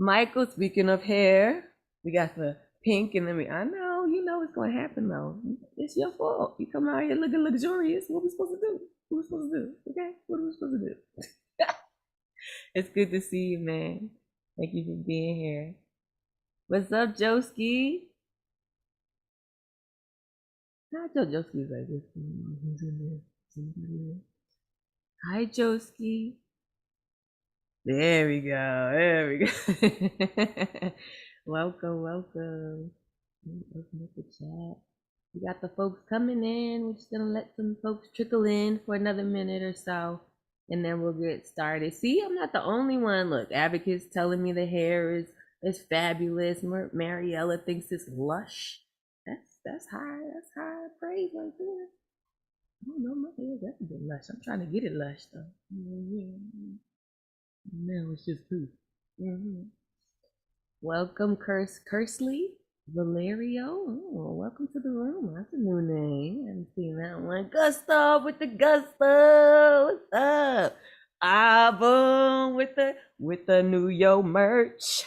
Michael, speaking of hair, we got the pink and then I know, you know what's going to happen though. It's your fault. You come out here looking luxurious. What are we supposed to do? What are we supposed to do? Okay? What are we supposed to do? It's good to see you, man. Thank you for being here. What's up, Joseki? Not Joseki's like this. Hi, Joseki. There we go. There we go. Welcome, welcome. Open up the chat. We got the folks coming in. We're just gonna let some folks trickle in for another minute or so, and then we'll get started. See, I'm not the only one. Look, Advocate's telling me the hair is fabulous. Mariella thinks it's lush. That's high praise right there. I don't know, my hair definitely lush. I'm trying to get it lush though. No, it's just poof. Welcome, Kersley. Valerio, oh, welcome to the room. That's a new name. I haven't seen that one. Gusto with the Gusto. What's up? Boom with the New Yo merch.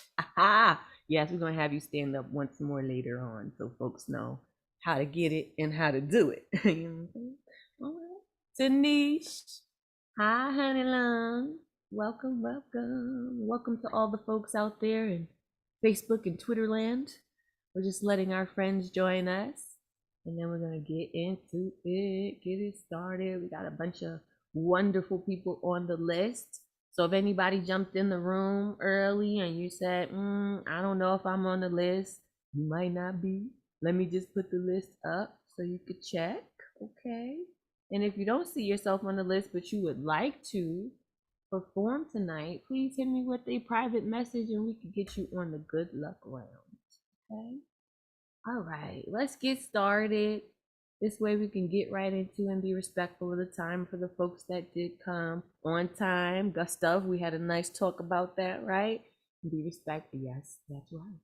Yes, we're gonna have you stand up once more later on so folks know how to get it and how to do it. You know what I'm saying? All right. Tanish. Hi, honey lung. Welcome, welcome. Welcome to all the folks out there in Facebook and Twitter land. We're just letting our friends join us, and then we're gonna get into it, get it started. We got a bunch of wonderful people on the list. So if anybody jumped in the room early and you said, I don't know if I'm on the list, you might not be. Let me just put the list up so you could check, okay? And if you don't see yourself on the list, but you would like to perform tonight, please hit me with a private message and we can get you on the good luck round. Okay. All right, let's get started. This way we can get right into and be respectful of the time for the folks that did come on time. Gustav, we had a nice talk about that, right? Be respectful. Yes, that's right.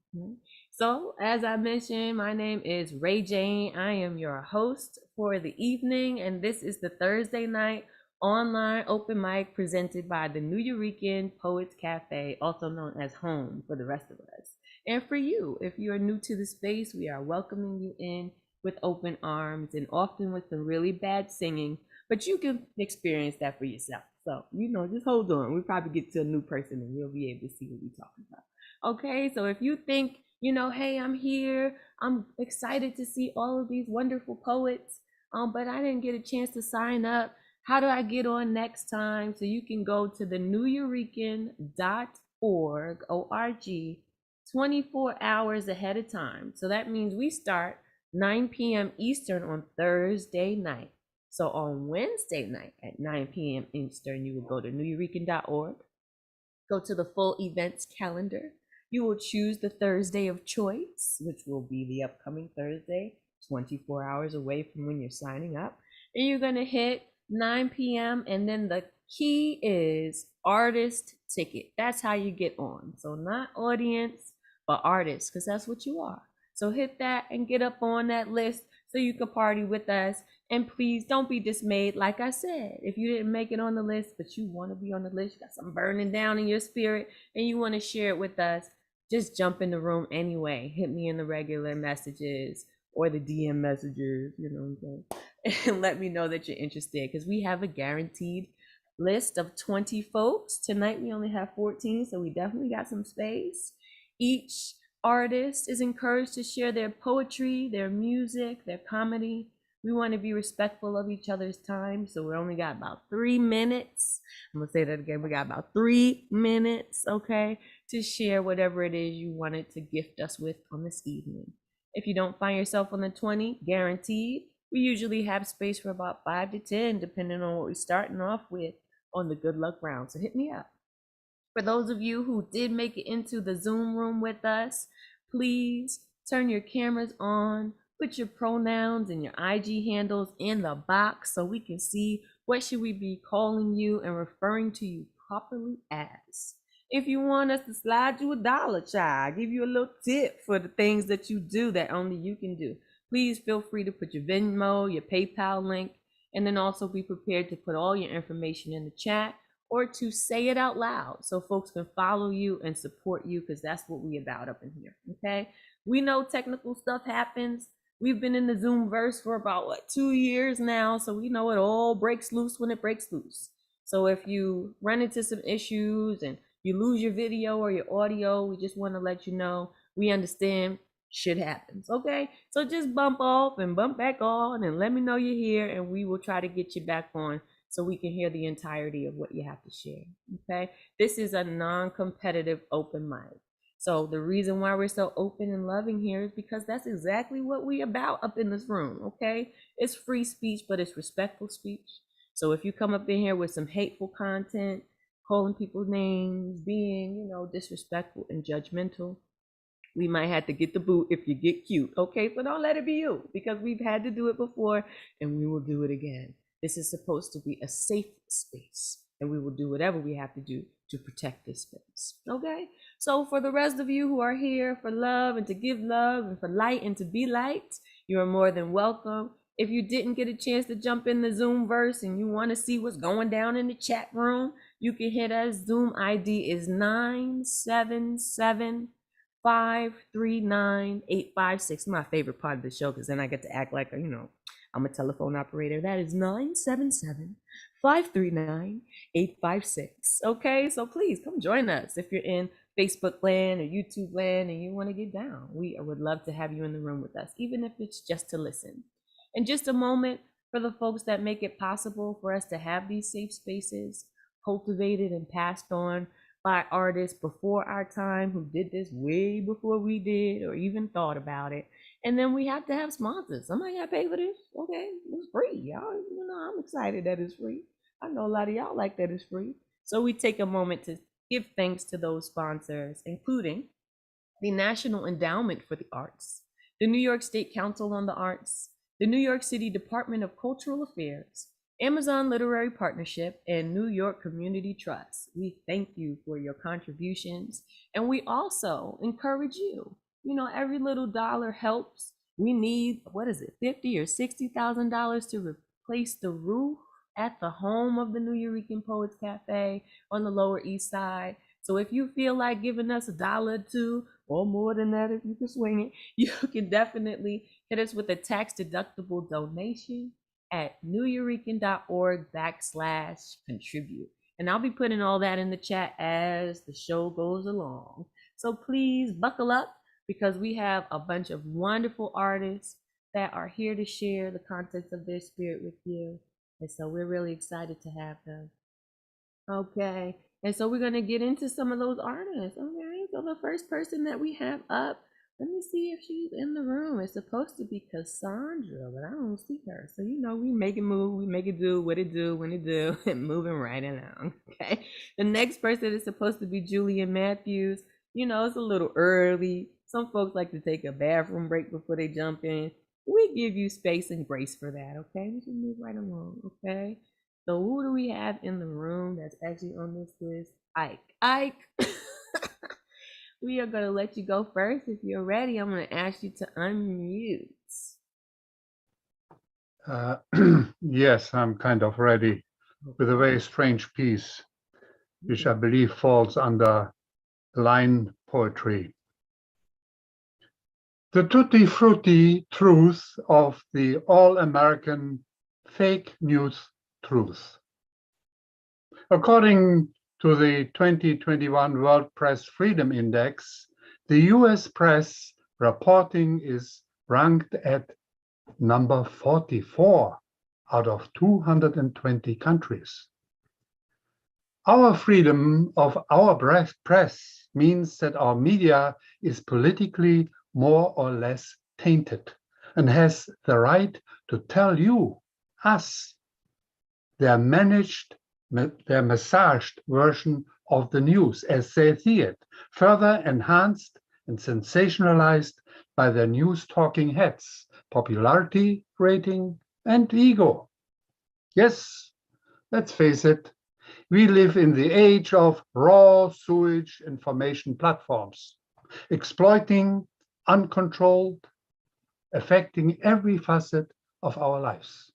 So, as I mentioned, my name is Ray Jane. I am your host for the evening, and this is the Thursday night online open mic presented by the New Eurekan Poets Cafe, also known as Home for the rest of us. And for you, if you are new to the space, we are welcoming you in with open arms and often with some really bad singing, but you can experience that for yourself. So, just hold on. We'll probably get to a new person and you'll be able to see what we're talking about. Okay, so if you think, hey, I'm here, I'm excited to see all of these wonderful poets, but I didn't get a chance to sign up. How do I get on next time? So you can go to the newyourekan.org, O-R-G, 24 hours ahead of time. So that means we start 9 p.m. Eastern on Thursday night. So on Wednesday night at 9 p.m. Eastern, you will go to newyourekan.org, go to the full events calendar. You will choose the Thursday of choice, which will be the upcoming Thursday, 24 hours away from when you're signing up. And you're going to hit 9 p.m. and then the key is artist ticket. That's how you get on. So not audience, but artist, because that's what you are. So hit that and get up on that list so you can party with us. And please don't be dismayed. Like I said, if you didn't make it on the list, but you want to be on the list, you got something burning down in your spirit and you want to share it with us, just jump in the room anyway. Hit me in the regular messages or the DM messages, what I'm saying? And let me know that you're interested, because we have a guaranteed list of 20 folks. Tonight we only have 14, so we definitely got some space. Each artist is encouraged to share their poetry, their music, their comedy. We want to be respectful of each other's time, so we only got about 3 minutes. I'm gonna say that again. We got about 3 minutes, okay, to share whatever it is you wanted to gift us with on this evening. If you don't find yourself on the 20, guaranteed, we usually have space for about 5 to 10, depending on what we're starting off with on the good luck round. So hit me up. For those of you who did make it into the Zoom room with us, please turn your cameras on, put your pronouns and your IG handles in the box so we can see what should we be calling you and referring to you properly as. If you want us to slide you $1, child, give you a little tip for the things that you do that only you can do, please feel free to put your Venmo, your PayPal link, and then also be prepared to put all your information in the chat or to say it out loud so folks can follow you and support you, because that's what we about up in here. Okay, we know technical stuff happens. We've been in the Zoom verse for about 2 years now, so we know it all breaks loose when it breaks loose. So if you run into some issues and you lose your video or your audio, we just want to let you know we understand shit happens. Okay, so just bump off and bump back on and let me know you're here, and we will try to get you back on so we can hear the entirety of what you have to share. Okay, this is a non-competitive open mic. So the reason why we're so open and loving here is because that's exactly what we about up in this room. Okay, it's free speech, but it's respectful speech. So if you come up in here with some hateful content, calling people's names, being, disrespectful and judgmental, we might have to get the boot if you get cute. Okay, so don't let it be you, because we've had to do it before and we will do it again. This is supposed to be a safe space, and we will do whatever we have to do to protect this space. Okay, so for the rest of you who are here for love and to give love and for light and to be light, you are more than welcome. If you didn't get a chance to jump in the Zoom verse and you want to see what's going down in the chat room, you can hit us. Zoom ID is 977-539-856. My favorite part of the show, because then I get to act like, I'm a telephone operator. That is 977-539-856. Okay, so please come join us if you're in Facebook land or YouTube land and you want to get down. We would love to have you in the room with us, even if it's just to listen. In just a moment, for the folks that make it possible for us to have these safe spaces cultivated and passed on by artists before our time, who did this way before we did or even thought about it. And then we have to have sponsors. Somebody got to pay for this. Okay, it's free, y'all. I'm excited that it's free. I know a lot of y'all like that it's free. So we take a moment to give thanks to those sponsors, including the National Endowment for the Arts, the New York State Council on the Arts, the New York City Department of Cultural Affairs, Amazon Literary Partnership, and New York Community Trust. We thank you for your contributions, and we also encourage you. Every little dollar helps. We need, $50,000 or $60,000 to replace the roof at the home of the New Eurekan Poets Cafe on the Lower East Side. So if you feel like giving us $1 or $2, or more than that if you can swing it, you can definitely hit us with a tax-deductible donation at newyourekan.org/contribute. And I'll be putting all that in the chat as the show goes along. So please buckle up, because we have a bunch of wonderful artists that are here to share the contents of their spirit with you. And so we're really excited to have them. Okay, and so we're going to get into some of those artists. Okay, so the first person that we have up, let me see if she's in the room. It's supposed to be Cassandra, but I don't see her. So, we make it move, we make it do what it do, when it do, and moving right along. Okay, the next person is supposed to be Julian Matthews. It's a little early. Some folks like to take a bathroom break before they jump in. We give you space and grace for that, okay? We should move right along, okay? So who do we have in the room that's actually on this list? Ike. We are going to let you go first. If you're ready, I'm going to ask you to unmute. Yes, I'm kind of ready, with a very strange piece, which I believe falls under line poetry. The tutti frutti truth of the all-American fake news truth. According to the 2021 World Press Freedom Index, the US press reporting is ranked at number 44 out of 220 countries. Our freedom of our press means that our media is politically more or less tainted and has the right to tell you, us, their massaged version of the news as they see it, further enhanced and sensationalized by their news talking heads, popularity rating, and ego. Yes, let's face it, we live in the age of raw sewage information platforms, exploiting uncontrolled, affecting every facet of our lives.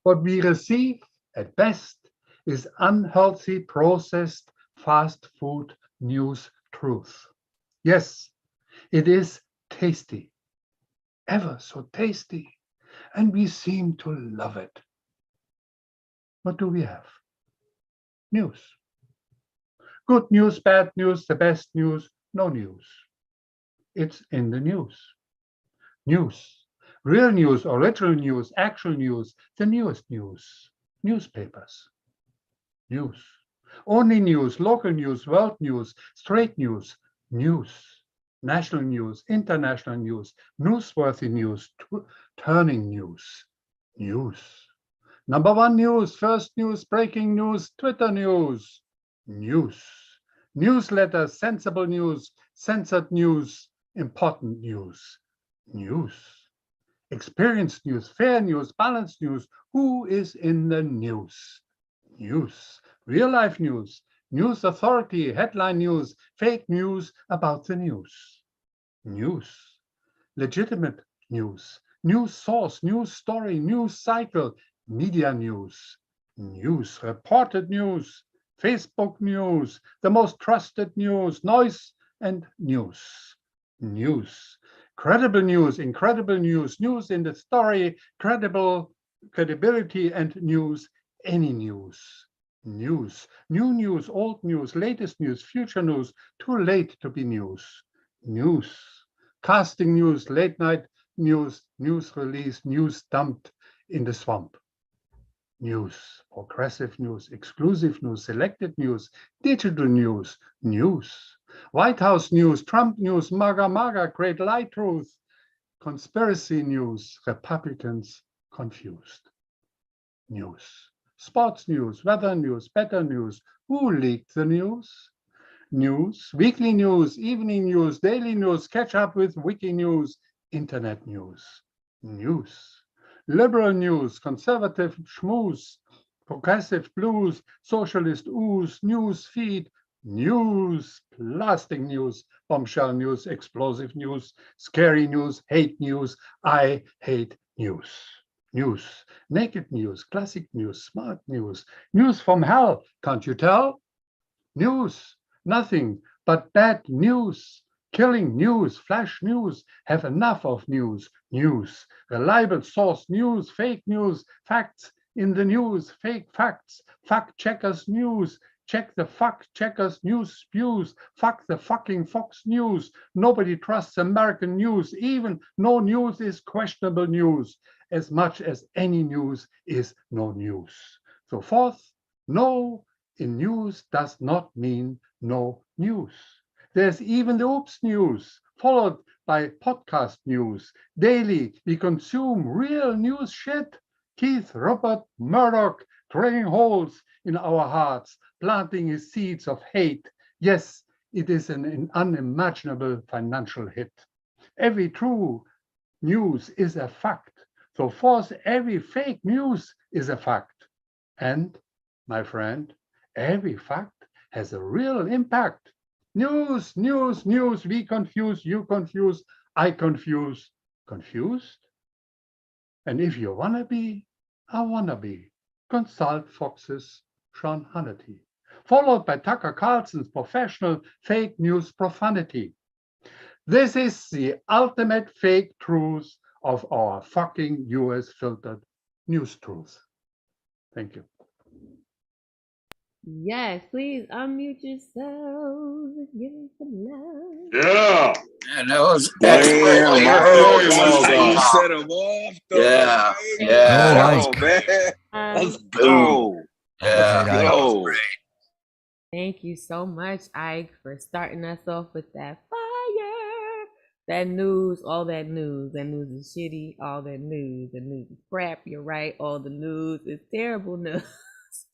What we receive, at best, is unhealthy, processed, fast food news truth. Yes, it is tasty, ever so tasty, and we seem to love it. What do we have? News. Good news, bad news, the best news, no news. It's in the news. News. Real news, original news, actual news, the newest news. Newspapers. News. Only news, local news, world news, straight news, news. National news, international news, newsworthy news, turning news, news. Number one news, first news, breaking news, Twitter news, news. Newsletters, sensible news, censored news, important news, news. Experienced news, fair news, balanced news. Who is in the news? News. Real life news, news authority, headline news, fake news about the news. News. Legitimate news, news source, news story, news cycle, media news, news, reported news, Facebook news, the most trusted news, noise and news, news, credible news, incredible news, news in the story, credibility and news, any news. News, new news, old news, latest news, future news, too late to be news. News, casting news, late night news, news release, news dumped in the swamp. News, progressive news, exclusive news, selected news, digital news, news, White House news, Trump news, MAGA, great lie truth, conspiracy news, Republicans confused. News, sports news, weather news, better news, who leaked the news? News, weekly news, evening news, daily news, catch up with wiki news, internet news, news, liberal news, conservative schmooze, progressive blues, socialist ooze, news feed, news, plastic news, bombshell news, explosive news, scary news, hate news, I hate news. News, naked news, classic news, smart news, news from hell, can't you tell? News, nothing but bad news, killing news, flash news, have enough of news, news, reliable source news, fake news, facts in the news, fake facts, fact checkers news, check the fact checkers news spews, fuck the fucking Fox News, nobody trusts American news, even no news is questionable news, as much as any news is no news. So fourth, no in news does not mean no news. There's even the oops news, followed by podcast news. Daily, we consume real news shit. Keith Robert Murdoch drilling holes in our hearts, planting his seeds of hate. Yes, it is an unimaginable financial hit. Every true news is a fact. So, fourth, every fake news is a fact. And, my friend, every fact has a real impact. News, news, news, we confuse, you confuse, I confuse. Confused? And if you wanna be, I wanna be. Consult Fox's Sean Hannity. Followed by Tucker Carlson's professional fake news profanity. This is the ultimate fake truth of our fucking US filtered news truth. Thank you. Yes, please unmute yourselves and give us some love. Yeah. And that was Damn, excellent. you set him off. Yeah, Go, yeah. man. Let's go. Yeah, Let's go. Thank you so much, Ike, for starting us off with that fire. That news, all that news. That news is shitty. All that news. The news is crap. You're right. All the news is terrible news.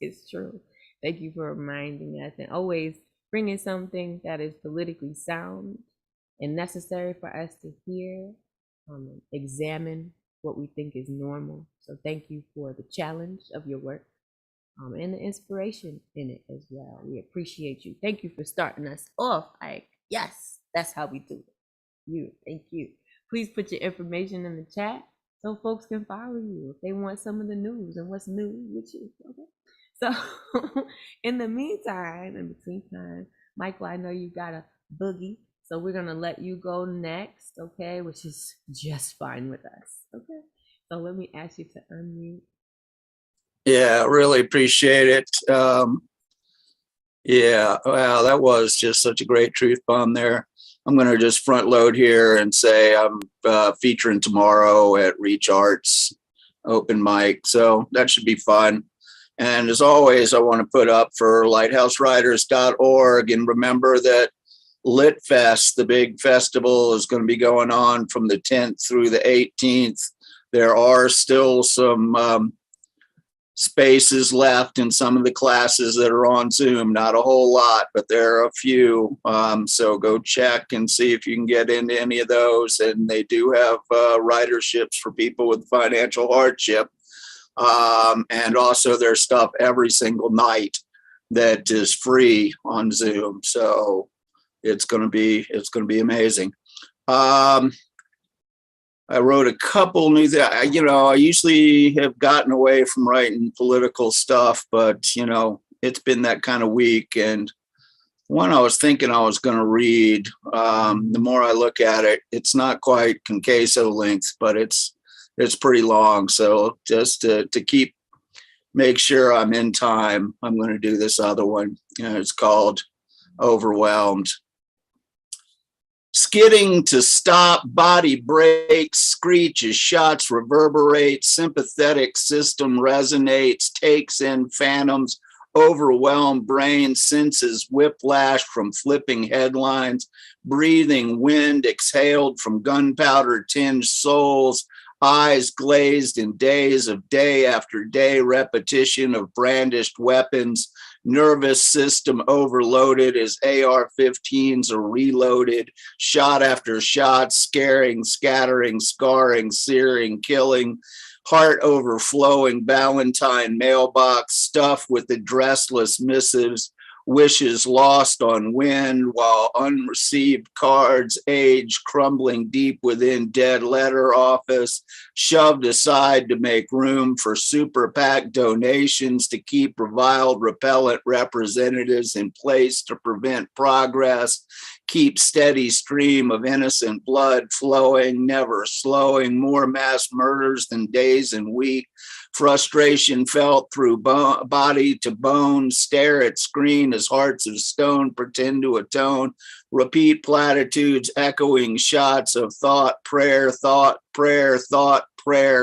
It's true. Thank you for reminding us and always bringing something that is politically sound and necessary for us to hear, examine what we think is normal. So thank you for the challenge of your work. And the inspiration in it as well. We appreciate you. Thank you for starting us off, Ike. Yes, that's how we do it. Thank you. Please put your information in the chat so folks can follow you if they want some of the news and what's new with you. Okay. So in the meantime, in between time, Michael, I know you got a boogie, so we're gonna let you go next, okay? Which is just fine with us, okay? So let me ask you to unmute. Yeah, really appreciate it. Yeah, wow, that was just such a great truth bomb there. I'm going to just front load here and say I'm featuring tomorrow at Reach Arts open mic. So that should be fun. And as always, I want to put up for lighthousewriters.org and remember that Lit Fest, the big festival, is going to be going on from the 10th through the 18th. There are still some spaces left in some of the classes that are on Zoom. Not a whole lot, but there are a few. So go check and see if you can get into any of those. And they do have riderships for people with financial hardship. And also there's stuff every single night that is free on Zoom. So it's going to be amazing. I wrote a couple new things. I usually have gotten away from writing political stuff, but it's been that kind of week. And one I was thinking I was going to read, the more I look at it, it's not quite Conqueso length, but it's pretty long. So just to make sure I'm in time, I'm going to do this other one. It's called Overwhelmed. Skidding to stop, body breaks, screeches, shots reverberate, sympathetic system resonates, takes in phantoms, overwhelmed brain senses whiplash from flipping headlines, breathing wind exhaled from gunpowder tinged souls, eyes glazed in days of day after day repetition of brandished weapons, nervous system overloaded as AR-15s are reloaded, shot after shot, scaring, scattering, scarring, searing, killing, heart overflowing, Valentine mailbox stuffed with addressless missives, wishes lost on wind while unreceived cards age crumbling deep within dead letter office, shoved aside to make room for super PAC donations to keep reviled repellent representatives in place to prevent progress, keep steady stream of innocent blood flowing, never slowing, more mass murders than days and weeks. Frustration felt through body to bone, stare at screen as hearts of stone pretend to atone, repeat platitudes, echoing shots of thought, prayer,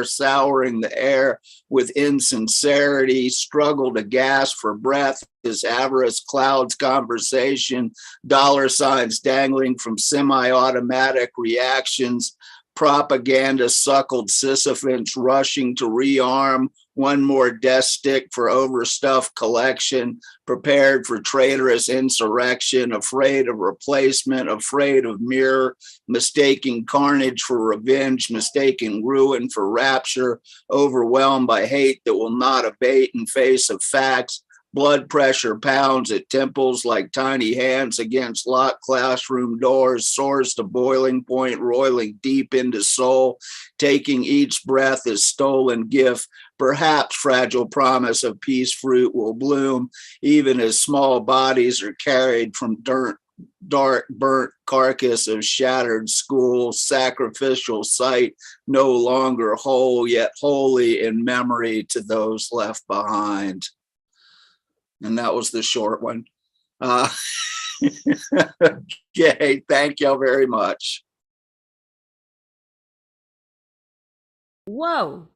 souring the air with insincerity, struggle to gasp for breath as avarice clouds conversation, dollar signs dangling from semi-automatic reactions, propaganda suckled sycophants rushing to rearm, one more death stick for overstuffed collection, prepared for traitorous insurrection, afraid of replacement, afraid of mirror, mistaking carnage for revenge, mistaking ruin for rapture, overwhelmed by hate that will not abate in face of facts. Blood pressure pounds at temples like tiny hands against locked classroom doors, soars to boiling point, roiling deep into soul, taking each breath as stolen gift. Perhaps fragile promise of peace fruit will bloom, even as small bodies are carried from dark, burnt carcass of shattered school, sacrificial site, no longer whole, yet holy in memory to those left behind. And that was the short one. Okay, thank y'all very much. Whoa,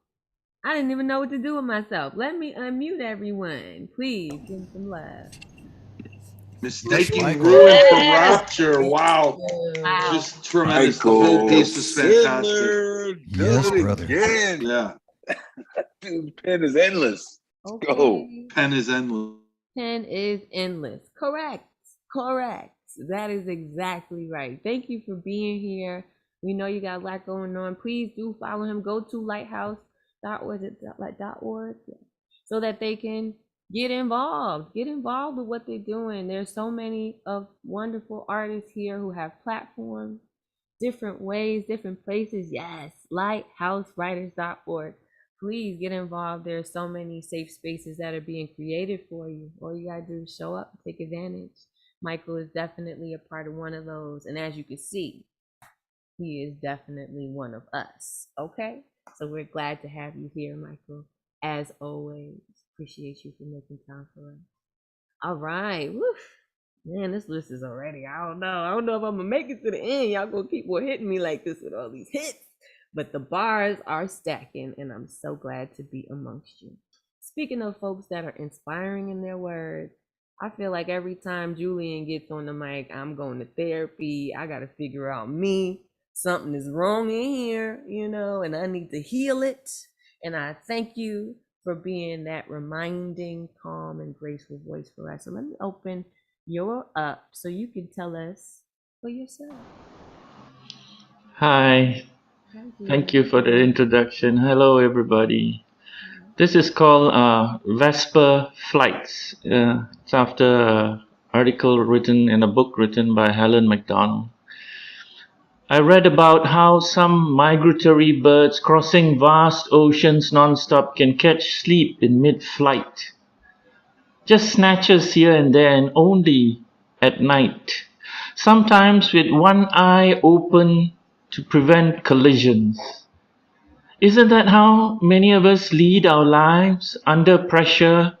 I didn't even know what to do with myself. Let me unmute everyone. Please give them some love. Mistaking Michael. ruin for rapture. Wow. Wow. Just tremendous. The whole piece was fantastic. Fiddler Yes, does it brother. again. Yeah. Dude's pen is endless. Okay. Go. Pen is endless. Pen is endless. Correct. That is exactly right. Thank you for being here. We know you got a lot going on. Please do follow him. Go to lighthouse.org, so that they can get involved. Get involved with what they're doing. There's so many of wonderful artists here who have platforms, different ways, different places. Yes, lighthousewriters.org. please get involved. There are so many safe spaces that are being created for you. All you gotta do is show up, take advantage. Michael is definitely a part of one of those, and as you can see, he is definitely one of us. Okay, so we're glad to have you here, Michael. As always, appreciate you for making time for us. All right, woo. Man, this list is already. I don't know. I don't know if I'm gonna make it to the end. Y'all gonna keep on hitting me like this with all these hits. But the bars are stacking, and I'm so glad to be amongst you. Speaking of folks that are inspiring in their words, I feel like every time Julian gets on the mic, I'm going to therapy. I got to figure out me. Something is wrong in here, and I need to heal it. And I thank you for being that reminding, calm, and graceful voice for us. So let me open you up so you can tell us for yourself. Hi, thank you for the introduction. Hello, everybody. This is called Vesper Flights. It's after an article written in a book written by Helen MacDonald. I read about how some migratory birds crossing vast oceans nonstop can catch sleep in mid-flight. Just snatches here and there and only at night. Sometimes with one eye open to prevent collisions. Isn't that how many of us lead our lives, under pressure,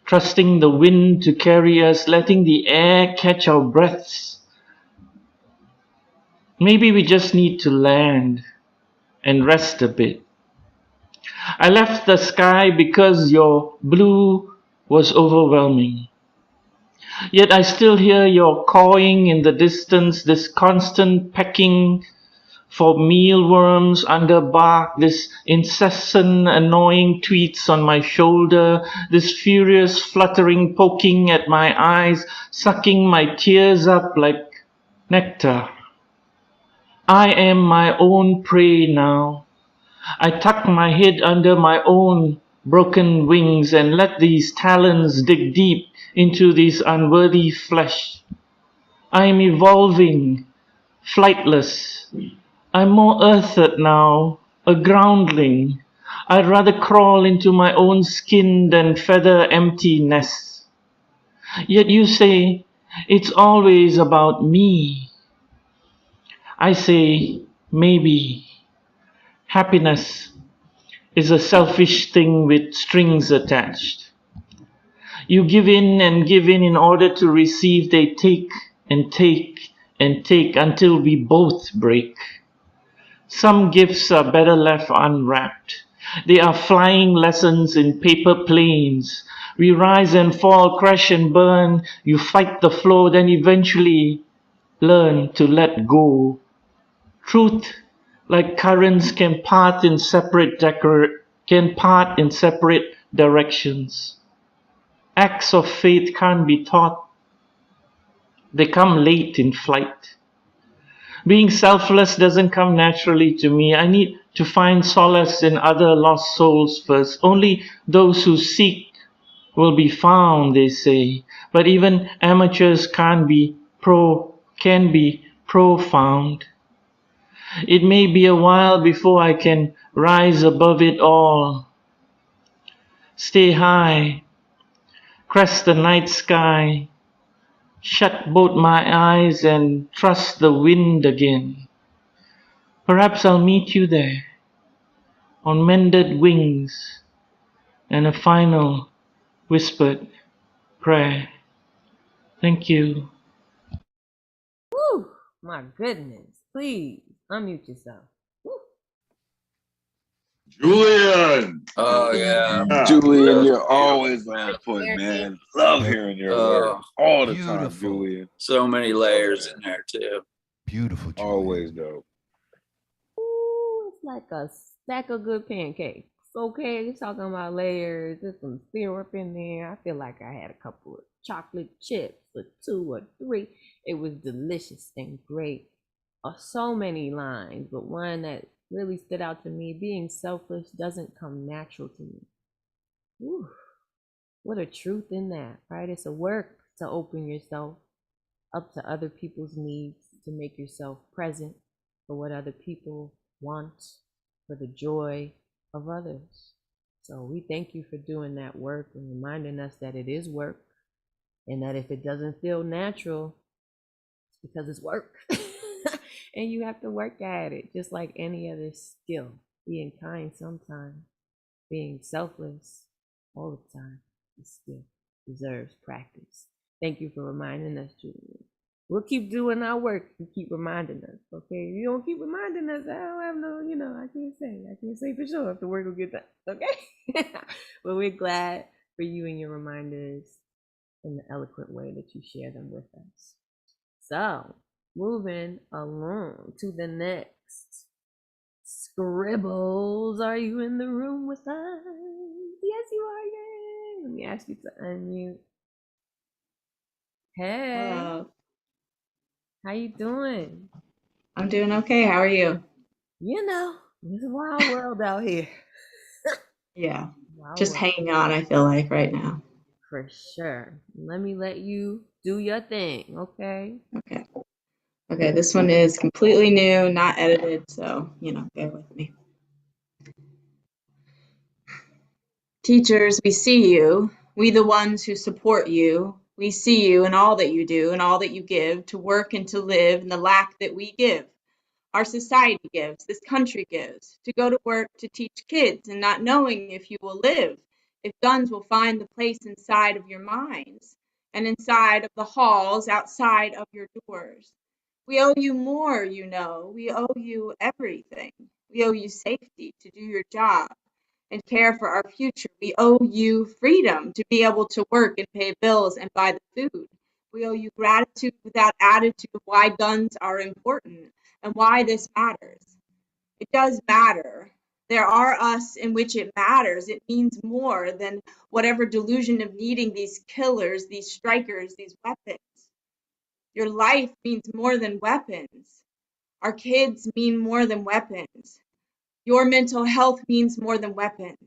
trusting the wind to carry us, letting the air catch our breaths? Maybe we just need to land and rest a bit. I left the sky because your blue was overwhelming. Yet I still hear your cawing in the distance, this constant pecking for mealworms under bark, this incessant annoying tweets on my shoulder, this furious fluttering poking at my eyes, sucking my tears up like nectar. I am my own prey now. I tuck my head under my own broken wings and let these talons dig deep into this unworthy flesh. I am evolving, flightless. I'm more earthed now, a groundling. I'd rather crawl into my own skin than feather empty nests. Yet you say, it's always about me. I say, maybe. Happiness is a selfish thing with strings attached. You give in and give in order to receive. They take and take and take until we both break. Some gifts are better left unwrapped. They are flying lessons in paper planes. We rise and fall, crash and burn. You fight the flow, then eventually learn to let go. Truth, like currents, can part in separate directions. Acts of faith can't be taught. They come late in flight. Being selfless doesn't come naturally to me. I need to find solace in other lost souls first. Only those who seek will be found, they say. But even amateurs can be profound. It may be a while before I can rise above it all. Stay high, crest the night sky, shut both my eyes and trust the wind again. Perhaps I'll meet you there, on mended wings, and a final whispered prayer. Thank you. Woo! My goodness. Please unmute yourself. Woo. Julian. Oh yeah. Yeah. Julian, Yes, you're beautiful. always on point, man. Love hearing your work all the time, Beautiful. Julian. So many layers in there too. Beautiful, Julian. Always dope. Ooh, it's like a stack of good pancakes. Okay, you're talking about layers. There's some syrup in there. I feel like I had a couple of chocolate chips, or 2 or 3. It was delicious and great. So many lines, but one that really stood out to me: being selfish doesn't come natural to me. Ooh, what a truth in that, right? It's a work to open yourself up to other people's needs, to make yourself present for what other people want, for the joy of others. So we thank you for doing that work and reminding us that it is work, and that if it doesn't feel natural, it's because it's work. And you have to work at it just like any other skill. Being kind sometimes, being selfless all the time, is skill, deserves practice. Thank you for reminding us, Julia. We'll keep doing our work. You keep reminding us, okay? If you don't keep reminding us, I don't have no, I can't say for sure if the work will get done, okay? But we're glad for you and your reminders in the eloquent way that you share them with us. So, moving along to the next. Scribbles, are you in the room with us? Yes, you are. Yay! Let me ask you to unmute. Hey, Hello. how you doing? I'm doing okay. How are you? It's a wild world out here. Yeah. Wild Just world, hanging on, I feel like, right now. for sure. Let me let you do your thing, okay? Okay. Okay, this one is completely new, not edited, so, bear with me. Teachers, we see you. We, the ones who support you. We see you in all that you do and all that you give to work and to live in the lack that we give. Our society gives, this country gives, to go to work to teach kids and not knowing if you will live, if guns will find the place inside of your minds and inside of the halls outside of your doors. We owe you more, we owe you everything. We owe you safety to do your job and care for our future. We owe you freedom to be able to work and pay bills and buy the food. We owe you gratitude without attitude of why guns are important and why this matters. It does matter. There are us in which it matters. It means more than whatever delusion of needing these killers, these strikers, these weapons. Your life means more than weapons. Our kids mean more than weapons. Your mental health means more than weapons.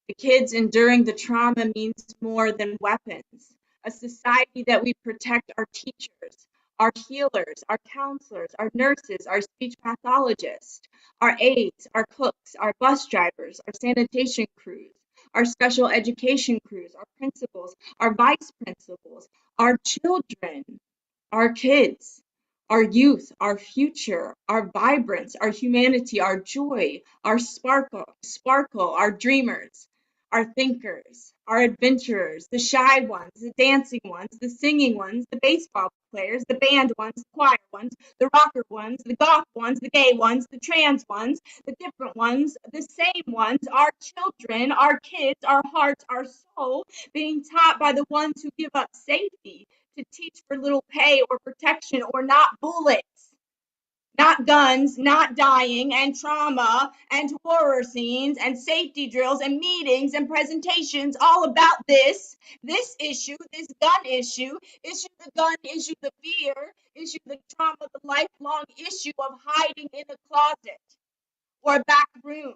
The kids enduring the trauma means more than weapons. A society that we protect our teachers, our healers, our counselors, our nurses, our speech pathologists, our aides, our cooks, our bus drivers, our sanitation crews, our special education crews, our principals, our vice principals, our children, our kids, our youth, our future, our vibrance, our humanity, our joy, our sparkle, our dreamers, our thinkers, our adventurers, the shy ones, the dancing ones, the singing ones, the baseball players, the band ones, the choir ones, the rocker ones, the goth ones, the gay ones, the trans ones, the different ones, the same ones, our children, our kids, our hearts, our soul, being taught by the ones who give up safety to teach for little pay or protection or not bullets, not guns, not dying and trauma and horror scenes and safety drills and meetings and presentations all about this issue, this gun issue the gun issue, the fear issue, the trauma, the lifelong issue of hiding in a closet or a back room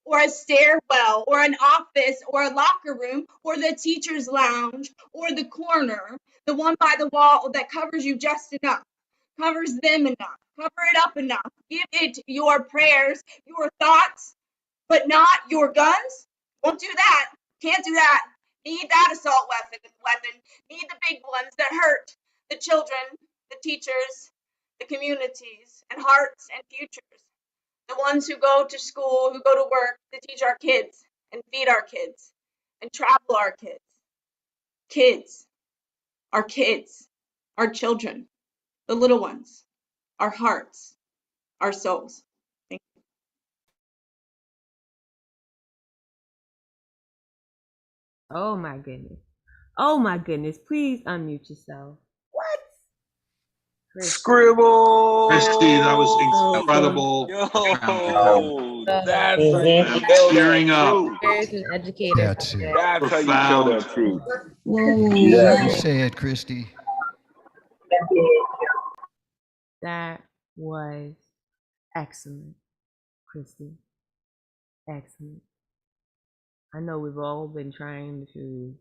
or a stairwell, or an office, or a locker room, or the teacher's lounge, or the corner, the one by the wall that covers you just enough, covers them enough, cover it up enough, give it your prayers, your thoughts, but not your guns. Won't do that. Can't do that. Need that assault weapon. Need the big ones that hurt the children, the teachers, the communities, and hearts and futures. The ones who go to school, who go to work to teach our kids and feed our kids and travel our kids. Our kids, our children, the little ones, our hearts, our souls. Thank you. Oh my goodness. Oh my goodness. Please unmute yourself. What? Chris. Scribble. Christy, that was incredible. Yo, that's how you Mhm. show Tearing that up. truth. There's an educator. That's it. That's how you show Profound. that truth. You say it, Christy. That was excellent, Christy. Excellent. I know we've all been trying to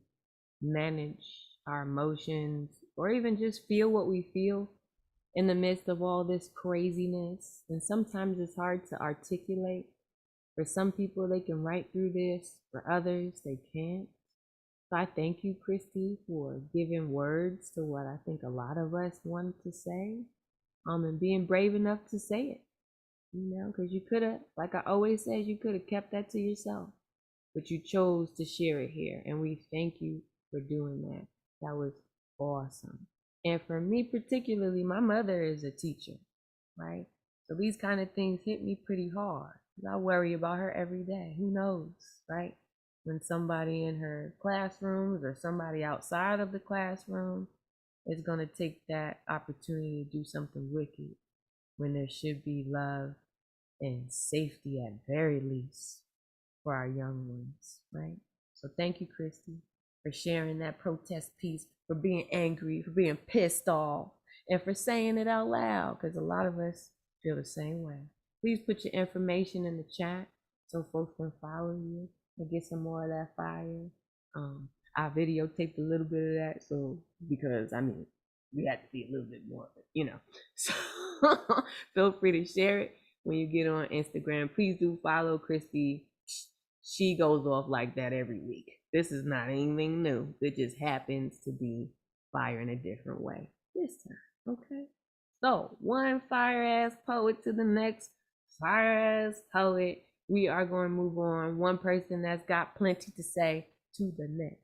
manage our emotions or even just feel what we feel in the midst of all this craziness. And sometimes it's hard to articulate For some people, they can write through this. For others, they can't. So I thank you, Christy, for giving words to what I think a lot of us want to say, and being brave enough to say it. Because you could have, like I always say, you could have kept that to yourself, but you chose to share it here, and we thank you for doing that. That was awesome. And for me particularly, my mother is a teacher, right? So these kind of things hit me pretty hard. I worry about her every day. Who knows, right? When somebody in her classrooms or somebody outside of the classroom is going to take that opportunity to do something wicked, when there should be love and safety at very least for our young ones, right? So thank you, Christy, for sharing that protest piece, for being angry, for being pissed off, and for saying it out loud, because a lot of us feel the same way. Please put your information in the chat so folks can follow you and get some more of that fire. I videotaped a little bit of that, so because we had to be a little bit more, So feel free to share it when you get on Instagram. Please do follow Christy. She goes off like that every week. This is not anything new. It just happens to be fire in a different way this time. Okay. So one fire ass poet to the next fire ass poet. We are going to move on. One person that's got plenty to say to the next.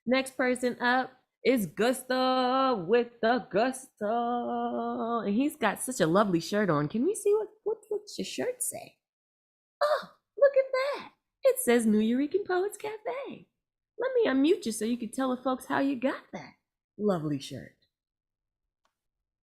Next person up is Gustav with the Gustav. And he's got such a lovely shirt on. Can we see what's your shirt say? Oh, look at that. It says New Eurekan Poets Cafe. Let me unmute you so you can tell the folks how you got that lovely shirt.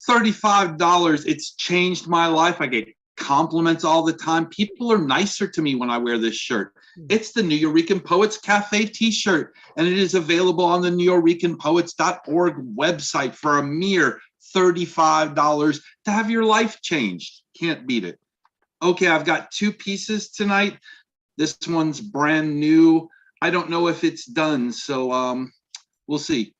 $35. It's changed my life. I get compliments all the time. People are nicer to me when I wear this shirt. It's the New Eurekan Poets Cafe t-shirt, and it is available on the neweurekanpoets.org website for a mere $35 to have your life changed. Can't beat it. Okay, I've got two pieces tonight. This one's brand new. I don't know if it's done, so we'll see.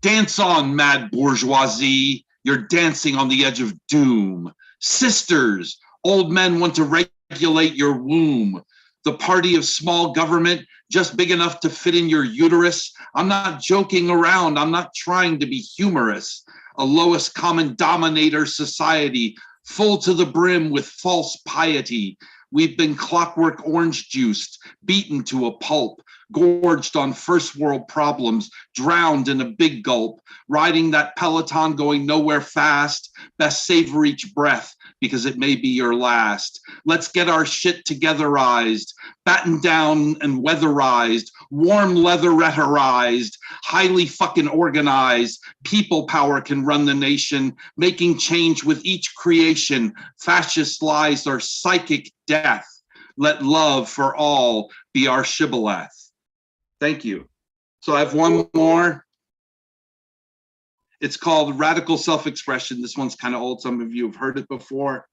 Dance on, mad bourgeoisie. You're dancing on the edge of doom. Sisters, old men want to regulate your womb. The party of small government, just big enough to fit in your uterus. I'm not joking around. I'm not trying to be humorous. A lowest common dominator society, full to the brim with false piety. We've been clockwork orange juiced, beaten to a pulp, gorged on first world problems, drowned in a big gulp, riding that Peloton going nowhere fast. Best savor each breath because it may be your last. Let's get our shit togetherized, battened down and weatherized, warm leather rhetorized, highly fucking organized. People power can run the nation, making change with each creation. Fascist lies are psychic death. Let love for all be our shibboleth. Thank you. So I have one more. It's called Radical Self-Expression. This one's kind of old. Some of you have heard it before.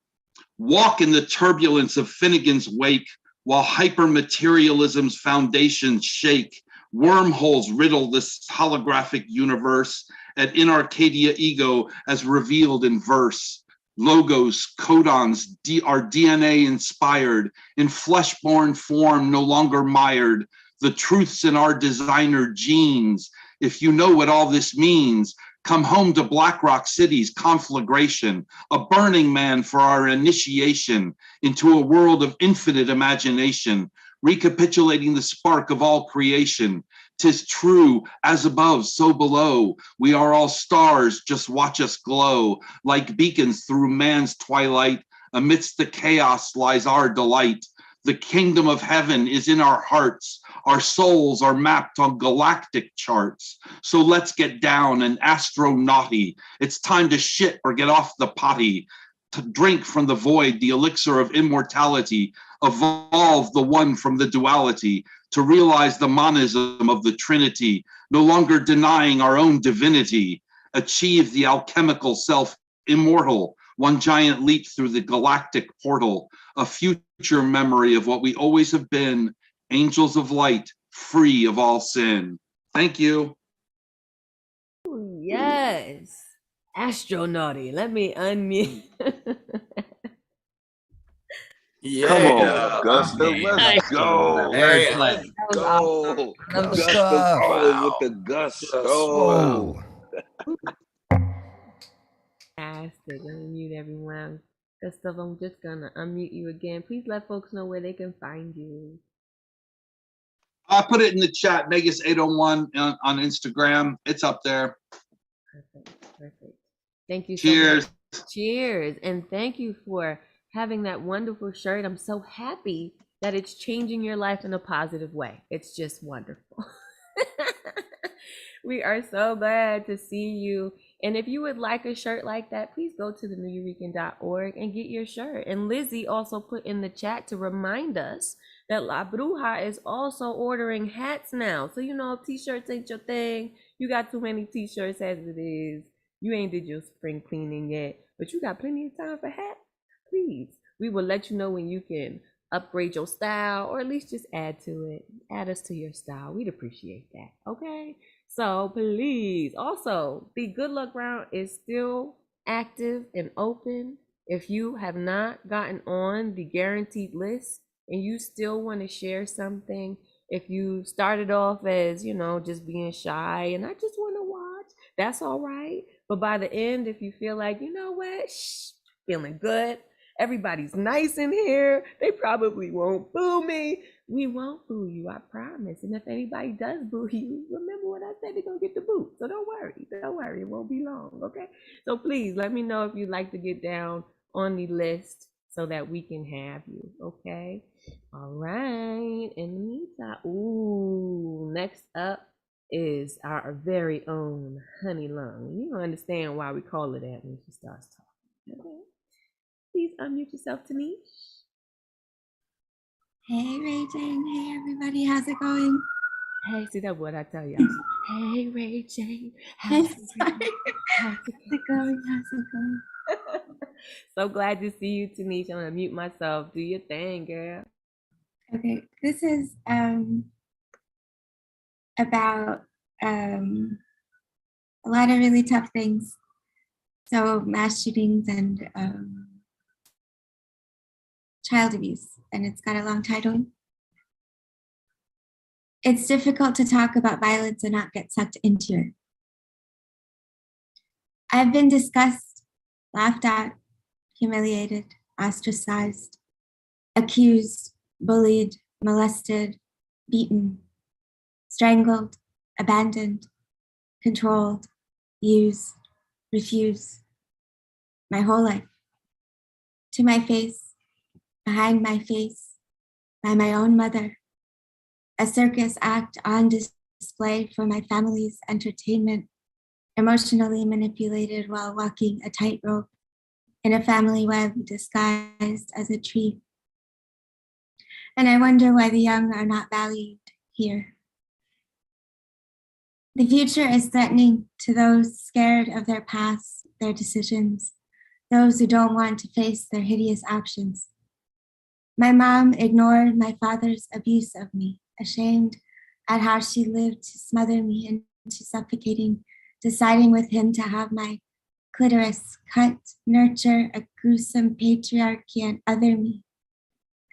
Walk in the turbulence of Finnegan's wake while hypermaterialism's foundations shake. Wormholes riddle this holographic universe at in Arcadia ego as revealed in verse. Logos, codons are DNA inspired, in flesh-born form no longer mired. The truths in our designer genes. If you know what all this means, come home to Black Rock City's conflagration, a burning man for our initiation into a world of infinite imagination, recapitulating the spark of all creation. 'Tis true, as above, so below. We are all stars, just watch us glow. Like beacons through man's twilight, amidst the chaos lies our delight. The kingdom of heaven is in our hearts. Our souls are mapped on galactic charts. So let's get down and astronauty. It's time to shit or get off the potty. To drink from the void, the elixir of immortality. Evolve the one from the duality. To realize the monism of the Trinity. No longer denying our own divinity. Achieve the alchemical self immortal. One giant leap through the galactic portal. A future memory of what we always have been, angels of light, free of all sin. Thank you. Ooh, yes. Astronauty. Let me unmute. Come on, Yeah. Gusta. Let's Excellent. go. Very Yeah. flat. Let's That was awesome. go. I love the Gusta's Stuff. always with the Wow. gusto. Whoa. Fantastic. Let me mute everyone. Gustav, I'm just gonna unmute you again. Please let folks know where they can find you. I put it in the chat, Vegas 801 on Instagram. It's up there. Perfect. Perfect. Thank you so Cheers. much. Cheers. And thank you for having that wonderful shirt. I'm so happy that it's changing your life in a positive way. It's just wonderful. We are so glad to see you. And if you would like a shirt like that, please go to theneweurekan.org and get your shirt. And Lizzie also put in the chat to remind us that La Bruja is also ordering hats now. So, you know, if t-shirts ain't your thing, you got too many t-shirts as it is. You ain't did your spring cleaning yet, but you got plenty of time for hats. Please, we will let you know when you can upgrade your style, or at least just add to it. Add us to your style. We'd appreciate that. Okay. So please, also, the Good Luck Round is still active and open. If you have not gotten on the guaranteed list and you still want to share something, if you started off as, you know, just being shy and I just want to watch, that's all right. But by the end, if you feel like, you know what, feeling good, everybody's nice in here, they probably won't boo me. We won't boo you, I promise. And if anybody does boo you, remember what I said, they're going to get the boot. So don't worry, it won't be long, okay? So please let me know if you'd like to get down on the list so that we can have you, okay? All right, in the meantime, next up is our very own Honey Lung. You don't understand why we call her that when she starts talking, okay? Please unmute yourself, Tanish. Hey, Ray Jane. Hey, everybody. How's it going? Hey, see that what I tell you. Hey, Ray Jane. Hey, How's it sorry. going? How's it How's it going? How's it going? So glad to see you, Tanish. I'm gonna mute myself. Do your thing, girl. Okay, this is about a lot of really tough things. So mass shootings and child abuse, and it's got a long title. It's difficult to talk about violence and not get sucked into it. I've been discussed, laughed at, humiliated, ostracized, accused, bullied, molested, beaten, strangled, abandoned, controlled, used, refused, my whole life. To my face, behind my face, by my own mother, a circus act on display for my family's entertainment, emotionally manipulated while walking a tightrope in a family web disguised as a tree. And I wonder why the young are not valued here. The future is threatening to those scared of their past, their decisions, those who don't want to face their hideous actions. My mom ignored my father's abuse of me, ashamed at how she lived to smother me into suffocating, deciding with him to have my clitoris cut, nurture a gruesome patriarchy and other me,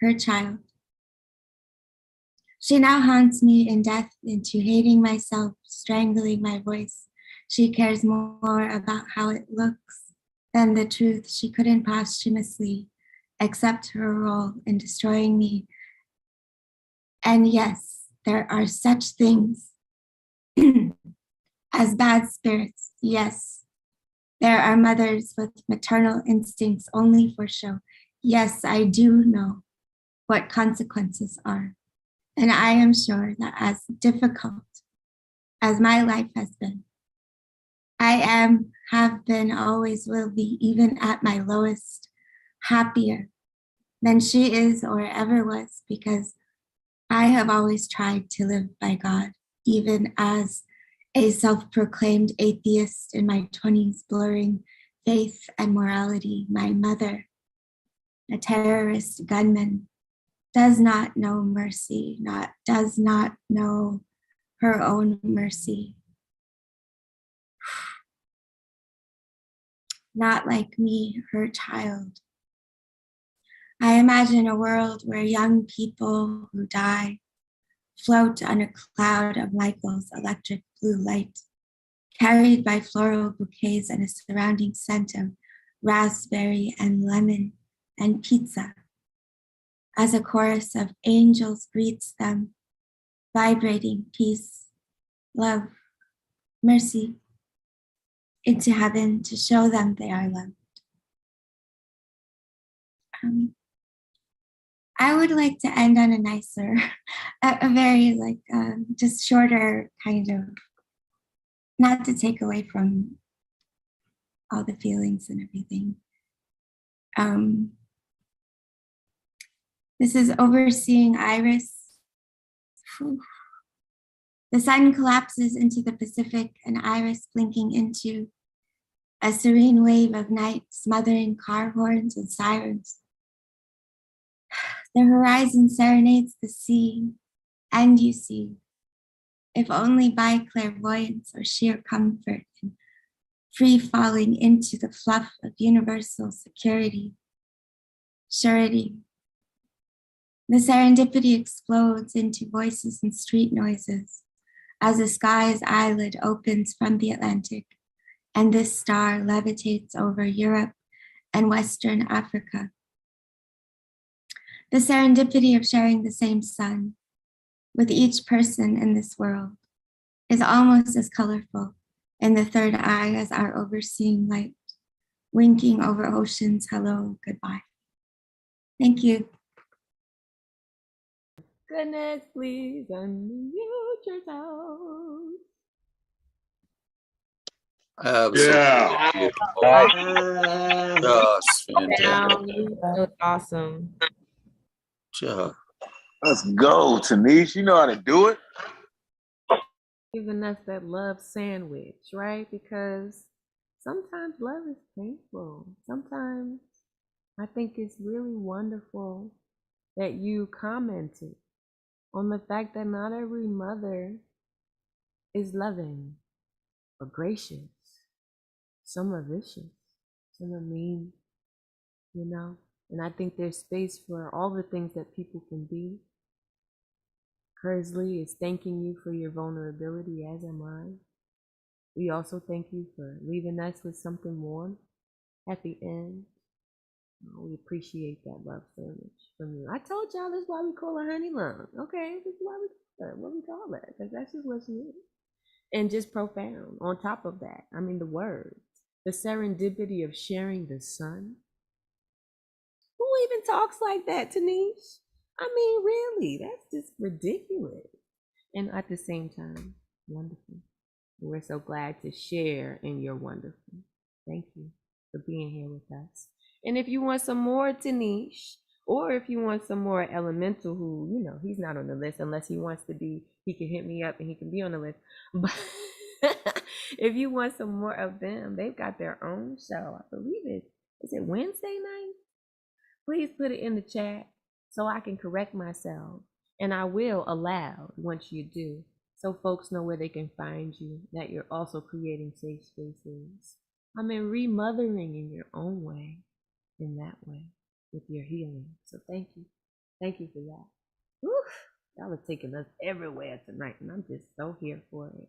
her child. She now haunts me in death into hating myself, strangling my voice. She cares more about how it looks than the truth. She couldn't posthumously accept her role in destroying me. And yes, there are such things as bad spirits. Yes, there are mothers with maternal instincts only for show. Yes, I do know what consequences are. And I am sure that as difficult as my life has been, I am, have been, always will be, even at my lowest, happier than she is or ever was, because I have always tried to live by God, even as a self-proclaimed atheist in my 20s, blurring faith and morality. My mother, a terrorist gunman, does not know mercy, does not know her own mercy. Not like me, her child. I imagine a world where young people who die float on a cloud of Michael's electric blue light, carried by floral bouquets and a surrounding scent of raspberry and lemon and pizza, as a chorus of angels greets them, vibrating peace, love, mercy, into heaven to show them they are loved. I would like to end on a nicer, a very like just shorter kind of, not to take away from all the feelings and everything. This is overseeing Iris. Whew. The sun collapses into the Pacific and Iris blinking into a serene wave of night, smothering car horns and sirens. The horizon serenades the sea, and you see, if only by clairvoyance or sheer comfort, and free falling into the fluff of universal security, surety. The serendipity explodes into voices and street noises as the sky's eyelid opens from the Atlantic, and this star levitates over Europe and Western Africa. The serendipity of sharing the same sun with each person in this world is almost as colorful in the third eye as our overseeing light, winking over oceans, hello, goodbye. Thank you. Goodness, please unmute yourself. Absolutely Yeah. beautiful. Just fantastic. That was awesome. Just Let's go, Tanish. You know how to do it. Giving us that love sandwich, right? Because sometimes love is painful. Sometimes I think it's really wonderful that you commented on the fact that not every mother is loving or gracious. Some are vicious, some are mean, you know? And I think there's space for all the things that people can be. Kersley is thanking you for your vulnerability, as am I. We also thank you for leaving us with something warm at the end. We appreciate that love sandwich from you. I told y'all that's why we call her Honey Lung. Okay, this is why we call her what we call her, because that's just what she is. And just profound. On top of that, I mean, the words, the serendipity of sharing the sun. Who even talks like that, Tanish? I mean, really, that's just ridiculous. And at the same time, wonderful. We're so glad to share in your wonderful. Thank you for being here with us. And if you want some more Tanish, or if you want some more Elemental, who, you know, he's not on the list unless he wants to be, he can hit me up and he can be on the list. But if you want some more of them, they've got their own show. I believe is it Wednesday night? Please put it in the chat so I can correct myself. And I will aloud once you do, so folks know where they can find you, that you're also creating safe spaces. I mean, remothering in your own way, in that way, with your healing. So thank you. Thank you for that. Whew, y'all are taking us everywhere tonight, and I'm just so here for it.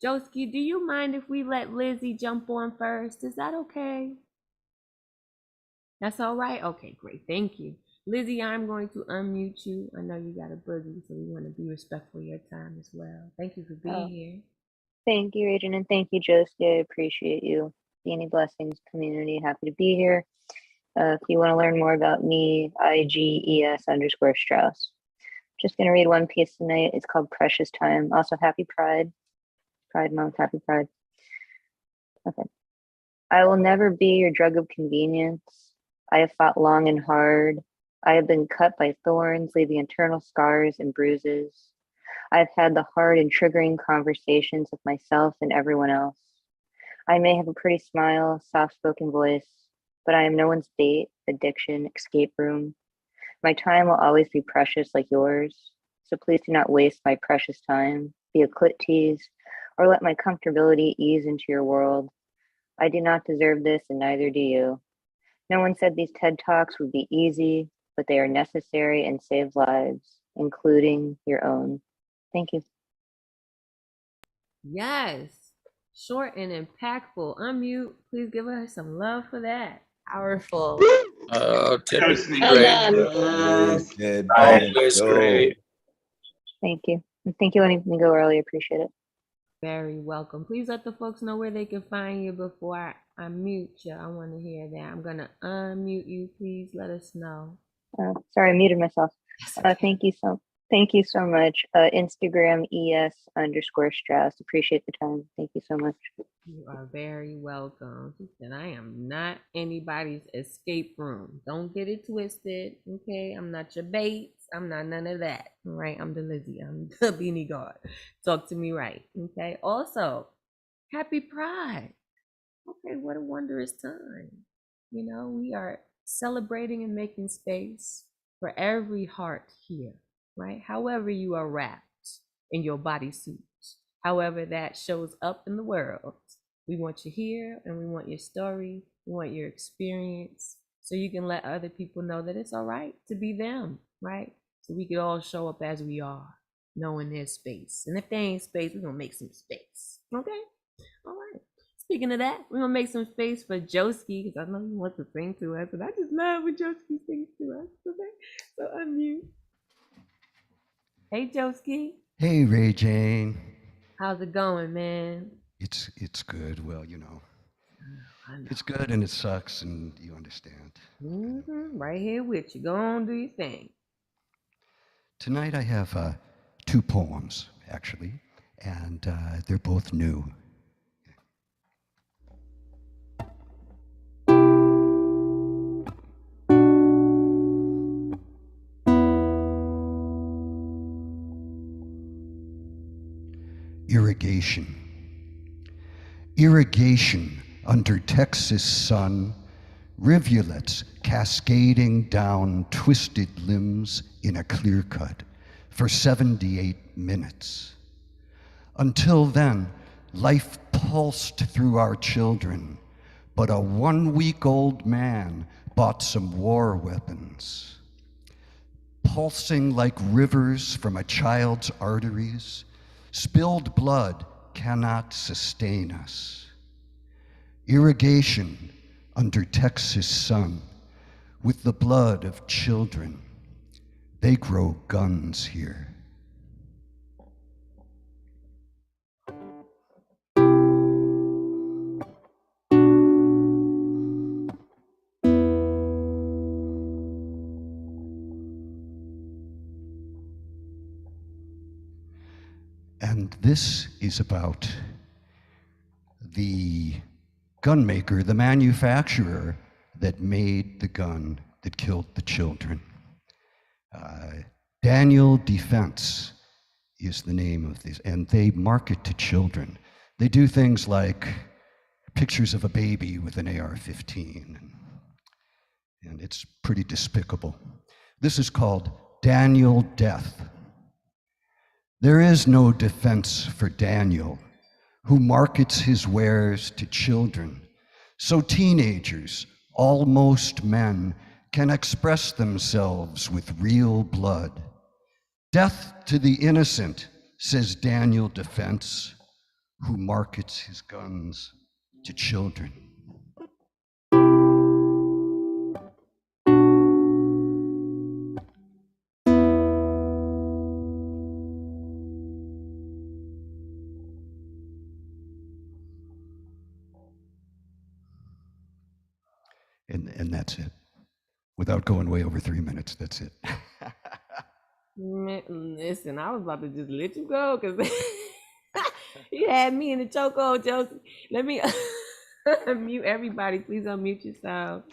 Joseki, do you mind if we let Lizzie jump on first? Is that okay? That's all right? Okay, great. Thank you. Lizzie, I'm going to unmute you. I know you got a boogie, so we want to be respectful of your time as well. Thank you for being here. Thank you, Adrian, and thank you, Joseki. I appreciate you. Any blessings, community. Happy to be here. If you want to learn more about me, IGES_Strauss. Just going to read one piece tonight. It's called Precious Time. Also, happy Pride. Pride Month, happy Pride. Okay. I will never be your drug of convenience. I have fought long and hard. I have been cut by thorns, leaving internal scars and bruises. I have had the hard and triggering conversations with myself and everyone else. I may have a pretty smile, soft-spoken voice, but I am no one's bait, addiction, escape room. My time will always be precious like yours, so please do not waste my precious time, be a clit tease, or let my comfortability ease into your world. I do not deserve this, and neither do you. No one said these TED Talks would be easy, but they are necessary and save lives, including your own. Thank you. Yes. Short and impactful. Unmute. Please give her some love for that. Powerful. Well done. Always great. Thank you. And thank you for letting me go early. Appreciate it. Very welcome. Please let the folks know where they can find you before I mute you. I want to hear that. I'm going to unmute you. Please let us know. Sorry, I muted myself. Thank you so much. Instagram ES_Strauss. Appreciate the time. Thank you so much. You are very welcome. And I am not anybody's escape room. Don't get it twisted. Okay. I'm not your bait. I'm not none of that. All right. I'm the Lizzie. I'm the Beanie God. Talk to me right. Okay. Also, happy Pride. Okay. What a wondrous time. You know, we are celebrating and making space for every heart here, right? However you are wrapped in your bodysuit, however that shows up in the world, we want you here and we want your story, we want your experience, so you can let other people know that it's all right to be them, right? So we can all show up as we are, knowing there's space. And if there ain't space, we're gonna make some space. Okay? All right. Speaking of that, we're gonna make some space for Joseki, because I know he wants to sing to us, and I just love when Joseki sings to us. Okay? So unmute. Hey Joseki. Hey, Ray Jane. How's it going, man? It's good. Well, you know, I know. it's good and it sucks, and you understand. Right here with you. Go on, do your thing. Tonight I have 2 poems, actually, and they're both new. Irrigation. Irrigation under Texas sun, rivulets cascading down twisted limbs in a clear cut for 78 minutes. Until then, life pulsed through our children, but a 1-week-old man bought some war weapons. Pulsing like rivers from a child's arteries, spilled blood cannot sustain us. Irrigation under Texas sun with the blood of children. They grow guns here. And this is about the gun maker, the manufacturer that made the gun that killed the children. Daniel Defense is the name of this, and they market to children. They do things like pictures of a baby with an AR-15, and it's pretty despicable. This is called Daniel Death. There is no defense for Daniel, who markets his wares to children, so teenagers, almost men, can express themselves with real blood. Death to the innocent, says Daniel Defense, who markets his guns to children. And that's it. Without going way over 3 minutes, that's it. Man, listen, I was about to just let you go because you had me in the chokehold, Josie. Let me unmute everybody. Please unmute yourself.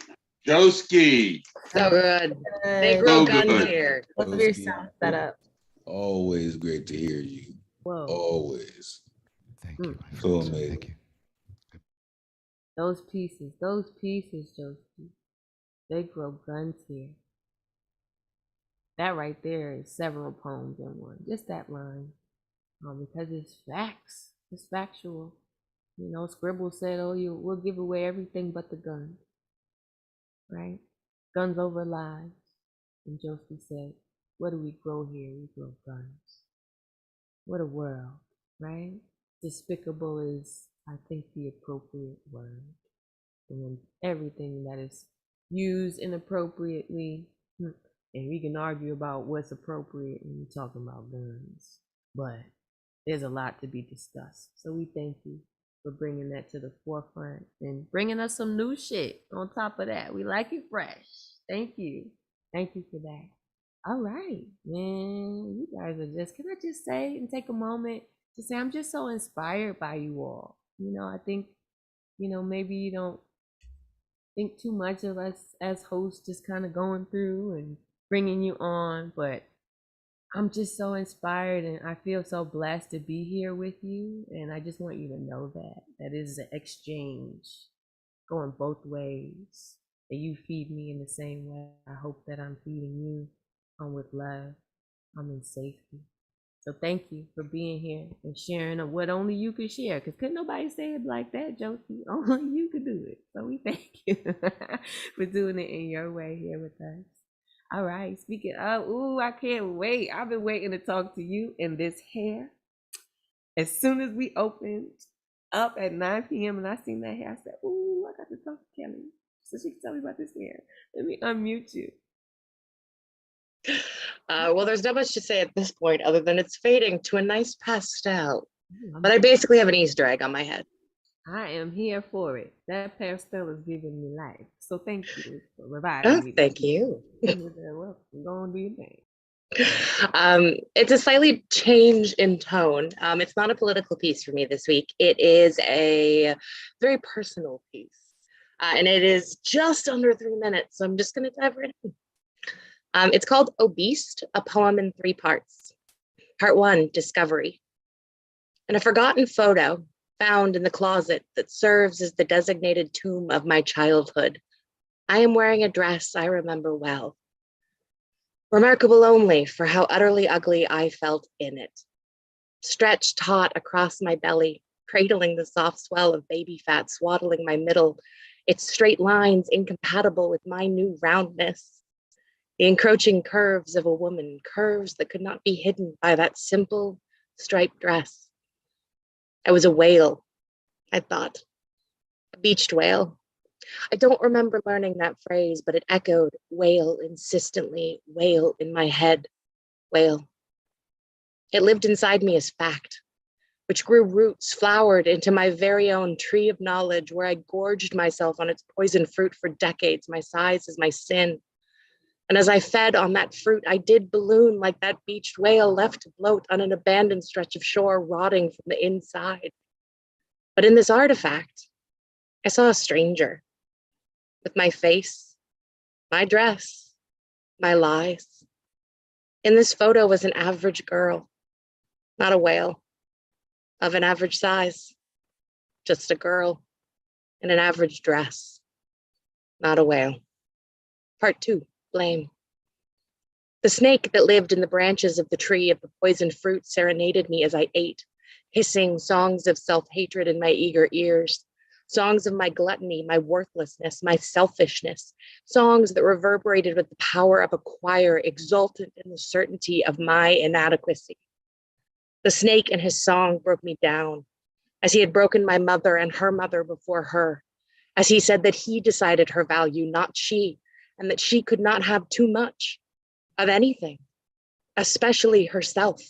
Joseki. So good. They grow guns here. Look at your sound setup. Always great to hear you. Whoa. Always. Thank you. My So friends. amazing. Thank you. Those pieces, Josie. They grow guns here. That right there is several poems in one. Just that line. Because it's facts. It's factual. You know, Scribble said, oh, we'll give away everything but the gun. Right? Guns over lives. And Joseki said, what do we grow here? We grow guns. What a world, right? Despicable is, I think, the appropriate word. And then everything that is used inappropriately, and we can argue about what's appropriate when we're talking about guns, but there's a lot to be discussed. So we thank you for bringing that to the forefront and bringing us some new shit on top of that. We like it fresh. Thank you. Thank you for that. All right, man. You guys are just, can I just say and take a moment to say I'm just so inspired by you all. You know, I think, you know, maybe you don't think too much of us as hosts just kind of going through and bringing you on, but I'm just so inspired and I feel so blessed to be here with you. And I just want you to know that is an exchange going both ways. That you feed me in the same way. I hope that I'm feeding you with love. I'm in safety. So thank you for being here and sharing of what only you could share. Because couldn't nobody say it like that, Joseki. Only you could do it. So we thank you for doing it in your way here with us. All right, speaking of, ooh, I can't wait. I've been waiting to talk to you in this hair. As soon as we opened up at 9 p.m. and I seen that hair, I said, ooh, I got to talk to Kelly so she can tell me about this hair. Let me unmute you. Well, there's not much to say at this point other than it's fading to a nice pastel. But I basically have an Easter egg on my head. I am here for it. That pastel is giving me life. So thank you for reviving me. Thank you. Well, go and do your thing. It's a slightly change in tone. It's not a political piece for me this week. It is a very personal piece. And it is just under 3 minutes. So I'm just going to dive right in. It's called Obese, a poem in 3 parts. Part 1, Discovery. In a forgotten photo found in the closet that serves as the designated tomb of my childhood, I am wearing a dress I remember well. Remarkable only for how utterly ugly I felt in it. Stretched taut across my belly, cradling the soft swell of baby fat swaddling my middle, its straight lines incompatible with my new roundness. The encroaching curves of a woman, curves that could not be hidden by that simple striped dress. I was a whale, I thought, a beached whale. I don't remember learning that phrase, but it echoed whale insistently, whale in my head, whale. It lived inside me as fact, which grew roots, flowered into my very own tree of knowledge, where I gorged myself on its poison fruit for decades. My size is my sin. And as I fed on that fruit, I did balloon like that beached whale left to bloat on an abandoned stretch of shore, rotting from the inside. But in this artifact, I saw a stranger with my face, my dress, my lies. In this photo was an average girl, not a whale, of an average size, just a girl in an average dress, not a whale. Part 2. Blame. The snake that lived in the branches of the tree of the poisoned fruit serenaded me as I ate, hissing songs of self-hatred in my eager ears, songs of my gluttony, my worthlessness, my selfishness, songs that reverberated with the power of a choir, exultant in the certainty of my inadequacy. The snake in his song broke me down, as he had broken my mother and her mother before her, as he said that he decided her value, not she, and that she could not have too much of anything, especially herself.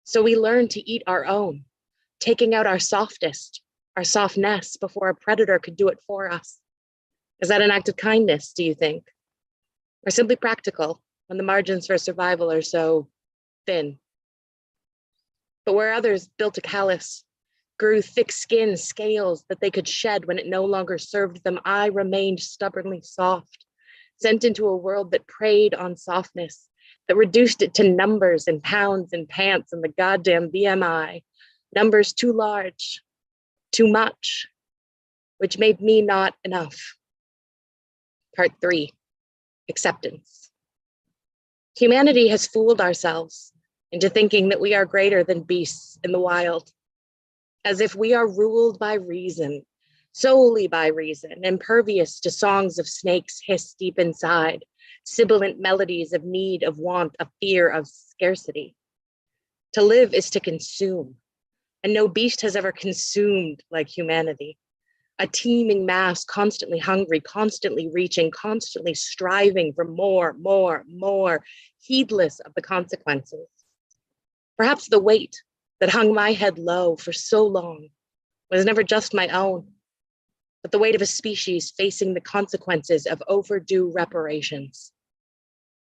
So we learned to eat our own, taking out our softest, our softness before a predator could do it for us. Is that an act of kindness, do you think? Or simply practical when the margins for survival are so thin? But where others built a callus, grew thick skin, scales that they could shed when it no longer served them, I remained stubbornly soft, sent into a world that preyed on softness, that reduced it to numbers and pounds and pants and the goddamn BMI, numbers too large, too much, which made me not enough. Part 3, acceptance. Humanity has fooled ourselves into thinking that we are greater than beasts in the wild, as if we are ruled by reason, solely by reason, impervious to songs of snakes hiss deep inside, sibilant melodies of need, of want, of fear, of scarcity. To live is to consume, and no beast has ever consumed like humanity. A teeming mass, constantly hungry, constantly reaching, constantly striving for more, more, more, heedless of the consequences. Perhaps the weight that hung my head low for so long was never just my own, but the weight of a species facing the consequences of overdue reparations.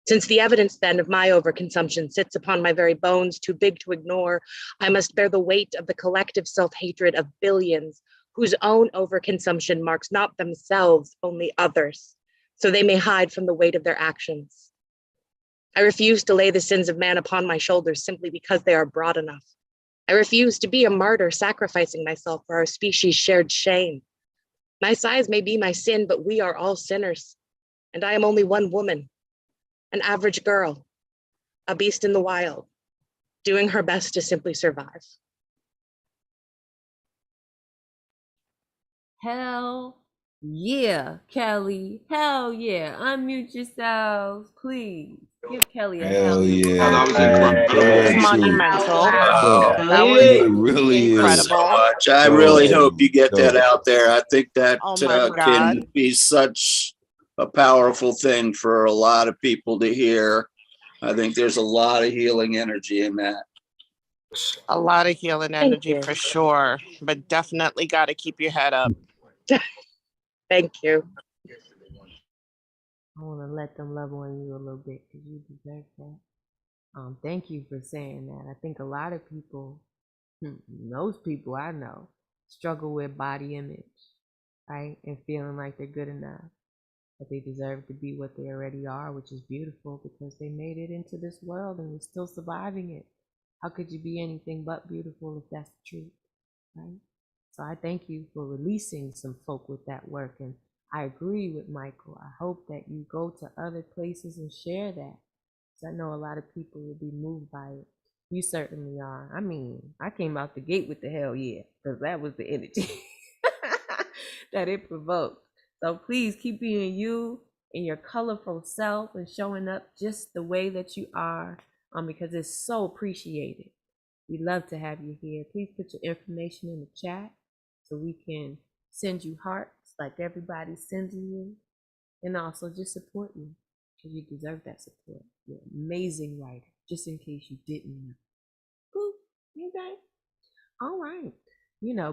Since the evidence then of my overconsumption sits upon my very bones, too big to ignore, I must bear the weight of the collective self-hatred of billions whose own overconsumption marks not themselves, only others, so they may hide from the weight of their actions. I refuse to lay the sins of man upon my shoulders simply because they are broad enough. I refuse to be a martyr sacrificing myself for our species' shared shame. My size may be my sin, but we are all sinners, and I am only one woman, an average girl, a beast in the wild, doing her best to simply survive. Hell yeah, Kelly. Hell yeah. Unmute yourselves, please. Give Kelly a hell Hell yeah. yeah. That was Very incredible. good. Monumental. That It really is. so much. I So, really hope you get that so out there. I think that Oh my can God. be such a powerful thing for a lot of people to hear. I think there's a lot of healing energy in that. A lot of healing Thank energy you. for sure, but definitely got to keep your head up. Thank you. I want to let them love on you a little bit because you deserve that. Thank you for saying that. I think a lot of people, most people I know, struggle with body image, right? And feeling like they're good enough, that they deserve to be what they already are, which is beautiful because they made it into this world and they're still surviving it. How could you be anything but beautiful if that's the truth, right? So I thank you for releasing some folk with that work. And I agree with Michael. I hope that you go to other places and share that. So I know a lot of people will be moved by it. You certainly are. I mean, I came out the gate with the hell yeah, because that was the energy that it provoked. So please keep being you and your colorful self and showing up just the way that you are, because it's so appreciated. We'd love to have you here. Please put your information in the chat so we can send you hearts like everybody's sending you, and also just support you because you deserve that support. You're an amazing writer, just in case you didn't know. Boop. Okay. All right.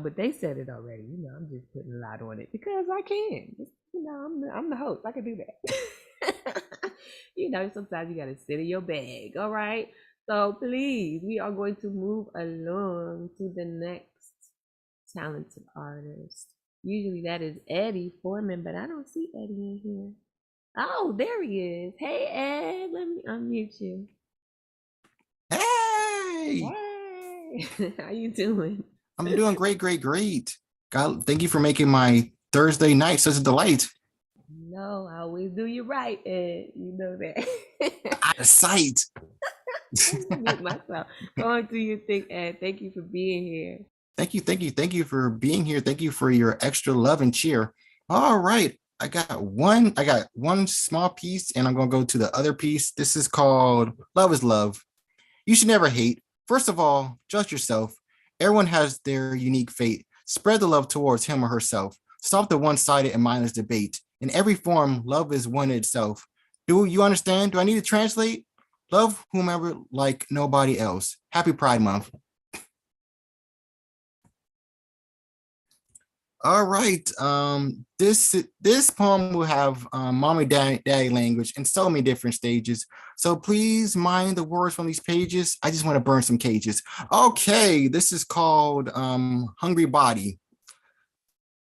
But they said it already. I'm just putting a lot on it because I can. I'm the host. I can do that. Sometimes you gotta sit in your bag. All right. So please, we are going to move along to the next talented artist. Usually that is Eddie Foreman, but I don't see Eddie in here. Oh, there he is. Hey, Ed, let me unmute you. Hey, Hey, how you doing? I'm doing great. God, thank you for making my Thursday night such a delight. No, I always do you right, Ed. You know that. Out of sight. Mute myself. Go on, do your thing, Ed. Thank you for being here. Thank you for being here. Thank you for your extra love and cheer. All right, I got one small piece, and I'm gonna go to the other piece. This is called Love is Love. You should never hate. First of all, trust yourself. Everyone has their unique fate. Spread the love towards him or herself. Stop the one-sided and mindless debate. In every form, love is one itself. Do you understand? Do I need to translate? Love whomever like nobody else. Happy Pride Month. All right. This poem will have mommy, daddy language in so many different stages. So please mind the words from these pages. I just want to burn some cages. Okay, this is called Hungry Body.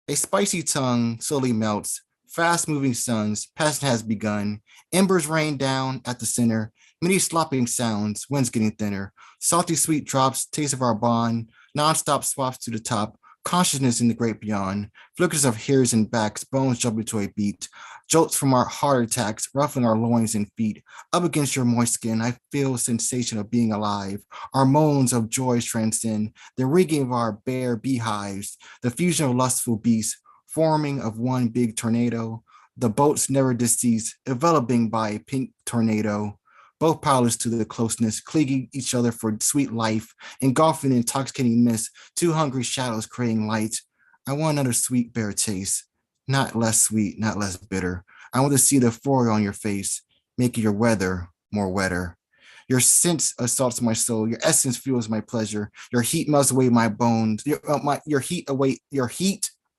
A spicy tongue slowly melts. Fast-moving suns, passion has begun. Embers rain down at the center. Many slopping sounds, winds getting thinner. Salty sweet drops, taste of our bond. Non-stop swaps to the top. Consciousness in the great beyond, flickers of hairs and backs, bones jumping to a beat, jolts from our heart attacks, ruffling our loins and feet. Up against your moist skin, I feel sensation of being alive. Our moans of joy transcend, the rigging of our bare beehives, the fusion of lustful beasts, forming of one big tornado. The boats never deceased, enveloping by a pink tornado. Both pilots to the closeness, clinging each other for sweet life, engulfing intoxicating mist, two hungry shadows creating light. I want another sweet bear taste, not less sweet, not less bitter. I want to see the foil on your face, making your weather more wetter. Your sense assaults my soul. Your essence fuels my pleasure. Your heat melts away my bones. Your heat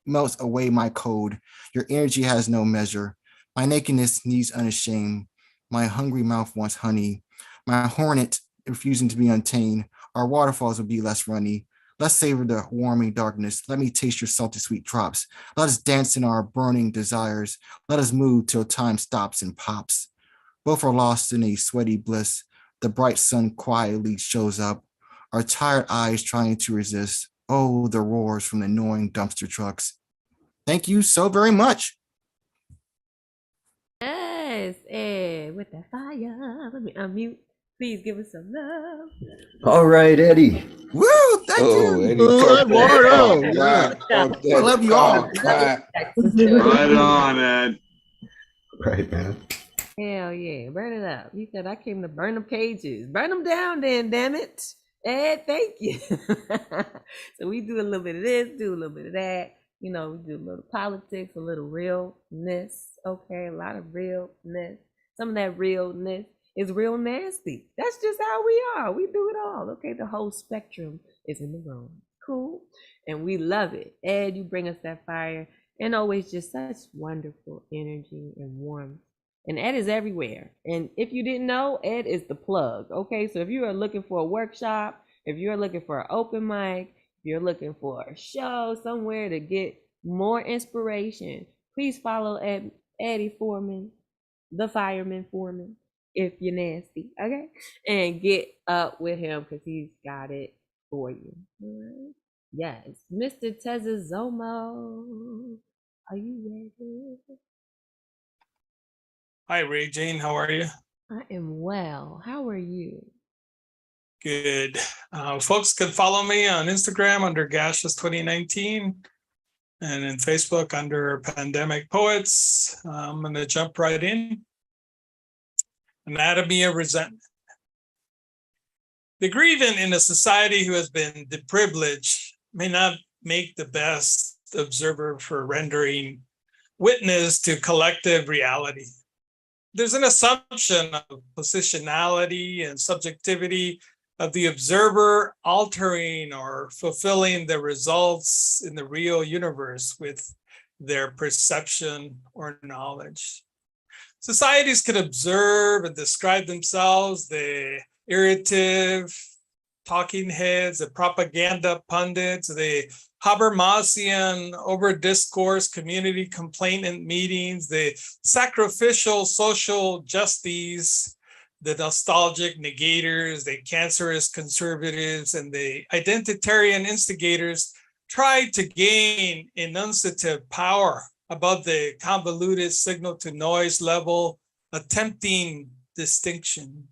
melts away my cold. Your energy has no measure. My nakedness needs unashamed. My hungry mouth wants honey. My hornet refusing to be untamed. Our waterfalls will be less runny. Let's savor the warming darkness. Let me taste your salty sweet drops. Let us dance in our burning desires. Let us move till time stops and pops. Both are lost in a sweaty bliss. The bright sun quietly shows up. Our tired eyes trying to resist. Oh, the roars from the annoying dumpster trucks. Thank you so very much. Yes, Ed, with that fire. Let me unmute. Please give us some love. All right, Eddie. Woo, thank Oh, you. Eddie, Good word, oh, God, I love you all. Right on, Ed. Right, man. Hell yeah, burn it up. He said, I came to burn them cages. Burn them down then, damn it. Ed, thank you. So we do a little bit of this, do a little bit of that. You know, we do a little politics, a little realness. Okay, a lot of realness. Some of that realness is real nasty. That's just how we are. We do it all. Okay, the whole spectrum is in the room. Cool. And we love it. Ed, you bring us that fire and always just such wonderful energy and warmth. And Ed is everywhere. And if you didn't know, Ed is the plug. Okay, so if you are looking for a workshop, if you're looking for an open mic, if you're looking for a show somewhere to get more inspiration, please follow Eddie Foreman, the fireman Foreman, if you're nasty, okay? And get up with him because he's got it for you. All right? Yes, Mr. Tezazomo, are you ready? Hi, Ray Jane. How are you? I am well. How are you? Good. Folks can follow me on Instagram under Gaseous 2019 and in Facebook under Pandemic Poets. I'm going to jump right in. Anatomy of Resentment. The grievant in a society who has been deprivileged may not make the best observer for rendering witness to collective reality. There's an assumption of positionality and subjectivity of the observer altering or fulfilling the results in the real universe with their perception or knowledge. Societies can observe and describe themselves, the irritative talking heads, the propaganda pundits, the Habermasian over-discourse community complainant meetings, the sacrificial social justice, the nostalgic negators, the cancerous conservatives, and the identitarian instigators tried to gain enunciative power above the convoluted signal to noise level, attempting distinction.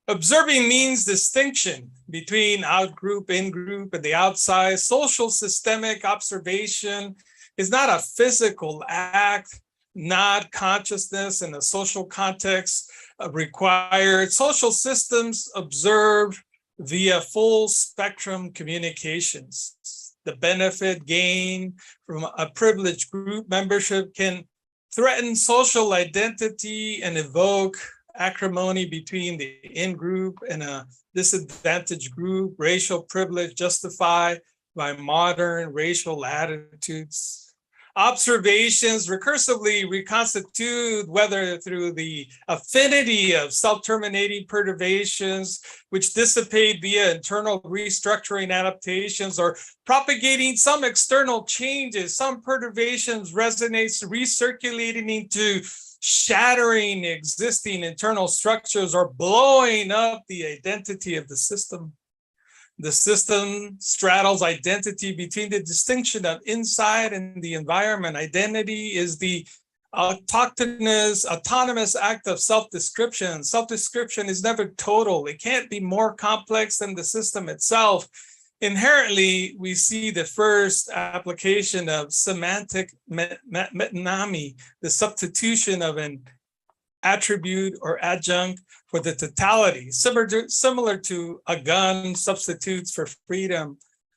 Observing means distinction between out-group, in-group, and the outside. Social systemic observation is not a physical act, not consciousness in a social context required. Social systems observe via full spectrum communications. The benefit gained from a privileged group membership can threaten social identity and evoke acrimony between the in-group and a disadvantaged group, racial privilege justified by modern racial attitudes. Observations recursively reconstitute, whether through the affinity of self-terminating perturbations, which dissipate via internal restructuring adaptations, or propagating some external changes. Some perturbations resonates recirculating into shattering existing internal structures or blowing up the identity of the system. The system straddles identity between the distinction of inside and the environment. Identity is the autonomous act of self-description. Self-description is never total. It can't be more complex than the system itself. inherently, we see the first application of semantic metonymy, the substitution of an attribute or adjunct for the totality, similar to a gun substitutes for freedom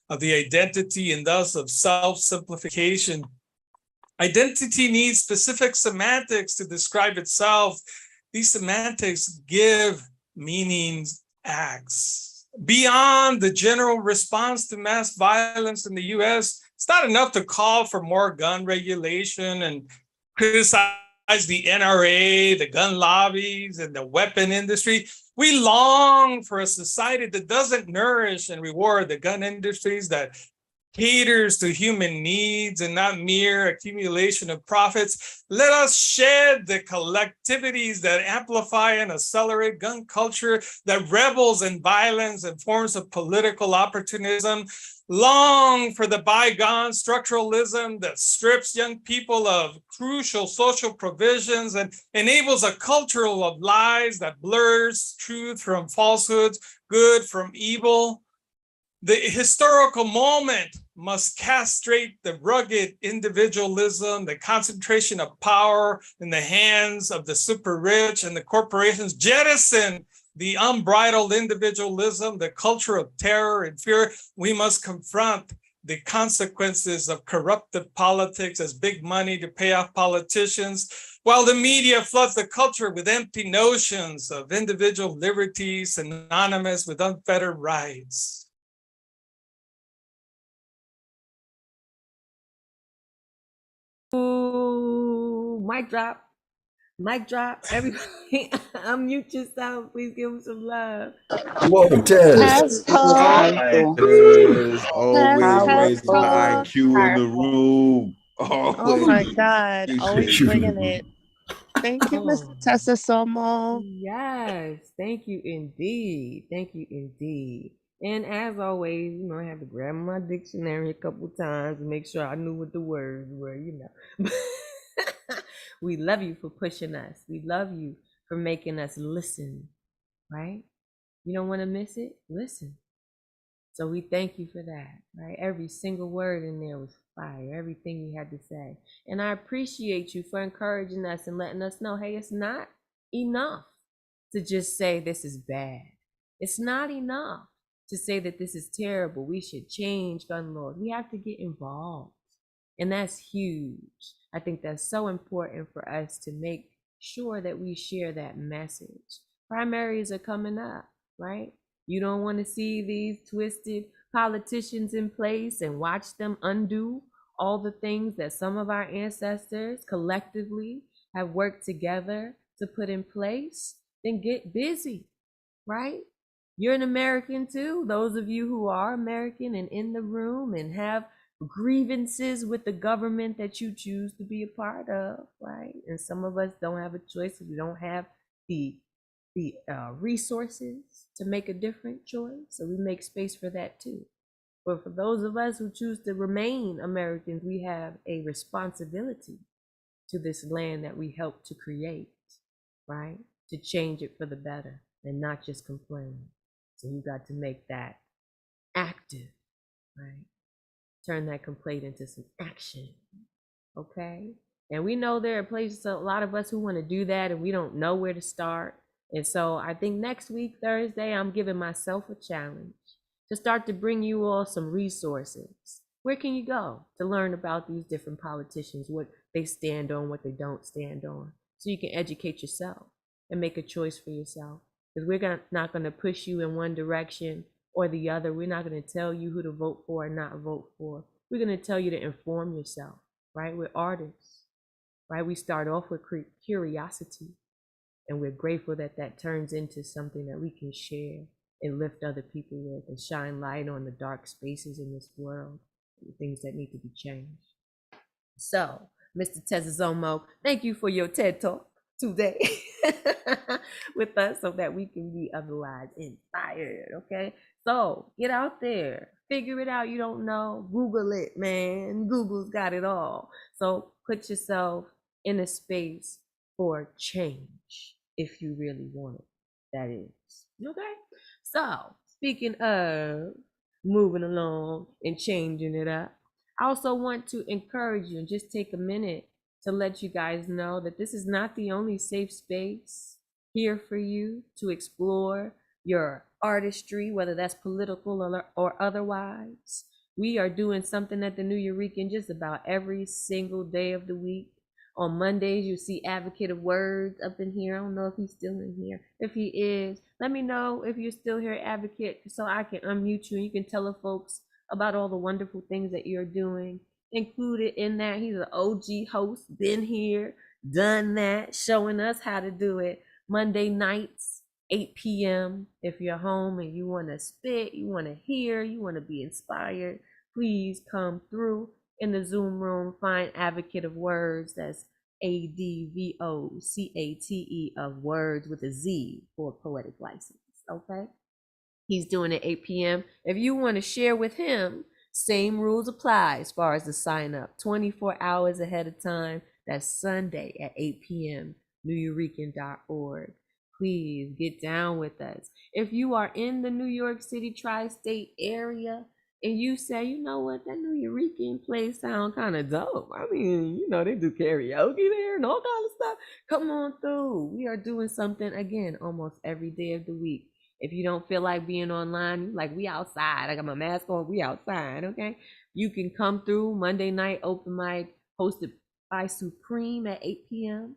of the identity and thus of self-simplification. Identity needs specific semantics to describe itself. These semantics give meanings acts. Beyond the general response to mass violence in the US, it's not enough to call for more gun regulation and criticize the NRA, the gun lobbies, and the weapon industry. We long for a society that doesn't nourish and reward the gun industries, that caters to human needs and not mere accumulation of profits. Let us shed the collectivities that amplify and accelerate gun culture, that rebels in violence and forms of political opportunism. Long for the bygone structuralism that strips young people of crucial social provisions and enables a culture of lies that blurs truth from falsehoods, good from evil. The historical moment must castrate the rugged individualism, the concentration of power in the hands of the super rich and the corporations, jettison the unbridled individualism, the culture of terror and fear. We must confront the consequences of corrupted politics as big money to pay off politicians, while the media floods the culture with empty notions of individual liberties synonymous with unfettered rights. Ooh, mic drop. Mic drop. Everybody, unmute yourself. Please give them some love. Whoa, Tez. That's Nice. Always raising the IQ in the room. Oh my Always. God. Always Appreciate bringing it. Thank you, Mr. Oh, Tessa Somo. yes. Thank you indeed. Thank you indeed. And as always, I had to grab my dictionary a couple times to make sure I knew what the words were, We love you for pushing us. We love you for making us listen, right? You don't want to miss it? Listen. So we thank you for that, right? Every single word in there was fire, everything you had to say. And I appreciate you for encouraging us and letting us know, hey, it's not enough to just say this is bad. It's not enough to say that this is terrible. We should change gun laws. We have to get involved. And that's huge. I think that's so important for us to make sure that we share that message. Primaries are coming up, right? You don't want to see these twisted politicians in place and watch them undo all the things that some of our ancestors collectively have worked together to put in place. Then get busy, right? You're an American too. Those of you who are American and in the room and have grievances with the government that you choose to be a part of, right? And some of us don't have a choice because we don't have the resources to make a different choice. So we make space for that too. But for those of us who choose to remain Americans, we have a responsibility to this land that we helped to create, right? To change it for the better and not just complain. So you got to make that active, right? Turn that complaint into some action, okay? And we know there are places, a lot of us who want to do that and we don't know where to start. And so I think next week, Thursday, I'm giving myself a challenge to start to bring you all some resources. Where can you go to learn about these different politicians, what they stand on, what they don't stand on, so you can educate yourself and make a choice for yourself? Because we're not going to push you in one direction or the other. We're not going to tell you who to vote for or not vote for. We're going to tell you to inform yourself, right? We're artists, right? We start off with curiosity, and we're grateful that that turns into something that we can share and lift other people with and shine light on the dark spaces in this world, the things that need to be changed. So, Mr. Tezazomo, thank you for your TED Talk today with us so that we can be otherwise inspired, okay? So get out there, figure it out. You don't know, Google it, man. Google's got it all. So put yourself in a space for change if you really want it, that is, okay? So speaking of moving along and changing it up. I also want to encourage you and just take a minute to let you guys know that this is not the only safe space here for you to explore your artistry, whether that's political or otherwise. We are doing something at the New Eurekan just about every single day of the week. On Mondays, you see Advocate of Words up in here. I don't know if he's still in here. If he is, let me know if you're still here, Advocate, so I can unmute you and you can tell the folks about all the wonderful things that you're doing. Included in that, he's an OG host, been here, done that, showing us how to do it. Monday nights, 8 p.m. If you're home and you want to spit, you want to hear, you want to be inspired, please come through in the Zoom room. Find Advocate of Words. That's ADVOCATE of Words with a Z for poetic license. Okay. He's doing it 8 p.m. If you want to share with him, same rules apply as far as the sign up. 24 hours ahead of time. That's Sunday at 8 p.m. NewEurekan.org. Please get down with us. If you are in the New York City tri-state area and you say, you know what, that New Eurekan place sound kind of dope. I mean, you know, they do karaoke there and all kind of stuff. Come on through. We are doing something, again, almost every day of the week. If you don't feel like being online, like we outside, I got my mask on, we outside, okay? You can come through. Monday night open mic hosted by Supreme at 8 p.m.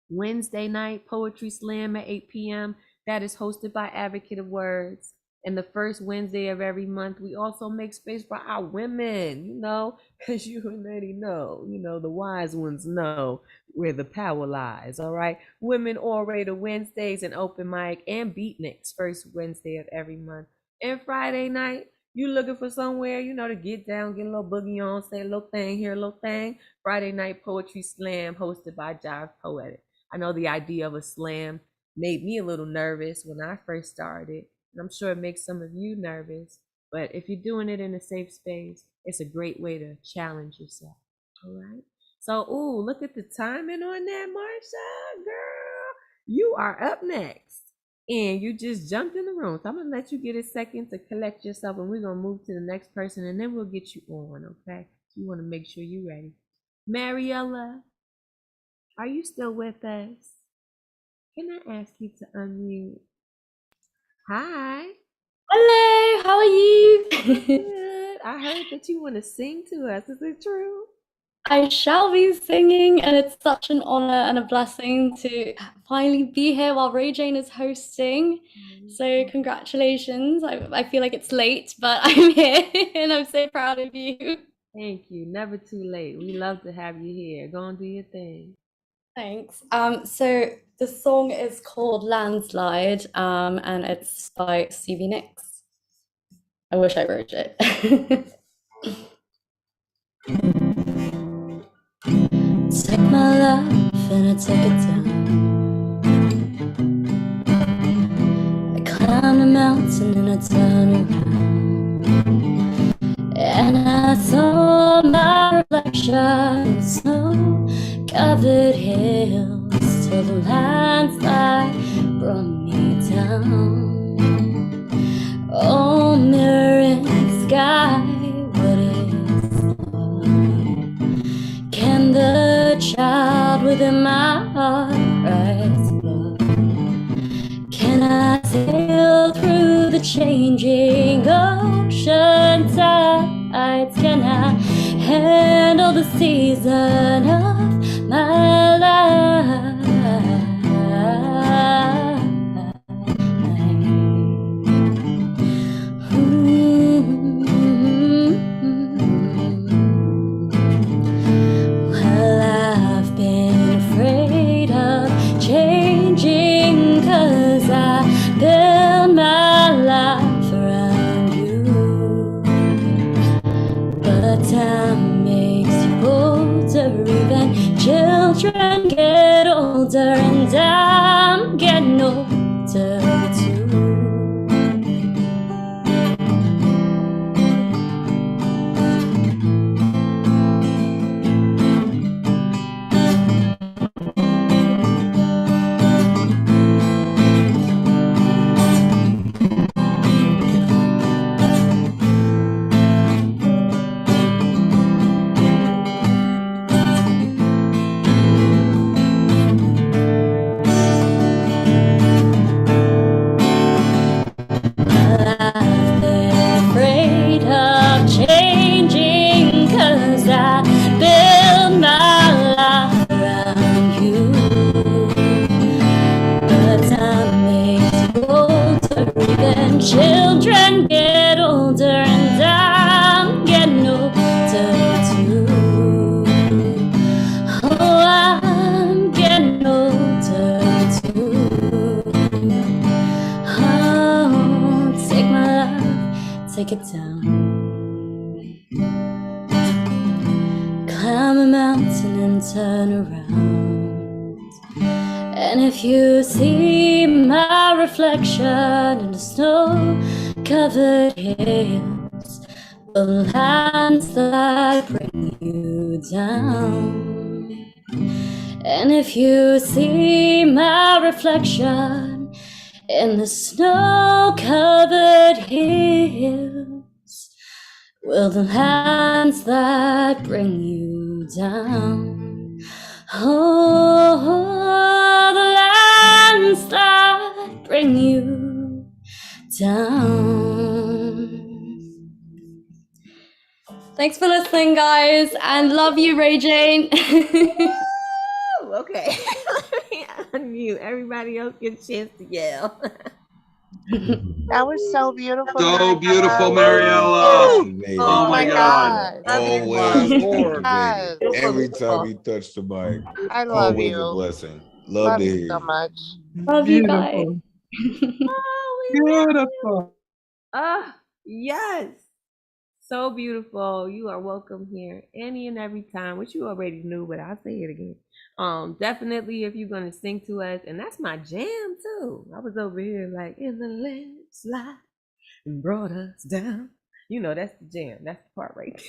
Wednesday night poetry slam at 8 p.m. That is hosted by Advocate of Words. And the first Wednesday of every month, we also make space for our women, you know, because you already know, you know, the wise ones know where the power lies, all right? Women Orator Wednesdays and open mic and beatniks first Wednesday of every month. And Friday night, you looking for somewhere, you know, to get down, get a little boogie on, say a little thing, hear a little thing. Friday night poetry slam hosted by Jive Poetic. I know the idea of a slam made me a little nervous when I first started. And I'm sure it makes some of you nervous, but if you're doing it in a safe space, it's a great way to challenge yourself. All right. So, ooh, look at the timing on that, Marsha, girl. You are up next. And you just jumped in the room. So I'm going to let you get a second to collect yourself and we're going to move to the next person and then we'll get you on, okay? You want to make sure you're ready. Mariella, are you still with us? Can I ask you to unmute? Hi. Hello, how are you? Good. I heard that you want to sing to us. Is it true? I shall be singing, and it's such an honor and a blessing to finally be here while Ray Jane is hosting. So congratulations. I feel like it's late, but I'm here and I'm so proud of you. Thank you. Never too late. We love to have you here. Go and do your thing. Thanks. So the song is called Landslide, and it's by Stevie Nicks. I wish I wrote it. Take my life and I take it down. I climbed a mountain and I turned around, and I saw my reflection in snow-covered hills till the landslide brought me down. Oh, mirroring sky, what is love? Can the child within my heart rise above? Can I sail through the changing ocean tides? Can I handle the season of my life? Well, I've been afraid of changing, 'cause I build my life around you. But time makes you older, even children get take it down. Climb a mountain and turn around. And if you see my reflection in the snow-covered hills, the lands that bring you down. And if you see my reflection in the snow-covered hills, will the lands that bring you down. Oh, the lands that bring you down. Thanks for listening, guys, and love you, Ray Jane. Woo! Okay. Let me unmute. Everybody else get a chance to yell. That was so beautiful. So beautiful, Mariella. Mariella. Oh my God. Always Yes. captivating. Every time you touch the mic, I love always you. a blessing. Love Love to you hear so you. much. Love you guys. Beautiful. Ah, yes. So beautiful. You are welcome here any and every time, which you already knew, but I'll say it again. Definitely if you're gonna sing to us, and that's my jam too. I was over here like in the landslide and brought us down. You know, that's the jam. That's the part right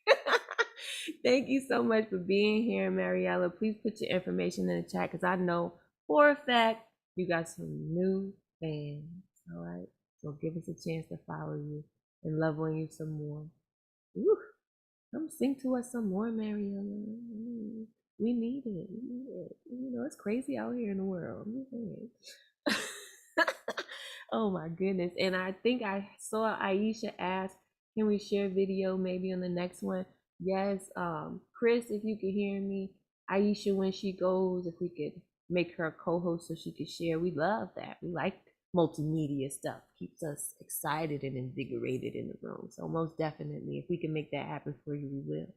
there. Thank you so much for being here, Mariella. Please put your information in the chat because I know for a fact you got some new fans. All right. So give us a chance to follow you and love on you some more. Woo. Come sing to us some more, Mariella. We need it. We need it. You know, it's crazy out here in the world. Oh my goodness. And I think I saw Aisha ask, can we share video maybe on the next one? Yes. Chris, if you could hear me, Aisha, when she goes, if we could make her a co-host so she could share, we love that. We like multimedia stuff. Keeps us excited and invigorated in the room. So most definitely, if we can make that happen for you, we will.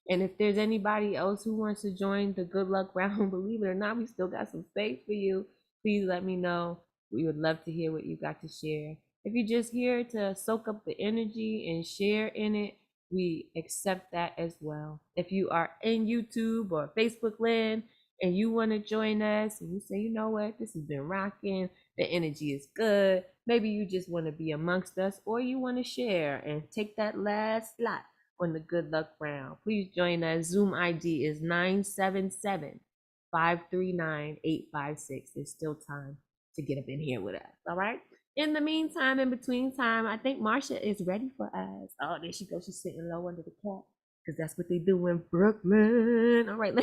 And if there's anybody else who wants to join the good luck round, believe it or not, we still got some space for you. Please let me know. We would love to hear what you got to share. If you're just here to soak up the energy and share in it, we accept that as well. If you are in YouTube or Facebook land and you want to join us and you say, you know what, this has been rocking, the energy is good, maybe you just want to be amongst us or you want to share and take that last slot on the good luck round, please join us. Zoom ID is 977-539-856. There's still time to get up in here with us. All right. In the meantime, in between time, I think Marsha is ready for us. Oh, there she goes. She's sitting low under the cat because that's what they do in Brooklyn. All right.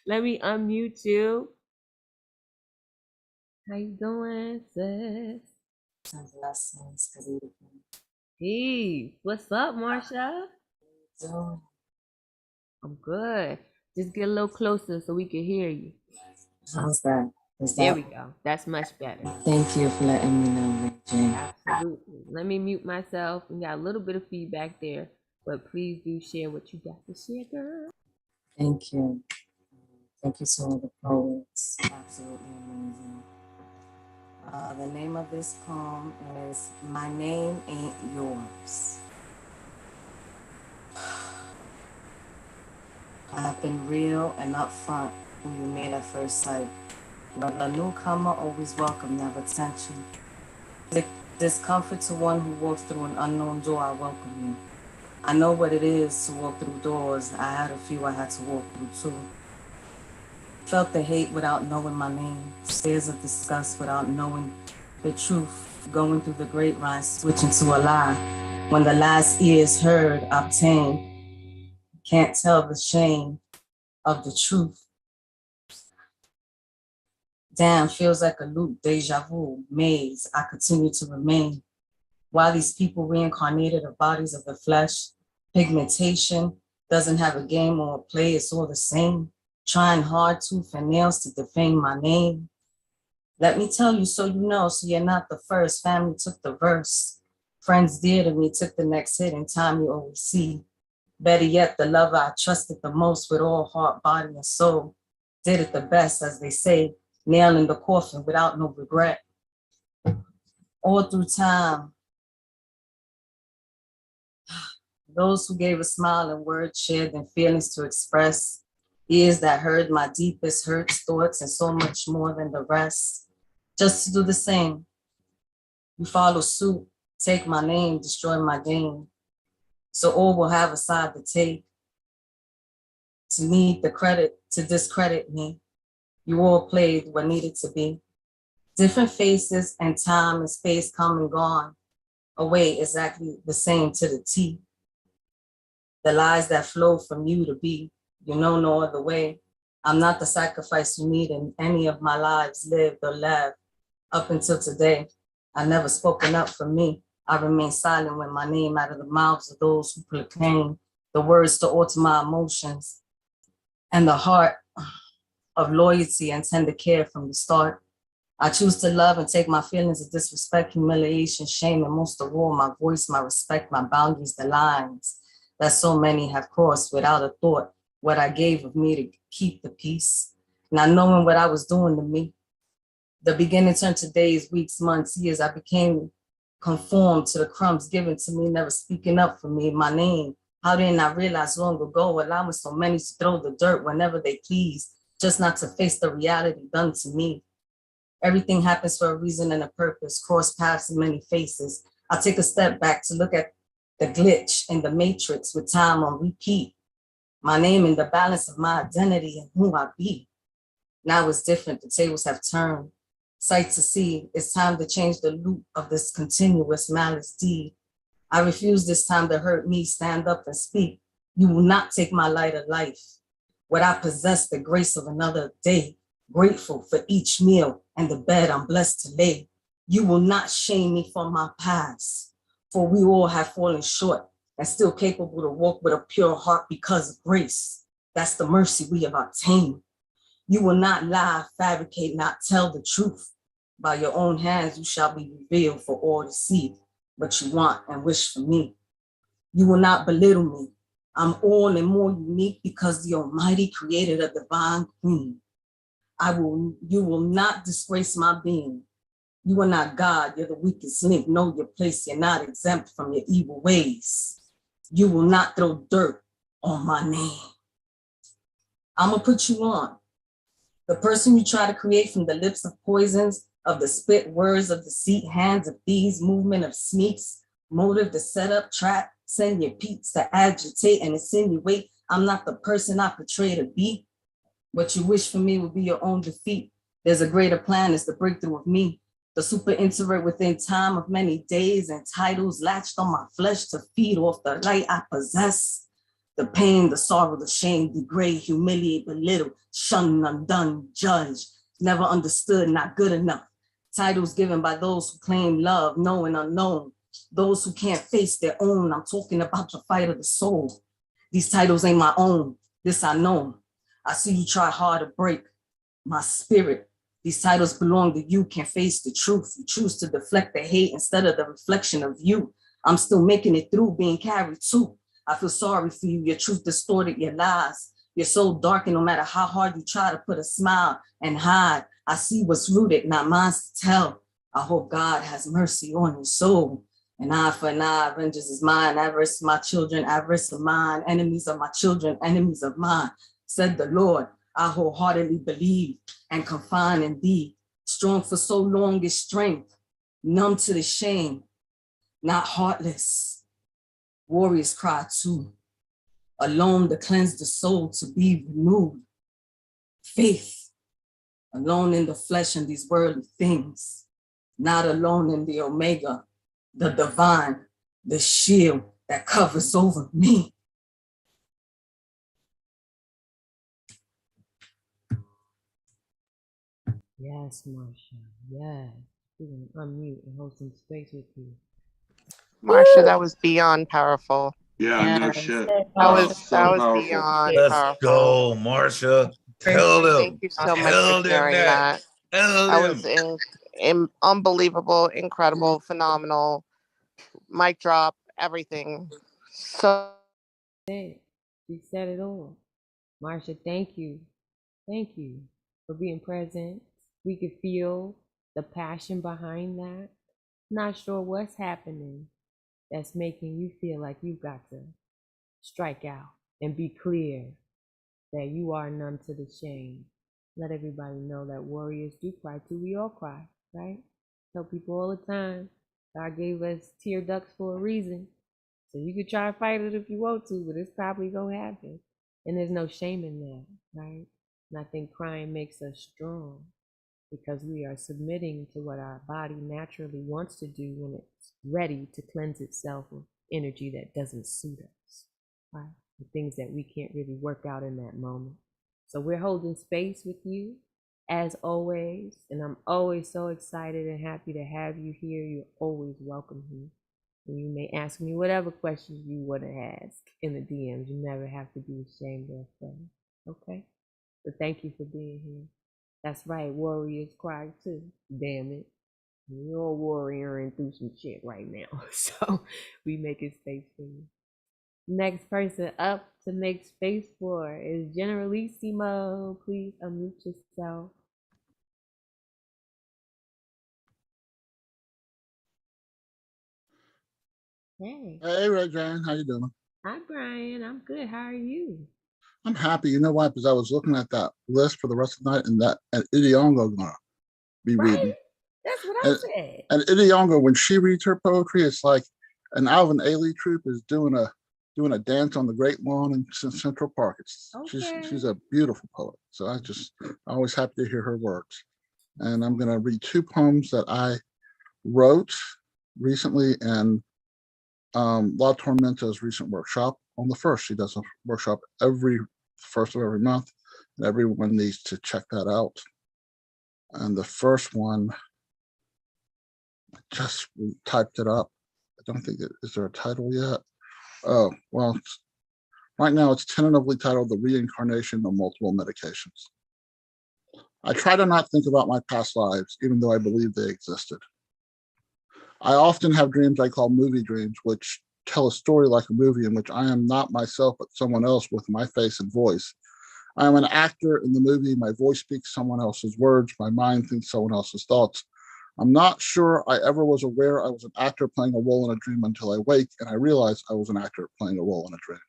Let me unmute you. How you doing, sis? Blessings. Good evening. Hey, what's up, Marsha? I'm good. Just get a little closer so we can hear you. How's that? There we go. That's much better. Thank you for letting me know, Jane. Absolutely. Let me mute myself. We got a little bit of feedback there, but please do share what you got to share, girl. Thank you. Thank you to all the poets. Absolutely amazing. The name of this poem is My Name Ain't Yours. I've been real and upfront who you made at first sight. But a newcomer always welcome, never tension. Discomfort to one who walks through an unknown door, I welcome you. I know what it is to walk through doors. I had a few I had to walk through too. Felt the hate without knowing my name. Stares of disgust without knowing the truth. Going through the grapevine, switching to a lie. When the last ears heard, obtained. Can't tell the shame of the truth. Damn, feels like a loop, deja vu, maze. I continue to remain. While these people reincarnated of bodies of the flesh, pigmentation doesn't have a game or a play, it's all the same. Trying hard tooth and nails to defame my name. Let me tell you so you know, so you're not the first. Family took the verse. Friends dear to me took the next hit in time you always see. Better yet, the lover I trusted the most with all heart, body, and soul. Did it the best, as they say, nailing the coffin without no regret. All through time, Those who gave a smile and words shared their feelings to express. Ears that heard my deepest hurts, thoughts, and so much more than the rest. Just to do the same. You follow suit, take my name, destroy my game. So all will have a side to take. To need the credit, to discredit me. You all played what needed to be. Different faces and time and space come and gone. Away exactly the same to the T. The lies that flow from you to be, you know no other way. I'm not the sacrifice you need in any of my lives lived or lived up until today. I never spoken up for me. I remain silent when my name out of the mouths of those who proclaim the words to alter my emotions and the heart of loyalty and tender care from the start. I choose to love and take my feelings of disrespect, humiliation, shame, and most of all, my voice, my respect, my boundaries, the lines that so many have crossed without a thought, what I gave of me to keep the peace, not knowing what I was doing to me. The beginning turned to days, weeks, months, years. I became conformed to the crumbs given to me, never speaking up for me, my name. How didn't I realize long ago, allowing so many to throw the dirt whenever they please, just not to face the reality done to me. Everything happens for a reason and a purpose, cross paths in many faces. I take a step back to look at the glitch in the matrix with time on repeat. My name in the balance of my identity and who I be. Now it's different, the tables have turned. Sight to see, it's time to change the loop of this continuous malice deed. I refuse this time to hurt me, stand up and speak. You will not take my light of life. What I possess, the grace of another day, grateful for each meal and the bed I'm blessed to lay. You will not shame me for my past, for we all have fallen short and still capable to walk with a pure heart because of grace. That's the mercy we have obtained. You will not lie, fabricate, not tell the truth. By your own hands you shall be revealed for all to see what you want and wish for me. You will not belittle me. I'm all and more unique because the Almighty created a divine queen. You will not disgrace my being. You are not God, you're the weakest link. Know your place, you're not exempt from your evil ways. You will not throw dirt on my name. I'm gonna put you on. The person you try to create from the lips of poisons, of the spit words of deceit, hands of thieves, movement of sneaks, motive to set up, trap, send your peeps to agitate and insinuate. I'm not the person I portray to be. What you wish for me will be your own defeat. There's a greater plan, it's the breakthrough of me. The super introvert within time of many days and titles latched on my flesh to feed off the light I possess. The pain, the sorrow, the shame, degrade, humiliate, belittle, shun, undone, judge, never understood, not good enough. Titles given by those who claim love, known, unknown, those who can't face their own. I'm talking about the fight of the soul. These titles ain't my own, this I know. I see you try hard to break my spirit. These titles belong to you, can't face the truth. You choose to deflect the hate instead of the reflection of you. I'm still making it through, being carried too. I feel sorry for you. Your truth distorted your lies. You're so dark, and no matter how hard you try to put a smile and hide, I see what's rooted, not mine to tell. I hope God has mercy on your soul. An eye for an eye, vengeance is mine. Avarice of my children, avarice of mine. Enemies of my children, enemies of mine. Said the Lord, I wholeheartedly believe and confide in thee. Strong for so long is strength, numb to the shame, not heartless. Warriors cry too, alone to cleanse the soul to be renewed. Faith, alone in the flesh and these worldly things, not alone in the Omega, the divine, the shield that covers over me. Yes, Marsha. Yes. We're gonna unmute and hold some space with you. Marsha, that was beyond powerful. Yeah, no shit. That Wow, was so powerful. beyond Let's powerful. go, Marsha. Held him. Thank you so much for Held him sharing that. Held That him. was unbelievable, incredible, phenomenal. Mic drop, everything. So She said it all. Marsha, thank you. Thank you for being present. We could feel the passion behind that. Not sure what's happening that's making you feel like you've got to strike out and be clear that you are none to the shame. Let everybody know that warriors do cry too. We all cry, right? Tell people all the time, God gave us tear ducts for a reason. So you could try to fight it if you want to, but it's probably gonna happen. And there's no shame in that, right? And I think crying makes us strong because we are submitting to what our body naturally wants to do when it's ready to cleanse itself of energy that doesn't suit us, right? The things that we can't really work out in that moment. So we're holding space with you as always, and I'm always so excited and happy to have you here. You're always welcome here. And you may ask me whatever questions you want to ask in the DMs. You never have to be ashamed or afraid. Okay? But thank you for being here. That's right, warriors cry too. Damn it. We're all warrioring through some shit right now. So we making space for you. Next person up to make space for is Generalissimo. Please unmute yourself. Hey. Hey, Red Jane, how you doing? Hi, Brian. I'm good. How are you? I'm happy. You know why? Because I was looking at that list for the rest of the night, and Idiongo gonna be reading. That's what I said. And Idiongo, when she reads her poetry, it's like an Alvin Ailey troupe is doing a dance on the Great Lawn in Central Park. She's a beautiful poet. So I'm always happy to hear her words. And I'm gonna read two poems that I wrote recently and La Tormenta's recent workshop on the 1st. She does a workshop every first of every month, and everyone needs to check that out. And the first one, I just typed it up. I don't think is there a title yet? Oh, well, right now it's tentatively titled The Reincarnation of Multiple Medications. I try to not think about my past lives, even though I believe they existed. I often have dreams I call movie dreams, which tell a story like a movie in which I am not myself, but someone else with my face and voice. I am an actor in the movie. My voice speaks someone else's words. My mind thinks someone else's thoughts. I'm not sure I ever was aware I was an actor playing a role in a dream until I wake, and I realized I was an actor playing a role in a dream.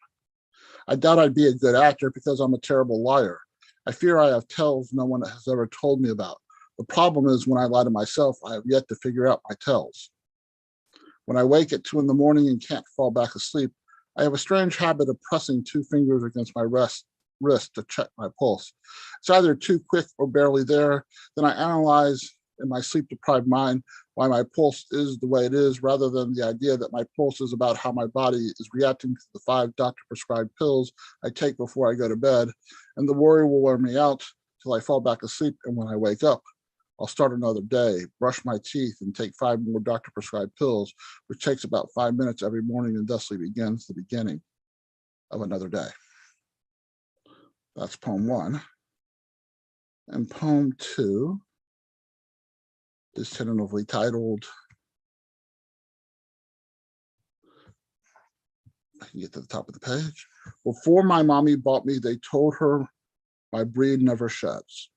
I doubt I'd be a good actor because I'm a terrible liar. I fear I have tells no one has ever told me about. The problem is when I lie to myself, I have yet to figure out my tells. When I wake at 2 in the morning and can't fall back asleep, I have a strange habit of pressing 2 fingers against my wrist to check my pulse. It's either too quick or barely there. Then I analyze in my sleep-deprived mind why my pulse is the way it is, rather than the idea that my pulse is about how my body is reacting to the 5 doctor-prescribed pills I take before I go to bed. And the worry will wear me out till I fall back asleep, and when I wake up, I'll start another day, brush my teeth, and take 5 more doctor-prescribed pills, which takes about 5 minutes every morning and thusly begins the beginning of another day. That's poem 1. And poem 2 is tentatively titled, I can get to the top of the page. Before my mommy bought me, they told her my breed never sheds.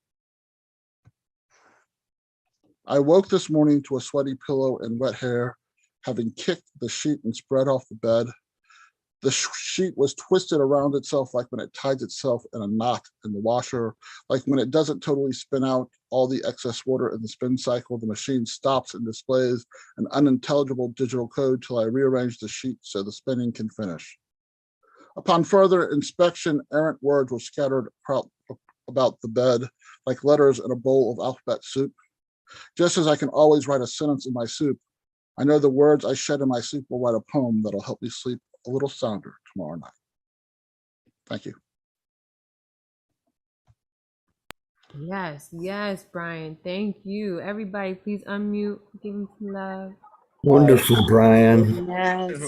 I woke this morning to a sweaty pillow and wet hair, having kicked the sheet and spread off the bed. The sheet was twisted around itself like when it ties itself in a knot in the washer, like when it doesn't totally spin out all the excess water in the spin cycle, the machine stops and displays an unintelligible digital code till I rearrange the sheet so the spinning can finish. Upon further inspection, errant words were scattered about the bed like letters in a bowl of alphabet soup. Just as I can always write a sentence in my soup, I know the words I shed in my sleep will write a poem that'll help me sleep a little sounder tomorrow night. Thank you. Yes, Brian. Thank you. Everybody, please unmute. Give him some love. Wonderful, Brian. Yes.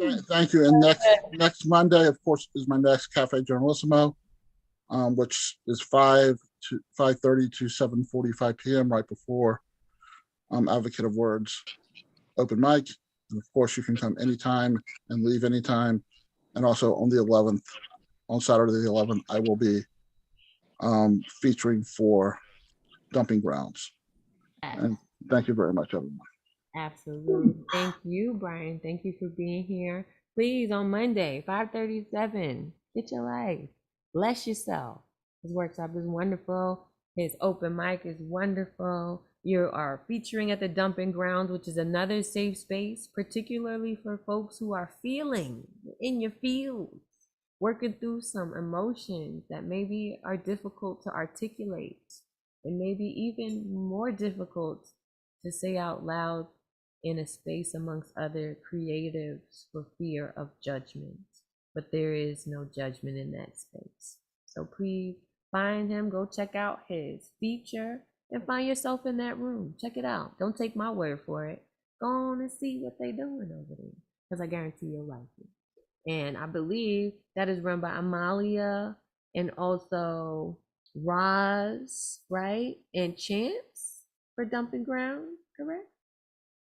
And thank you. And next Monday, of course, is my next Cafe Generalissimo, which is 5:30 to 7:45 p.m. right before Advocate of Words open mic. And of course, you can come anytime and leave anytime. And also on the 11th, on Saturday the 11th, I will be featuring for Dumping Grounds. And thank you very much, everyone. Absolutely. Thank you, Brian. Thank you for being here. Please, on Monday, 5:37, get your life. Bless yourself. His workshop is wonderful. His open mic is wonderful. You are featuring at the dumping grounds, which is another safe space, particularly for folks who are feeling in your fields, working through some emotions that maybe are difficult to articulate and maybe even more difficult to say out loud in a space amongst other creatives for fear of judgment. But there is no judgment in that space. So please find him, go check out his feature, and find yourself in that room. Check it out. Don't take my word for it. Go on and see what they're doing over there, because I guarantee you'll like it. And I believe that is run by Amalia and also Roz, right? And Chance for Dumping Ground, correct?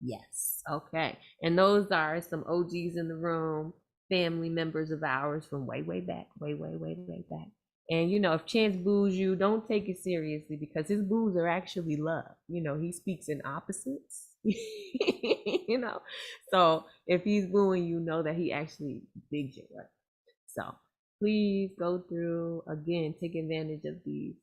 Yes. Okay. And those are some OGs in the room, family members of ours from way, way back, way, way, way, way back. And you know, if Chance boos you, don't take it seriously, because his boos are actually love. You know, he speaks in opposites. You know, so if he's booing you, know that he actually digs your work. So please go through again, take advantage of these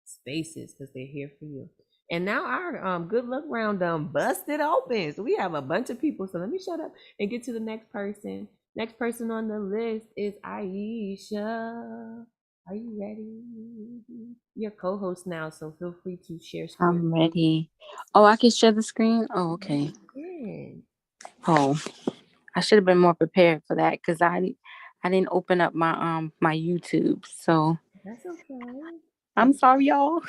spaces because they're here for you. And now our good luck round busted open. So we have a bunch of people. So let me shut up and get to the next person. Next person on the list is Aisha. Are you ready? You're co-host now, so feel free to share screen. I'm ready. Oh, I can share the screen? Oh, okay. Yeah. Oh, I should have been more prepared for that because I didn't open up my my YouTube. So That's okay. I'm sorry, y'all.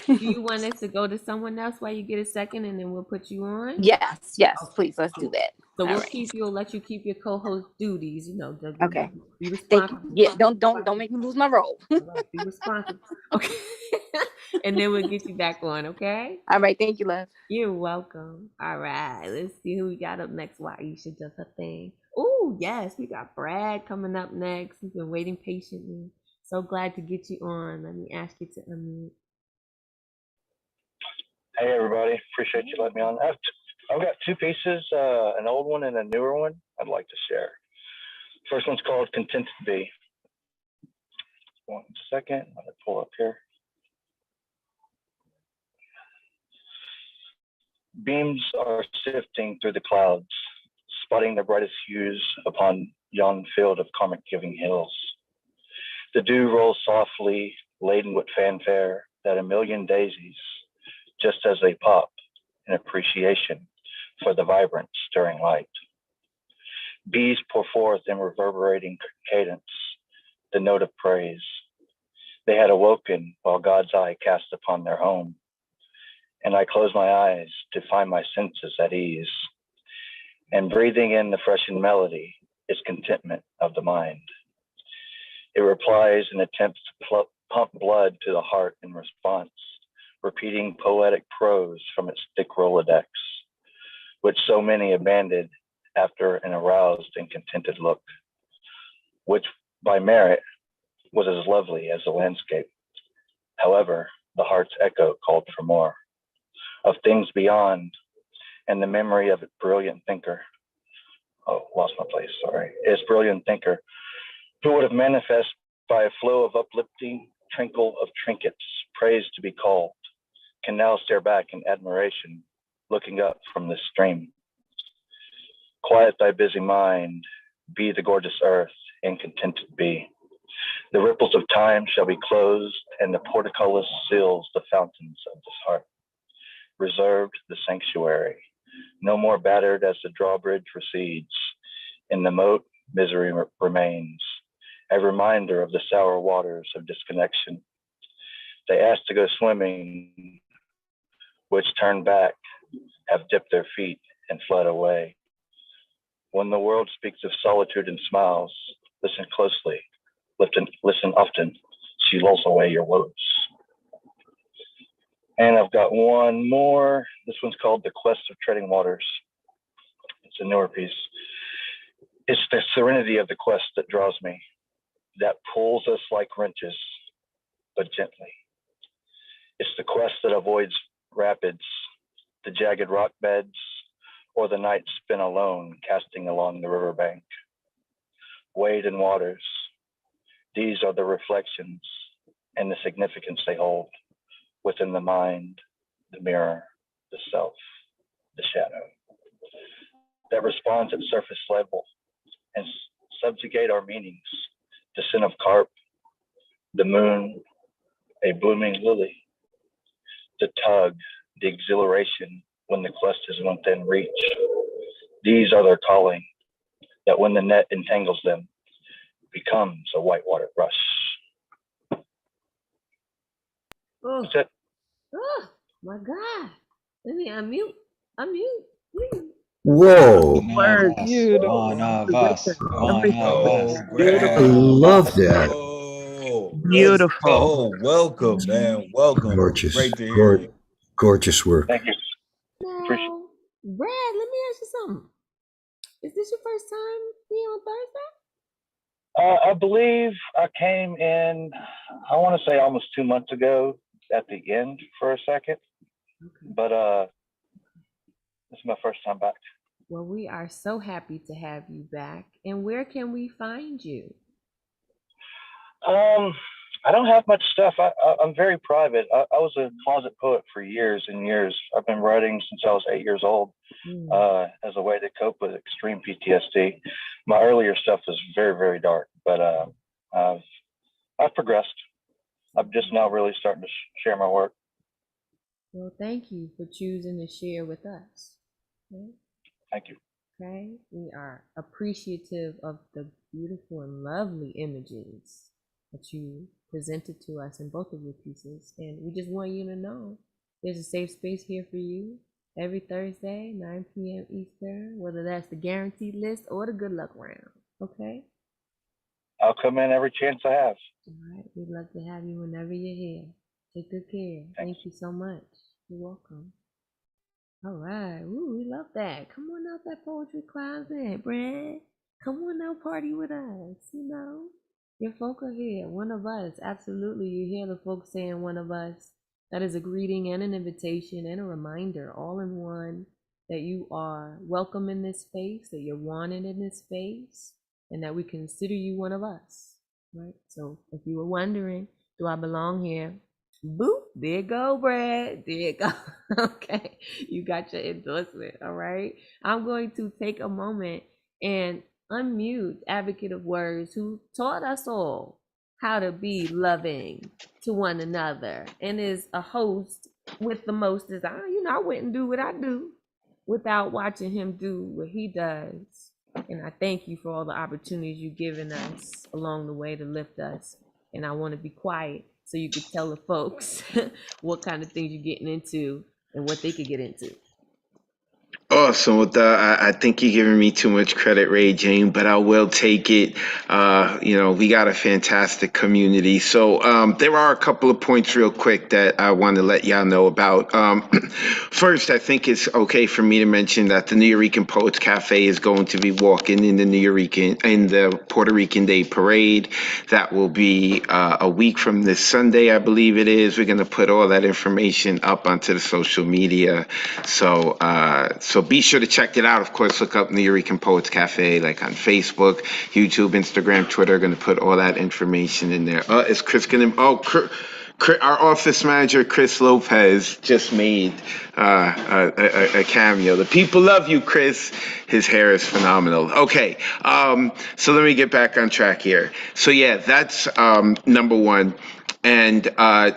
Do you want us to go to someone else while you get a second, and then we'll put you on? Yes, Okay. please, let's do that. So All we'll right. let you keep your co-host duties. You know, Okay. be Thank you. responsible. Yeah, don't make me lose my role. Be responsible. Okay. And then we'll get you back on. Okay. All right. Thank you, love. You're welcome. All right. Let's see who we got up next. Why you should just her thing. Oh yes, we got Brad coming up next. He's been waiting patiently. So glad to get you on. Let me ask you to unmute. Hey everybody, appreciate you letting me on. I've got two pieces, an old one and a newer one I'd like to share. First one's called Contented Bee. 1 second, let me pull up here. Beams are sifting through the clouds, spotting the brightest hues upon yon field of karmic-giving hills. The dew rolls softly, laden with fanfare, that a million daisies, just as they pop in appreciation for the vibrant, stirring light. Bees pour forth in reverberating cadence the note of praise. They had awoken while God's eye cast upon their home, and I close my eyes to find my senses at ease. And breathing in the freshened melody is contentment of the mind. It replies and attempts to pump blood to the heart in response, repeating poetic prose from its thick Rolodex, which so many abandoned after an aroused and contented look, which by merit was as lovely as the landscape. However, the heart's echo called for more, of things beyond, and the memory of its brilliant thinker. Oh, lost my place, sorry. Its brilliant thinker, who would have manifest by a flow of uplifting trinkle of trinkets, praised to be called, can now stare back in admiration, looking up from the stream. Quiet thy busy mind, be the gorgeous earth, and contented be. The ripples of time shall be closed, and the portcullis seals the fountains of this heart. Reserved the sanctuary, no more battered as the drawbridge recedes. In the moat, misery remains, a reminder of the sour waters of disconnection. They ask to go swimming, which turn back, have dipped their feet and fled away. When the world speaks of solitude and smiles, listen closely, listen often, she lulls away your woes. And I've got one more. This one's called The Quest of Treading Waters. It's a newer piece. It's the serenity of the quest that draws me, that pulls us like wrenches, but gently. It's the quest that avoids rapids, the jagged rock beds, or the night spent alone casting along the riverbank. Wade and waters, these are the reflections and the significance they hold within the mind, the mirror, the self, the shadow, that responds at surface level and subjugate our meanings. The scent of carp, the moon, a blooming lily, the tug, the exhilaration when the quest is within reach. These are their calling, that when the net entangles them, becomes a whitewater rush. Oh, That's it. oh my God. Let me unmute. Please. Whoa. Word. One of us. One of us. Oh, Greg. One of Let's us. Love that. go. Let's Beautiful. go. Welcome, man. Welcome. Gorgeous. Great to hear you. Gorgeous work. Thank you. Now, Brad, let me ask you something. Is this your first time being on Thursday? I believe I came in, I want to say almost 2 months ago at the end for a second, but this is my first time back. Well, we are so happy to have you back. And where can we find you? I don't have much stuff. I'm very private. I was a closet poet for years and years. I've been writing since I was 8 years old as a way to cope with extreme PTSD. My earlier stuff was very, very dark, but I've progressed. I'm just now really starting to share my work. Well, thank you for choosing to share with us. Okay? Thank you. Okay, we are appreciative of the beautiful and lovely images that you presented to us in both of your pieces. And we just want you to know there's a safe space here for you every Thursday, 9 p.m. Eastern, whether that's the guaranteed list or the good luck round. Okay? I'll come in every chance I have. All right, we'd love to have you whenever you're here. Take good care. Thank you so much. You're welcome. All right. Ooh, we love that. Come on out that poetry closet, Brad. Come on out, party with us. You know, your folk are here. One of us. Absolutely. You hear the folks saying one of us. That is a greeting and an invitation and a reminder all in one that you are welcome in this space, that you're wanted in this space, and that we consider you one of us. Right? So if you were wondering, do I belong here? Boop, there you go, Brad. There you go. Okay, you got your endorsement. All right. I'm going to take a moment and unmute Advocate of Words, who taught us all how to be loving to one another and is a host with the most design. You know, I wouldn't do what I do without watching him do what he does. And I thank you for all the opportunities you've given us along the way to lift us. And I want to be quiet so you could tell the folks what kind of things you're getting into and what they could get into. Awesome. With that, I think you're giving me too much credit, Ray Jane, but I will take it. We got a fantastic community. So there are a couple of points real quick that I want to let y'all know about. First, I think it's okay for me to mention that the New Rican Poets Cafe is going to be walking in the Puerto Rican Day Parade. That will be a week from this Sunday, I believe it is. We're going to put all that information up onto the social media. So be sure to check it out. Of course, look up New Rican Poets Cafe, like on Facebook, YouTube, Instagram, Twitter. Going to put all that information in there. Is Chris going to? Our office manager, Chris Lopez, just made a cameo. The people love you, Chris. His hair is phenomenal. Okay, so let me get back on track here. So yeah, that's number one. And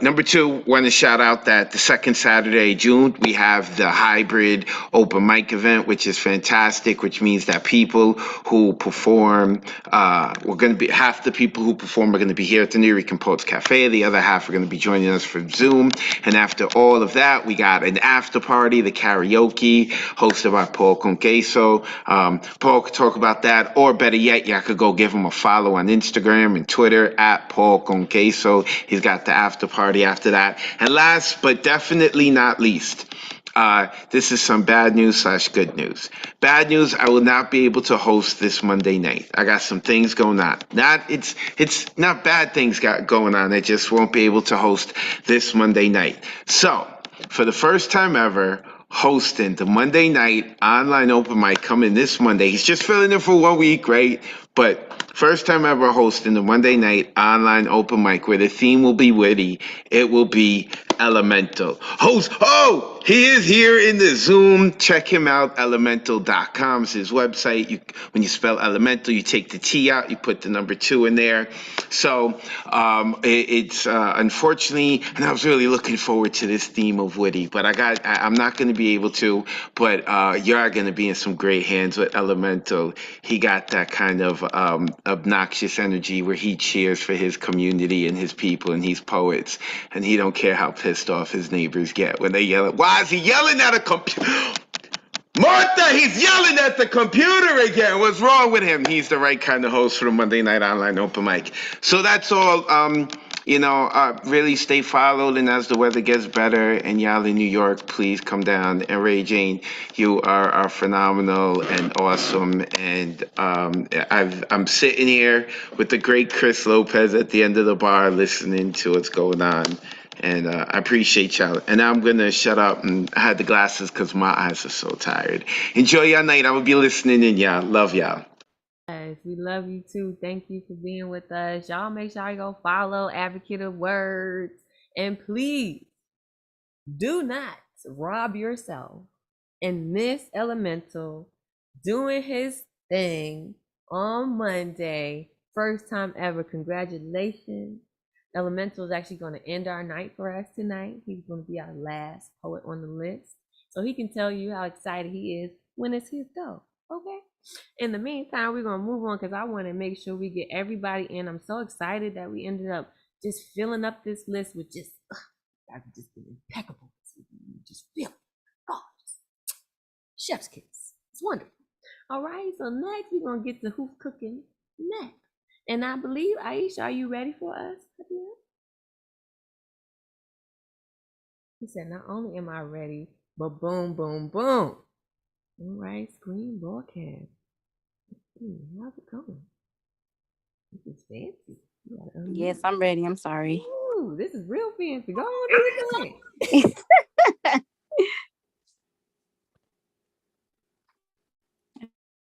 number two, want to shout out that the second Saturday of June, we have the hybrid open mic event, which is fantastic, which means that people who perform, we're going to be, half the people who perform are going to be here at the New Rican Poets Cafe. The other half are going to be joining us from Zoom. And after all of that, we got an after party, the karaoke, hosted by Paul Conqueso. Paul could talk about that, or better yet, y'all could go give him a follow on Instagram and Twitter at Paul Conqueso. He's got the after party after that. And last but definitely not least, this is some bad news / good news. Bad news, I will not be able to host this Monday night. I got some things going on. It's not bad things going on. I just won't be able to host this Monday night. So, for the first time ever, hosting the Monday night online open mic coming this Monday. He's just filling in for 1 week, right? But first time ever hosting the Monday night online open mic where the theme will be witty. It will be elemental. Host, oh, he is here in the Zoom. Check him out. Elemental.com is his website. When you spell elemental, you take the T out, you put the number 2 in there. So it's unfortunately, and I was really looking forward to this theme of witty, but I'm not going to be able to, but you are going to be in some great hands with Elemental. He got that kind of obnoxious energy where he cheers for his community and his people and his poets, and he don't care how pissed off his neighbors get when they yell. Why is he yelling at a computer? Martha, he's yelling at the computer again. What's wrong with him? He's the right kind of host for the Monday Night Online Open Mic. So that's all. Really stay followed, and as the weather gets better and y'all in New York, please come down. And Ray Jane, you are phenomenal and awesome. And I'm sitting here with the great Chris Lopez at the end of the bar listening to what's going on. And I appreciate y'all. And I'm going to shut up and I had the glasses because my eyes are so tired. Enjoy your night. I will be listening in, y'all. Love y'all. Yes, we love you too. Thank you for being with us. Y'all make sure you go follow Advocate of Words. And please do not rob yourself and miss Elemental doing his thing on Monday. First time ever. Congratulations. Elemental is actually going to end our night for us tonight. He's going to be our last poet on the list. So he can tell you how excited he is when it's his go. Okay? In the meantime, we're going to move on because I want to make sure we get everybody in. I'm so excited that we ended up just filling up this list with just been impeccable. Just feel gorgeous. Chef's kiss. It's wonderful. All right, so next we're going to get to who's cooking next. And I believe, Aisha, are you ready for us? He said, not only am I ready, but boom, boom, boom. All right, screen broadcast. How's it going? This is fancy. Yes, I'm ready. I'm sorry. Ooh, this is real fancy. Go on, do your thing.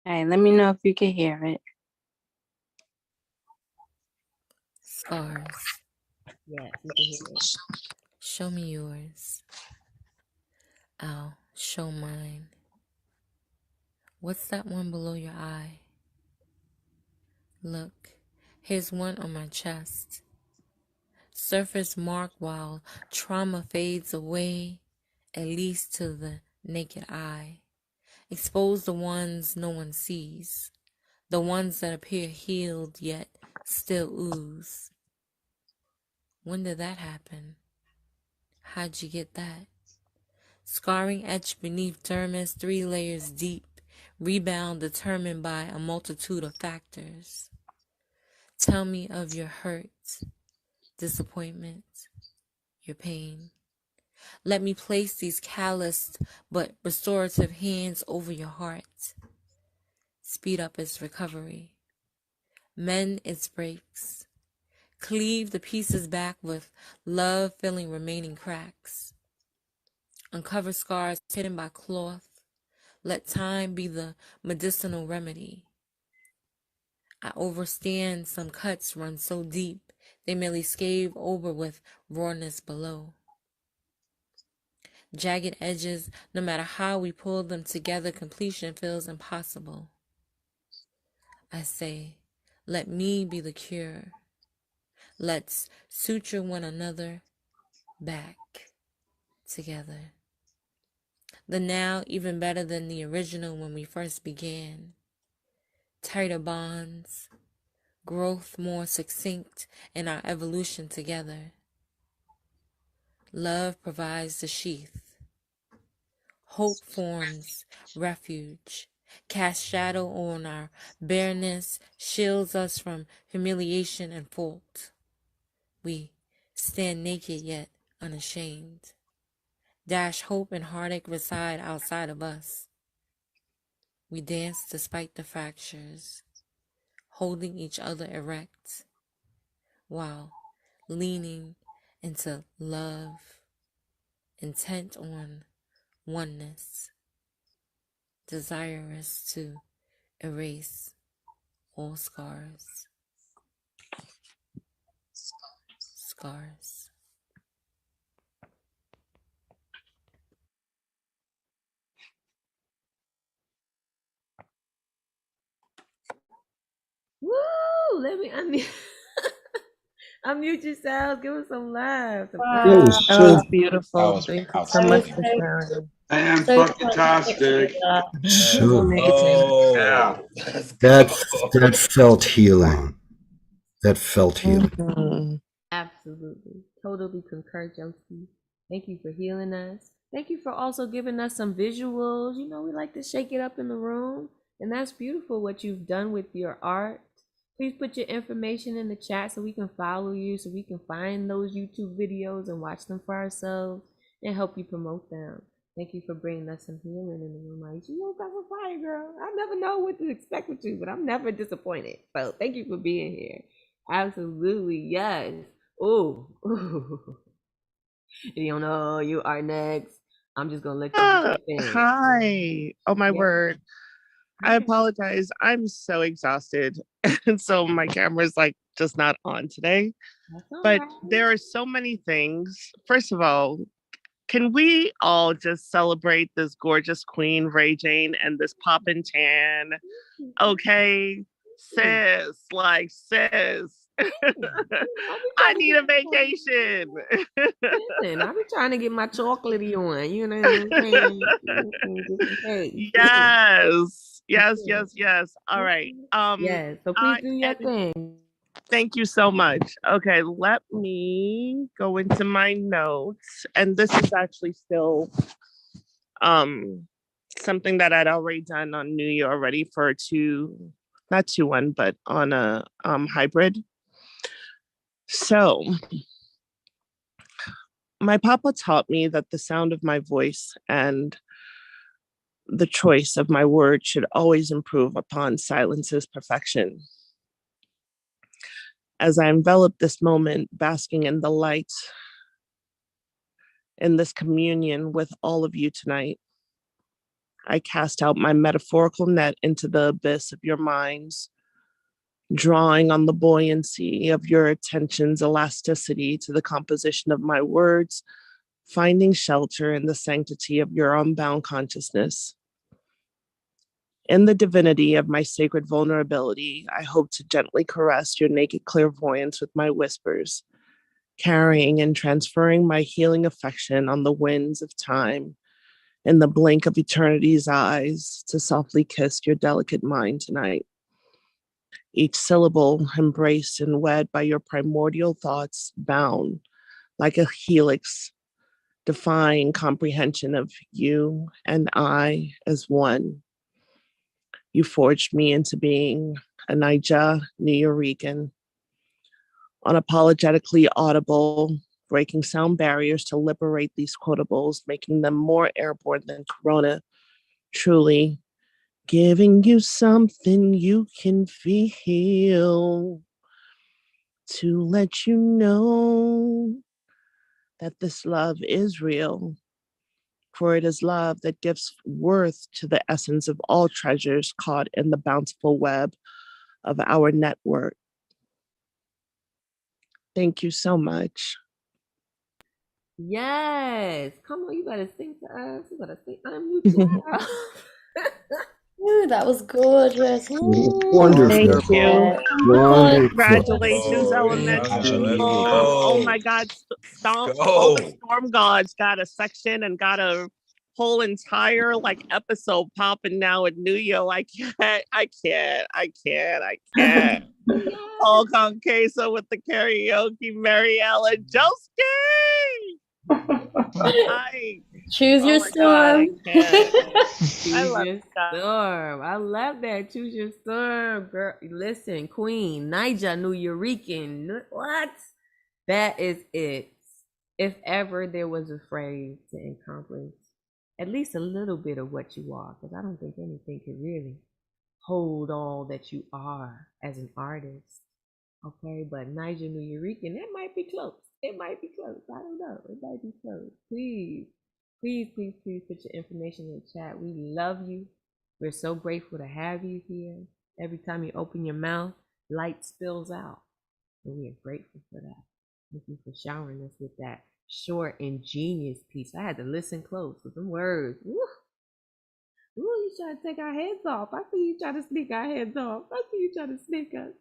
All right, let me know if you can hear it. Scars. Yes, we can hear it. Show me yours. I'll show mine. What's that one below your eye? Look, here's one on my chest. Surface mark while trauma fades away, at least to the naked eye. Expose the ones no one sees, the ones that appear healed yet still ooze. When did that happen? How'd you get that? Scarring etched beneath dermis 3 layers deep, rebound determined by a multitude of factors. Tell me of your hurt, disappointment, your pain. Let me place these calloused but restorative hands over your heart. Speed up its recovery. Mend its breaks. Cleave the pieces back with love filling remaining cracks. Uncover scars hidden by cloth. Let time be the medicinal remedy. I overstand some cuts run so deep they merely scave over with rawness below. Jagged edges, no matter how we pull them together, completion feels impossible. I say, let me be the cure. Let's suture one another back together. The now even better than the original when we first began. Tighter bonds, growth more succinct in our evolution together. Love provides the sheath. Hope forms refuge, casts shadow on our bareness, shields us from humiliation and fault. We stand naked yet unashamed. Dash hope and heartache reside outside of us. We dance despite the fractures, holding each other erect, while leaning into love, intent on oneness, desirous to erase all scars. Scars. Woo! Let me unmute. Unmute yourselves. Give us some laughs. Some That claps. was beautiful. That was Thank you so much outstanding. for sharing. And So fucking-tastic. So Yeah. Let's that felt healing. That felt healing. Mhm. Absolutely. Totally concur, Joseki. Thank you for healing us. Thank you for also giving us some visuals. You know, we like to shake it up in the room. And that's beautiful what you've done with your art. Please put your information in the chat so we can follow you, so we can find those YouTube videos and watch them for ourselves and help you promote them. Thank you for bringing us some healing in the room. Like, you woke up a fire, girl. I never know what to expect with you, but I'm never disappointed. So thank you for being here. Absolutely, yes. Oh, you don't know you are next. I'm just gonna let you do your thing. Hi. Oh my word. I apologize. I'm so exhausted. And so my camera's like just not on today. But there are so many things. First of all, can we all just celebrate this gorgeous queen, Ray Jane, and this poppin' tan? Okay, sis, like sis. I need a vacation. Listen, I be trying to get my chocolatey on. You know what I'm saying? Just in case. Yes. All right. Yes. So please do your thing. Thank you so much. Okay, let me go into my notes. And this is actually still something that I'd already done on New Year already for not 2-1, but on a hybrid. So my papa taught me that the sound of my voice and the choice of my words should always improve upon silence's perfection. As I envelop this moment, basking in the light, in this communion with all of you tonight, I cast out my metaphorical net into the abyss of your minds, drawing on the buoyancy of your attention's elasticity to the composition of my words, finding shelter in the sanctity of your unbound consciousness. In the divinity of my sacred vulnerability, I hope to gently caress your naked clairvoyance with my whispers, carrying and transferring my healing affection on the winds of time in the blink of eternity's eyes to softly kiss your delicate mind tonight. Each syllable embraced and wed by your primordial thoughts, bound like a helix, defying comprehension of you and I as one. You forged me into being a Niger Nuyorican, unapologetically audible, breaking sound barriers to liberate these quotables, making them more airborne than Corona, truly giving you something you can feel to let you know that this love is real. For it is love that gives worth to the essence of all treasures caught in the bountiful web of our network. Thank you so much. Yes. Come on, you better sing to us. You better sing. Unmute yourself. Ooh, that was gorgeous. Wonderful. Thank you. Wonderful. Congratulations, Elementary. Oh my God, all the storm gods got a section and got a whole entire like episode popping now in New York. I can't. Paul Concasa with the karaoke, Mary Ellen Joseki. Choose your storm. Choose your storm. I love that. Choose your storm, girl. Listen, Queen, Niger, Nuyorican. What? That is it. If ever there was a phrase to encompass at least a little bit of what you are, because I don't think anything could really hold all that you are as an artist. Okay, but Niger Nuyorican, that might be close. It might be close. I don't know. It might be close. Please please put your information in the chat. We love you. We're so grateful to have you here. Every time you open your mouth, light spills out. And we are grateful for that. Thank you for showering us with that short, ingenious piece. I had to listen close with the words. Woo! Ooh, you trying to take our heads off. I see you trying to sneak our heads off. I see you trying to sneak us.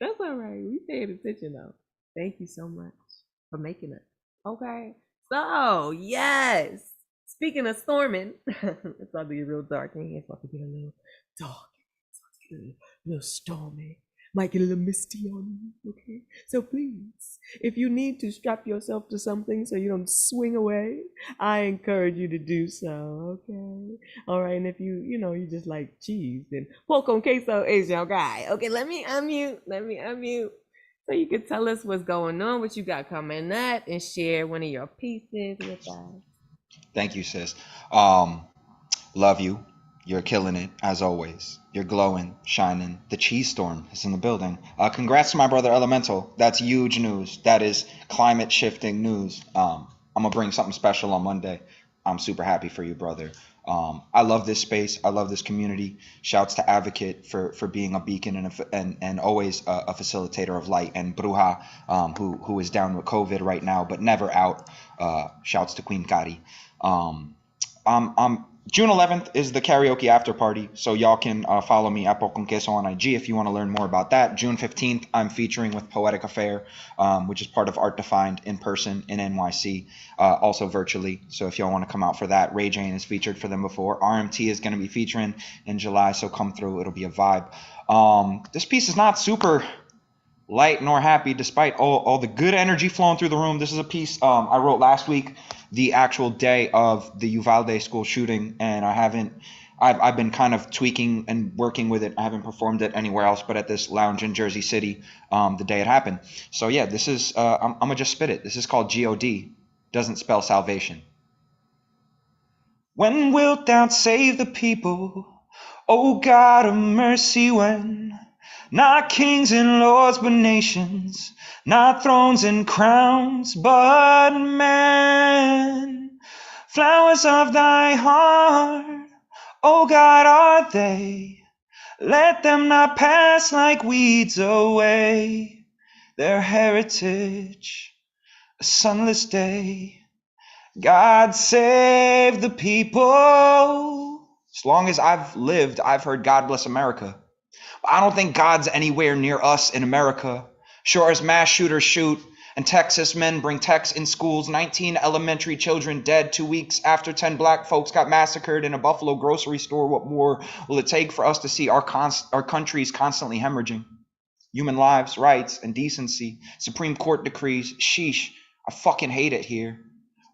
That's all right. We paying attention though. Thank you so much for making it. Okay. So, yes. Speaking of storming, it's about to get real dark in here. It's about to get a little dark. It's about to get a little stormy. Might get a little misty on you, okay? So please, if you need to strap yourself to something so you don't swing away, I encourage you to do so, okay? All right, and if you just like cheese, then pork con queso is your guy. Okay, let me unmute. So you can tell us what's going on, what you got coming up, and share one of your pieces with us. Thank you, sis. Love you. You're killing it, as always. You're glowing, shining. The cheese storm is in the building. Congrats to my brother Elemental. That's huge news. That is climate shifting news. I'm going to bring something special on Monday. I'm super happy for you, brother. I love this space. I love this community. Shouts to Advocate for being a beacon and always a facilitator of light. And Bruja, who is down with COVID right now, but never out. Shouts to Queen Kari. June 11th is the karaoke after party, so y'all can follow me at Pork con Queso on IG if you want to learn more about that. June 15th, I'm featuring with Poetic Affair, which is part of Art Defined in person in NYC, also virtually. So if y'all want to come out for that, Ray Jane is featured for them before. RMT is going to be featuring in July, so come through. It'll be a vibe. This piece is not super light nor happy, despite all the good energy flowing through the room. This is a piece I wrote last week, the actual day of the Uvalde school shooting, and I've been kind of tweaking and working with it. I haven't performed it anywhere else but at this lounge in Jersey City the day it happened. So yeah, this is I'm gonna just spit it. This is called God. Doesn't spell salvation. When wilt thou save the people, O God of mercy, when not kings and lords but nations, not thrones and crowns but men. Flowers of thy heart, O God, are they? Let them not pass like weeds away. Their heritage, a sunless day. God save the people. As long as I've lived, I've heard God bless America. But I don't think God's anywhere near us in America. Sure as mass shooters shoot and Texas men bring texts in schools, 19 elementary children dead 2 weeks after 10 black folks got massacred in a Buffalo grocery store. What more will it take for us to see our countries constantly hemorrhaging? Human lives, rights, and decency. Supreme Court decrees. Sheesh, I fucking hate it here.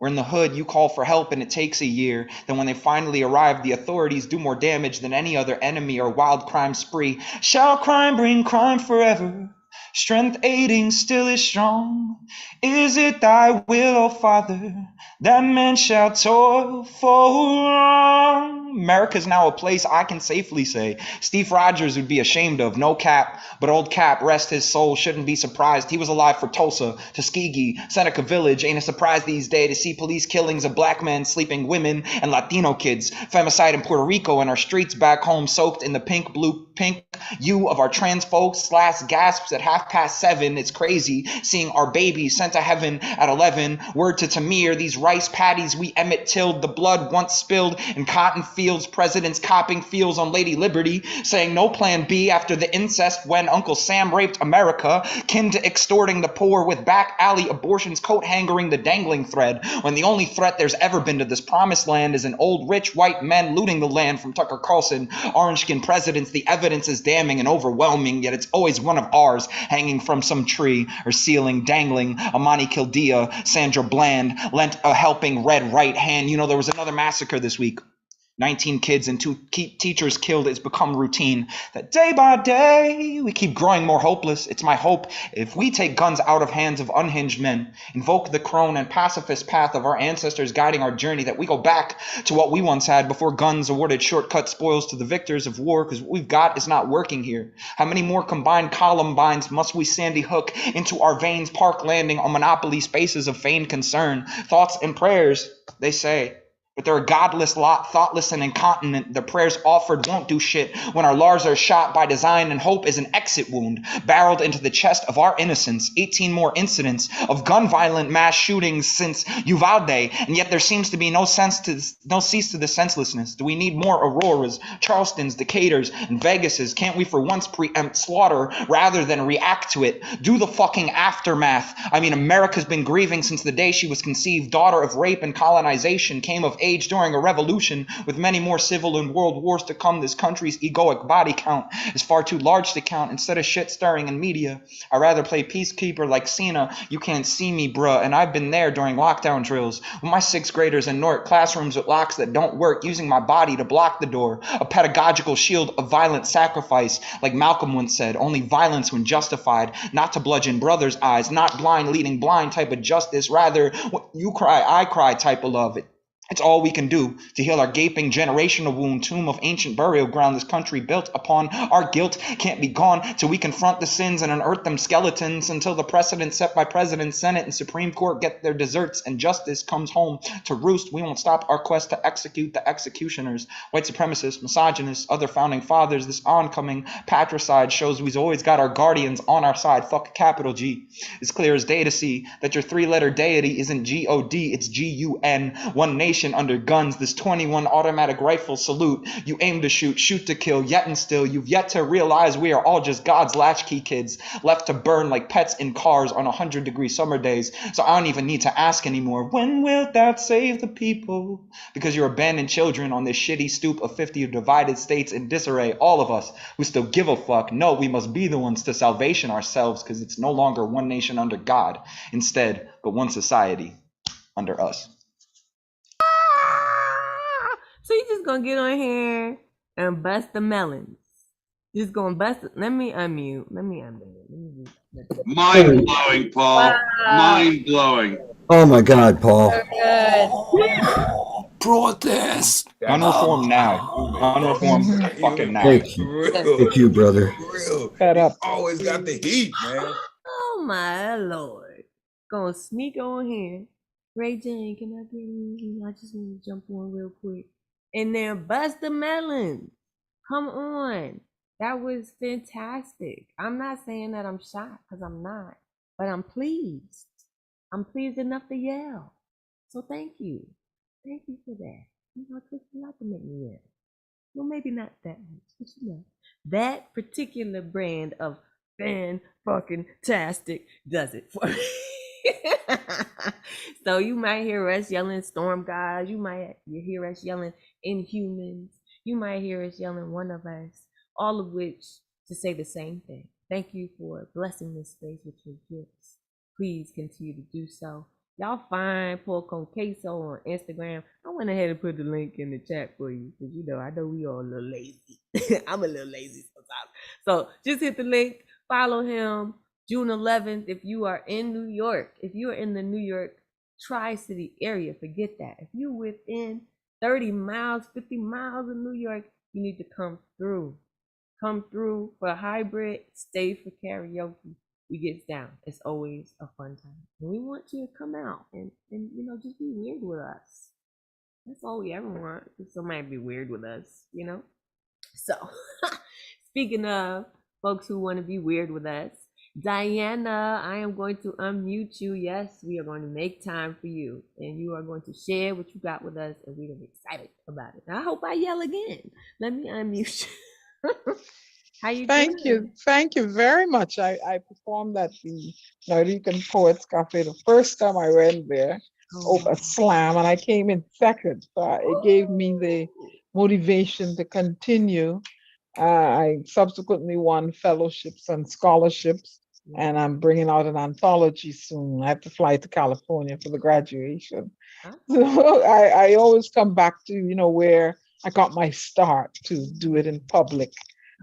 We're in the hood, you call for help and it takes a year. Then when they finally arrive, the authorities do more damage than any other enemy or wild crime spree. Shall crime bring crime forever? Strength aiding still is strong. Is it thy will, O Father, that men shall toil for long? America's now a place I can safely say Steve Rogers would be ashamed of. No cap, but old Cap, rest his soul, shouldn't be surprised. He was alive for Tulsa, Tuskegee, Seneca Village. Ain't a surprise these days to see police killings of black men, sleeping women, and Latino kids. Femicide in Puerto Rico and our streets back home soaked in the pink, blue, pink hue of our trans folks. Last gasps at 7:30. It's crazy seeing our babies sent to heaven at 11. Word to Tamir, these rice patties we Emmett tilled, the blood once spilled in cotton fields, presidents copping fields on Lady Liberty, saying no plan B after the incest when Uncle Sam raped America, kin to extorting the poor with back alley abortions, coat hangering the dangling thread, when the only threat there's ever been to this promised land is an old rich white men looting the land from Tucker Carlson, orange-skinned presidents. The evidence is damning and overwhelming, yet it's always one of ours hanging from some tree or ceiling, dangling. Amani Kildea, Sandra Bland lent a helping red right hand. You know, there was another massacre this week. 19 kids and 2 teachers killed. It's become routine that day by day we keep growing more hopeless. It's my hope if we take guns out of hands of unhinged men, invoke the crone and pacifist path of our ancestors guiding our journey, that we go back to what we once had before guns awarded shortcut spoils to the victors of war, because what we've got is not working here. How many more combined Columbines must we Sandy Hook into our veins, park landing on monopoly spaces of feigned concern? Thoughts and prayers, they say, But they're a godless lot, thoughtless and incontinent. The prayers offered won't do shit when our lives are shot by design and hope is an exit wound barreled into the chest of our innocence. 18 more incidents of gun violent mass shootings since Uvalde, and yet there seems to be no cease to the senselessness. Do we need more Auroras, Charlestons, Decatur's, and Vegases? Can't we for once preempt slaughter rather than react to it? Do the fucking aftermath. I mean, America's been grieving since the day she was conceived, daughter of rape and colonization, came of age during a revolution with many more civil and world wars to come. This country's egoic body count is far too large to count. Instead of shit stirring in media, I'd rather play peacekeeper like Cena. You can't see me, bruh, and I've been there during lockdown drills with my 6th graders in Newark classrooms with locks that don't work, using my body to block the door, a pedagogical shield of violent sacrifice. Like Malcolm once said, only violence when justified, not to bludgeon brothers' eyes, not blind leading blind type of justice, rather you cry, I cry type of love. It's all we can do to heal our gaping generational wound, tomb of ancient burial ground. This country built upon our guilt can't be gone till we confront the sins and unearth them skeletons, until the precedent set by President, Senate, and Supreme Court get their desserts and justice comes home to roost. We won't stop our quest to execute the executioners, white supremacists, misogynists, other founding fathers. This oncoming patricide shows we've always got our guardians on our side. Fuck capital G. It's clear as day to see that your 3-letter deity isn't G-O-D, it's G-U-N. One nation under guns, this 21 automatic rifle salute. You aim to shoot, shoot to kill, yet and still you've yet to realize we are all just God's latchkey kids, left to burn like pets in cars on 100-degree summer days. So I don't even need to ask anymore, when will that save the people? Because you're abandoned children on this shitty stoop of 50 divided states in disarray. All of us who still give a fuck know we must be the ones to salvation ourselves, because it's no longer one nation under God instead, but one society under us. So you just gonna get on here and bust the melons. Just gonna bust it. Let me unmute. Mind blowing, Paul. Wow. Mind blowing. Oh my God, Paul. Protest. Unreformed now. Unreformed fucking now. Thank you. Thank you, brother. Fed up. Always got the heat, man. Oh my Lord. Gonna sneak on here. Ray Jane, can I get in? I just want to jump on real quick. And then bust the melon. Come on. That was fantastic. I'm not saying that I'm shocked, because I'm not. But I'm pleased. I'm pleased enough to yell. So thank you. Thank you for that. You know, it took a lot to make me yell. Well, maybe not that much, but you know. That particular brand of fan-fucking-tastic does it for me. So you might hear us yelling storm gods, you might hear us yelling inhumans, you might hear us yelling one of us, all of which to say the same thing. Thank you for blessing this space with your gifts. Please continue to do so. Y'all find Por Con Queso on Instagram. I went ahead and put the link in the chat for you, because you know, I know we all a little lazy. I'm a little lazy sometimes. So just hit the link, follow him. June 11th, if you are in New York, if you are in the New York Tri-City area, forget that. If you're within 30 miles, 50 miles of New York, you need to come through. Come through for a hybrid, stay for karaoke. We get down. It's always a fun time. And we want you to come out and you know, just be weird with us. That's all we ever want. Somebody be weird with us, you know? So, speaking of folks who want to be weird with us, Diana, I am going to unmute you. Yes, we are going to make time for you, and you are going to share what you got with us, and we're going to be excited about it. I hope I yell again. Let me unmute you. How you doing? Thank you very much. I performed at the Lyrical Poets Cafe the first time I went there, over slam, and I came in second. So it gave me the motivation to continue. I subsequently won fellowships and scholarships, and I'm bringing out an anthology soon. I have to fly to California for the graduation. So I always come back to, you know, where I got my start to do it in public.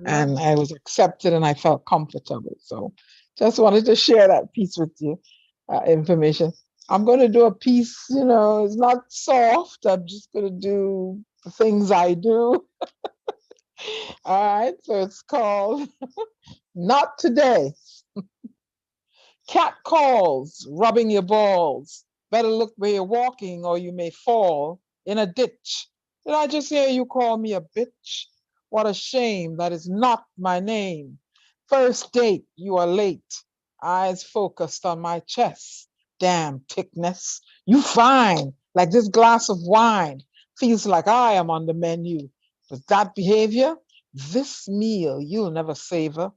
And I was accepted and I felt comfortable. So just wanted to share that piece with you, information. I'm going to do a piece, you know, it's not soft. I'm just going to do the things I do. All right, so it's called Not Today. Cat calls, rubbing your balls. Better look where you're walking or you may fall. in a ditch. Did I just hear you call me a bitch? What a shame, that is not my name. First date, you are late. Eyes focused on my chest. Damn thickness. You fine, like this glass of wine. Feels like I am on the menu. With that behavior, this meal you'll never savor.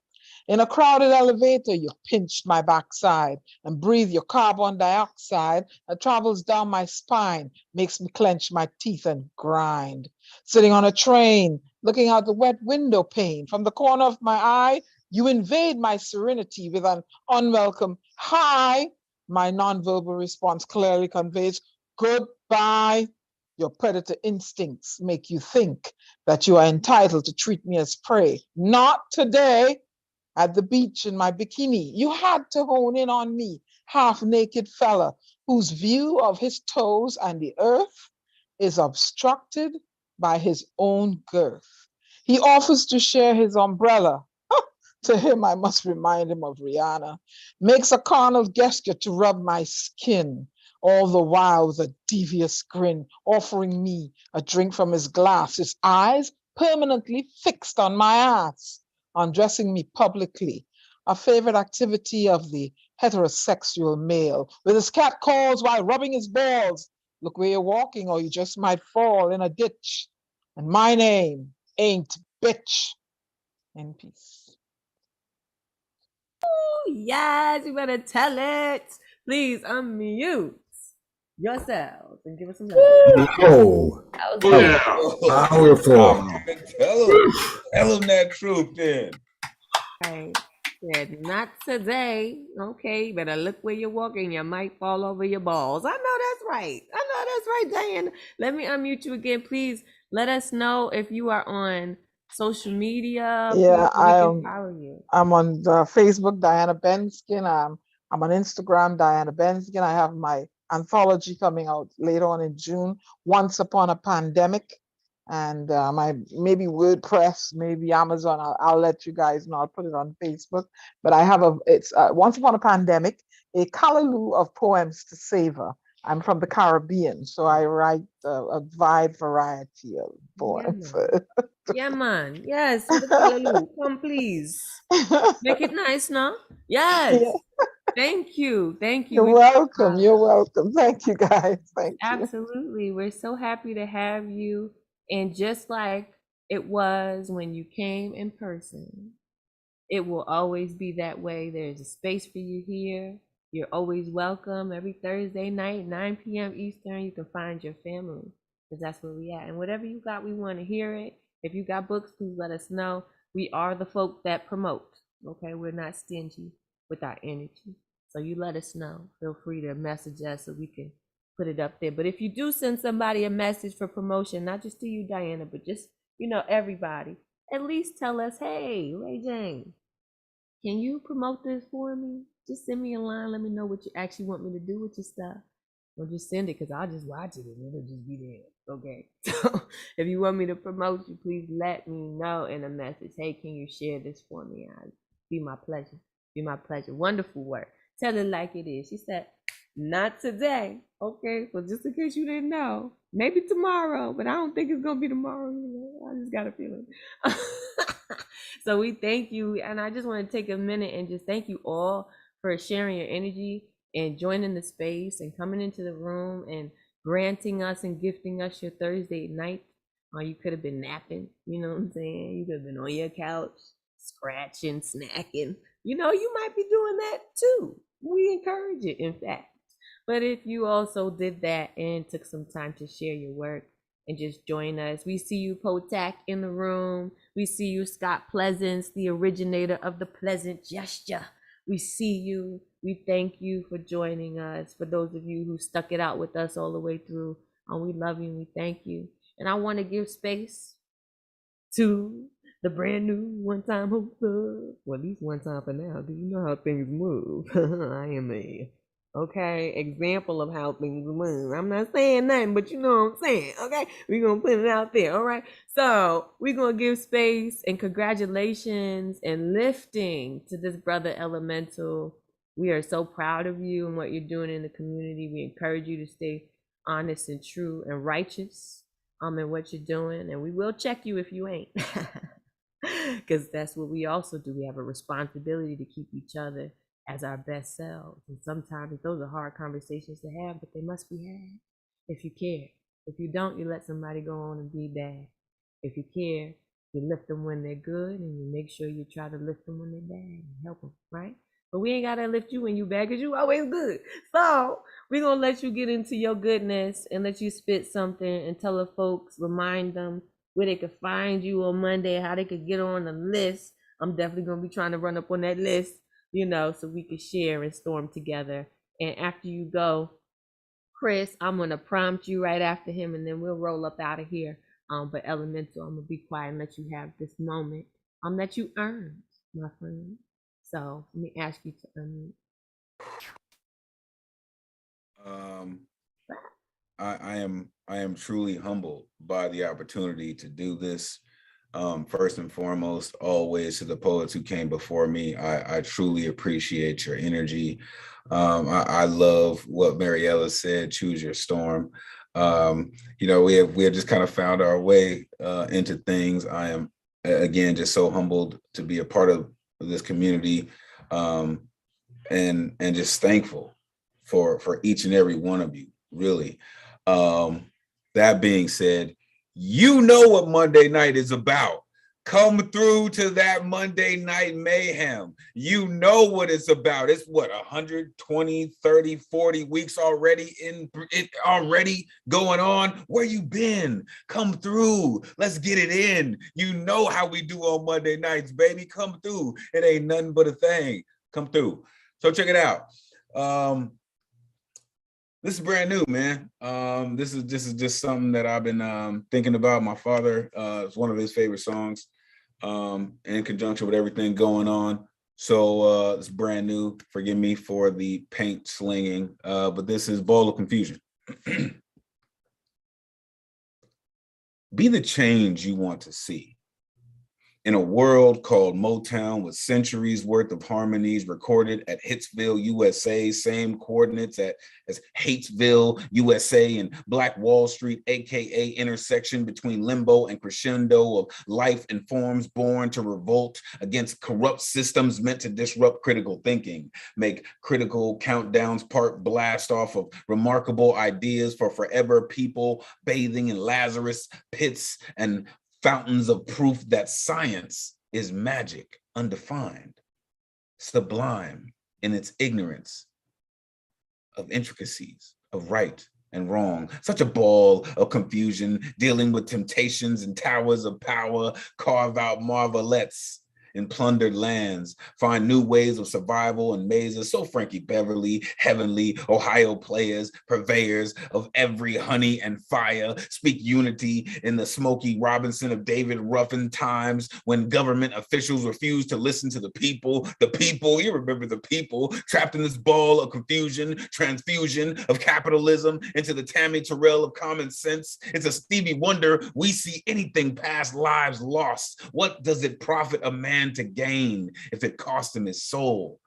In a crowded elevator, you pinched my backside and breathe your carbon dioxide that travels down my spine, makes me clench my teeth and grind. Sitting on a train, looking out the wet window pane, from the corner of my eye, you invade my serenity with an unwelcome hi. My nonverbal response clearly conveys goodbye. Your predator instincts make you think that you are entitled to treat me as prey. Not today. At the beach in my bikini, you had to hone in on me, half-naked fella, whose view of his toes and the earth is obstructed by his own girth. He offers to share his umbrella. To him, I must remind him of Rihanna. Makes a carnal gesture to rub my skin, all the while with a devious grin, offering me a drink from his glass, his eyes permanently fixed on my ass, undressing me publicly, a favorite activity of the heterosexual male, with his cat calls while rubbing his balls. Look where you're walking, or you just might fall in a ditch. And my name ain't bitch. In peace. Yes, you better tell it. Please unmute yourselves and give us some love. Oh, yeah. Powerful. Tell him that truth then. Right. Said, not today. Okay, you better look where you're walking. You might fall over your balls. I know that's right. Diane. Let me unmute you again. Please let us know if you are on social media. Yeah, we can follow you. I'm on Facebook, Diana Benskin. I'm on Instagram, Diana Benskin. I have my anthology coming out later on in June, Once Upon a Pandemic. And my maybe WordPress, maybe Amazon. I'll let you guys know. I'll put it on Facebook. But I have it's Once Upon a Pandemic, a callaloo of poems to savor. I'm from the Caribbean, so I write a wide variety of poems. Yeah, man. Yes, for the callaloo. Come, please. Make it nice now. Yes. Yeah. Thank you. You're welcome. You're welcome. Thank you, guys. Thank you. Absolutely. We're so happy to have you. And just like it was when you came in person, it will always be that way. There's a space for you here. You're always welcome. Every Thursday night, 9 p.m. Eastern, you can find your family, because that's where we at. And whatever you got, we want to hear it. If you got books, please let us know. We are the folk that promote. Okay, we're not stingy with our energy. So you let us know. Feel free to message us so we can put it up there. But if you do send somebody a message for promotion, not just to you, Diana, but just, everybody, at least tell us, hey, Ray Jane, can you promote this for me? Just send me a line. Let me know what you actually want me to do with your stuff. Or just send it, because I'll just watch it and it'll just be there. Okay. So if you want me to promote you, please let me know in a message. Hey, can you share this for me? I'll be my pleasure. Be my pleasure. Wonderful work. Tell it like it is. She said, not today. Okay. So just in case you didn't know, maybe tomorrow, but I don't think it's going to be tomorrow. I just got a feeling. So we thank you. And I just want to take a minute and just thank you all for sharing your energy and joining the space and coming into the room and granting us and gifting us your Thursday night. Or you could have been napping, you know what I'm saying? You could have been on your couch, scratching, snacking. You might be doing that too. We encourage it, in fact. But if you also did that and took some time to share your work and just join us, we see you, Potak, in the room. We see you, Scott Pleasance, the originator of the pleasant gesture. We see you. We thank you for joining us. For those of you who stuck it out with us all the way through, we love you and we thank you. And I want to give space to the brand new one-time host club. Well, at least one time for now. Do you know how things move? I am a example of how things move. I'm not saying nothing, but you know what I'm saying. Okay, we're gonna put it out there. All right, so we're gonna give space and congratulations and lifting to this brother Elemental. We are so proud of you and what you're doing in the community. We encourage you to stay honest and true and righteous in what you're doing, and we will check you if you ain't. Because that's what we also do. We have a responsibility to keep each other as our best selves. And sometimes those are hard conversations to have, but they must be had if you care. If you don't, you let somebody go on and be bad. If you care, you lift them when they're good, and you make sure you try to lift them when they're bad and help them, right? But we ain't got to lift you when you bad, because you always good. So we're going to let you get into your goodness and let you spit something and tell the folks, remind them where they could find you on Monday, how they could get on the list. I'm definitely going to be trying to run up on that list, so we could share and storm together. And after you go, Chris, I'm going to prompt you right after him, and then we'll roll up out of here. But Elemental, I'm going to be quiet and let you have this moment that you earned, my friend. So let me ask you to unmute. I am truly humbled by the opportunity to do this. First and foremost, always to the poets who came before me, I truly appreciate your energy. I love what Mariella said, choose your storm. We have just kind of found our way into things. I am, again, just so humbled to be a part of this community, and just thankful for each and every one of you, really. That being said, you know what Monday night is about. Come through to that Monday night mayhem. You know what it's about. It's what, 120, 30, 40 weeks already already going on. Where you been? Come through. Let's get it in. You know how we do on Monday nights, baby. Come through. It ain't nothing but a thing. Come through. So check it out. This is brand new, man. This is just something that I've been thinking about. My father, it's one of his favorite songs, in conjunction with everything going on. So it's brand new. Forgive me for the paint slinging, but this is Ball of Confusion. Be the change you want to see. In a world called Motown, with centuries worth of harmonies recorded at Hitsville, USA, same coordinates as Hatesville, USA, and Black Wall Street, aka intersection between limbo and crescendo of life and forms born to revolt against corrupt systems meant to disrupt critical thinking, make critical countdowns part blast off of remarkable ideas for forever people bathing in Lazarus pits and fountains of proof that science is magic, undefined, sublime in its ignorance of intricacies of right and wrong. Such a ball of confusion, dealing with temptations and towers of power, carve out marvelettes in plundered lands, find new ways of survival and mazes. So Frankie Beverly, heavenly Ohio players, purveyors of every honey and fire, speak unity in the Smokey Robinson of David Ruffin times, when government officials refuse to listen to the people, you remember the people, trapped in this ball of confusion, transfusion of capitalism into the Tammy Terrell of common sense. It's a Stevie Wonder, we see anything past lives lost. What does it profit a man to gain if it cost him his soul?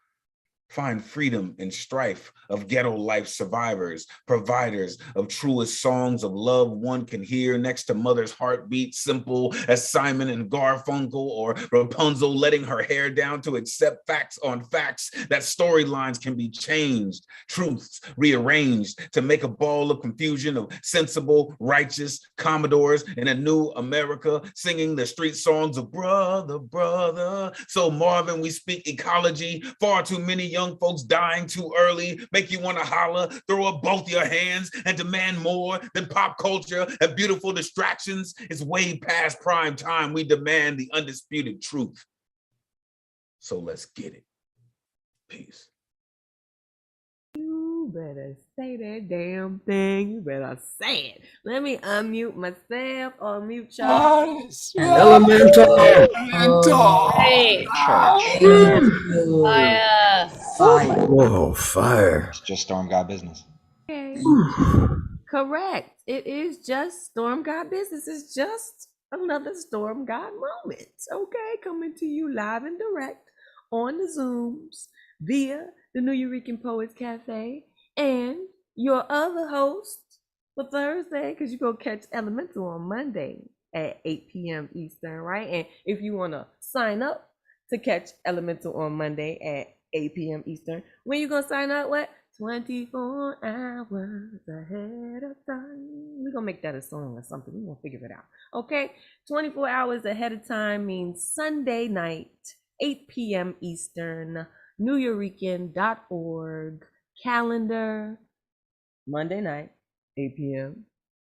Find freedom in strife of ghetto life survivors, providers of truest songs of love one can hear next to mother's heartbeat, simple as Simon and Garfunkel, or Rapunzel letting her hair down to accept facts on facts, that storylines can be changed, truths rearranged to make a ball of confusion of sensible, righteous Commodores in a new America, singing the street songs of brother, brother. So Marvin, we speak ecology, far too many young folks dying too early, make you want to holler, throw up both your hands and demand more than pop culture and beautiful distractions. It's way past prime time. We demand the undisputed truth. So let's get it. Peace. You better say that damn thing. You better say it. Let me unmute myself or mute y'all. Elemental. Hey. Fire. Fire. Whoa, fire. It's just Storm God business. Okay. Correct. It is just Storm God business. It's just another Storm God moment. Okay, coming to you live and direct on the Zooms via the New Eurekan Poets Cafe and your other host, for Thursday, because you're going to catch Elemental on Monday at 8 p.m. Eastern, right? And if you want to sign up to catch Elemental on Monday at 8 p.m. Eastern, when you going to sign up? What? 24 hours ahead of time. We're going to make that a song or something. We're going to figure it out. Okay? 24 hours ahead of time means Sunday night, 8 p.m. Eastern, neweurekan.org, calendar, Monday night, 8 p.m.,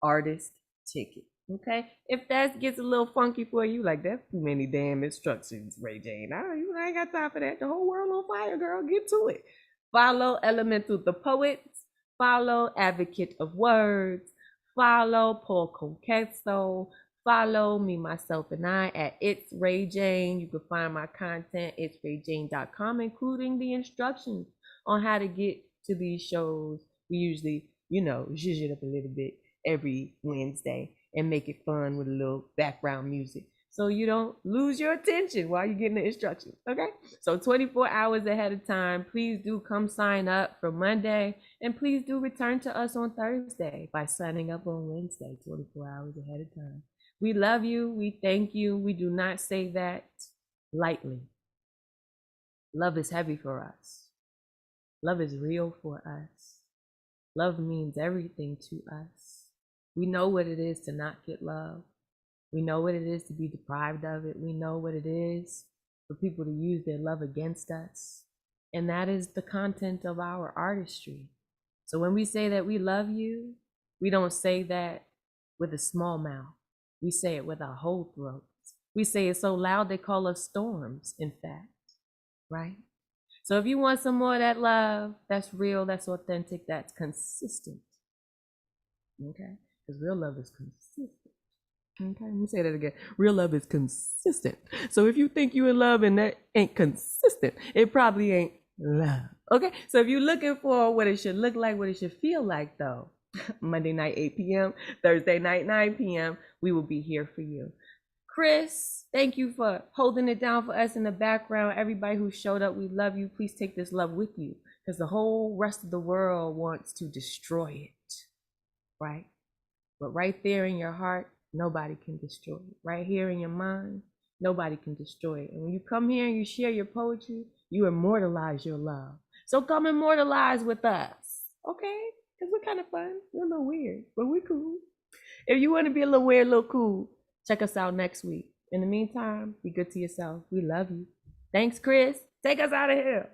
artist ticket. Okay? If that gets a little funky for you, like that's too many damn instructions, Ray Jane. I ain't got time for that. The whole world on fire, girl. Get to it. Follow Elemental the Poet. Follow Advocate of Words. Follow Paul Conquesto. Follow me, myself, and I at It's Ray Jane. You can find my content, itsrayjane.com, including the instructions on how to get to these shows. We usually, zhuzh it up a little bit every Wednesday and make it fun with a little background music, so you don't lose your attention while you're getting the instructions, okay? So 24 hours ahead of time, please do come sign up for Monday, and please do return to us on Thursday by signing up on Wednesday, 24 hours ahead of time. We love you. We thank you. We do not say that lightly. Love is heavy for us. Love is real for us. Love means everything to us. We know what it is to not get love. We know what it is to be deprived of it. We know what it is for people to use their love against us. And that is the content of our artistry. So when we say that we love you, we don't say that with a small mouth. We say it with our whole throats. We say it so loud they call us storms, in fact, right? So if you want some more of that love, that's real, that's authentic, that's consistent, okay? Because real love is consistent. Okay, let me say that again. Real love is consistent. So if you think you in love and that ain't consistent, it probably ain't love. Okay, so if you're looking for what it should look like, what it should feel like though, Monday night, 8 p.m., Thursday night, 9 p.m., we will be here for you. Chris, thank you for holding it down for us in the background. Everybody who showed up, we love you. Please take this love with you, because the whole rest of the world wants to destroy it, right? But right there in your heart, nobody can destroy it. Right here in your mind, nobody can destroy it. And when you come here and you share your poetry, you immortalize your love. So come immortalize with us, okay? Because we're kind of fun. We're a little weird, but we're cool. If you want to be a little weird, a little cool, check us out next week. In the meantime, be good to yourself. We love you. Thanks, Chris. Take us out of here.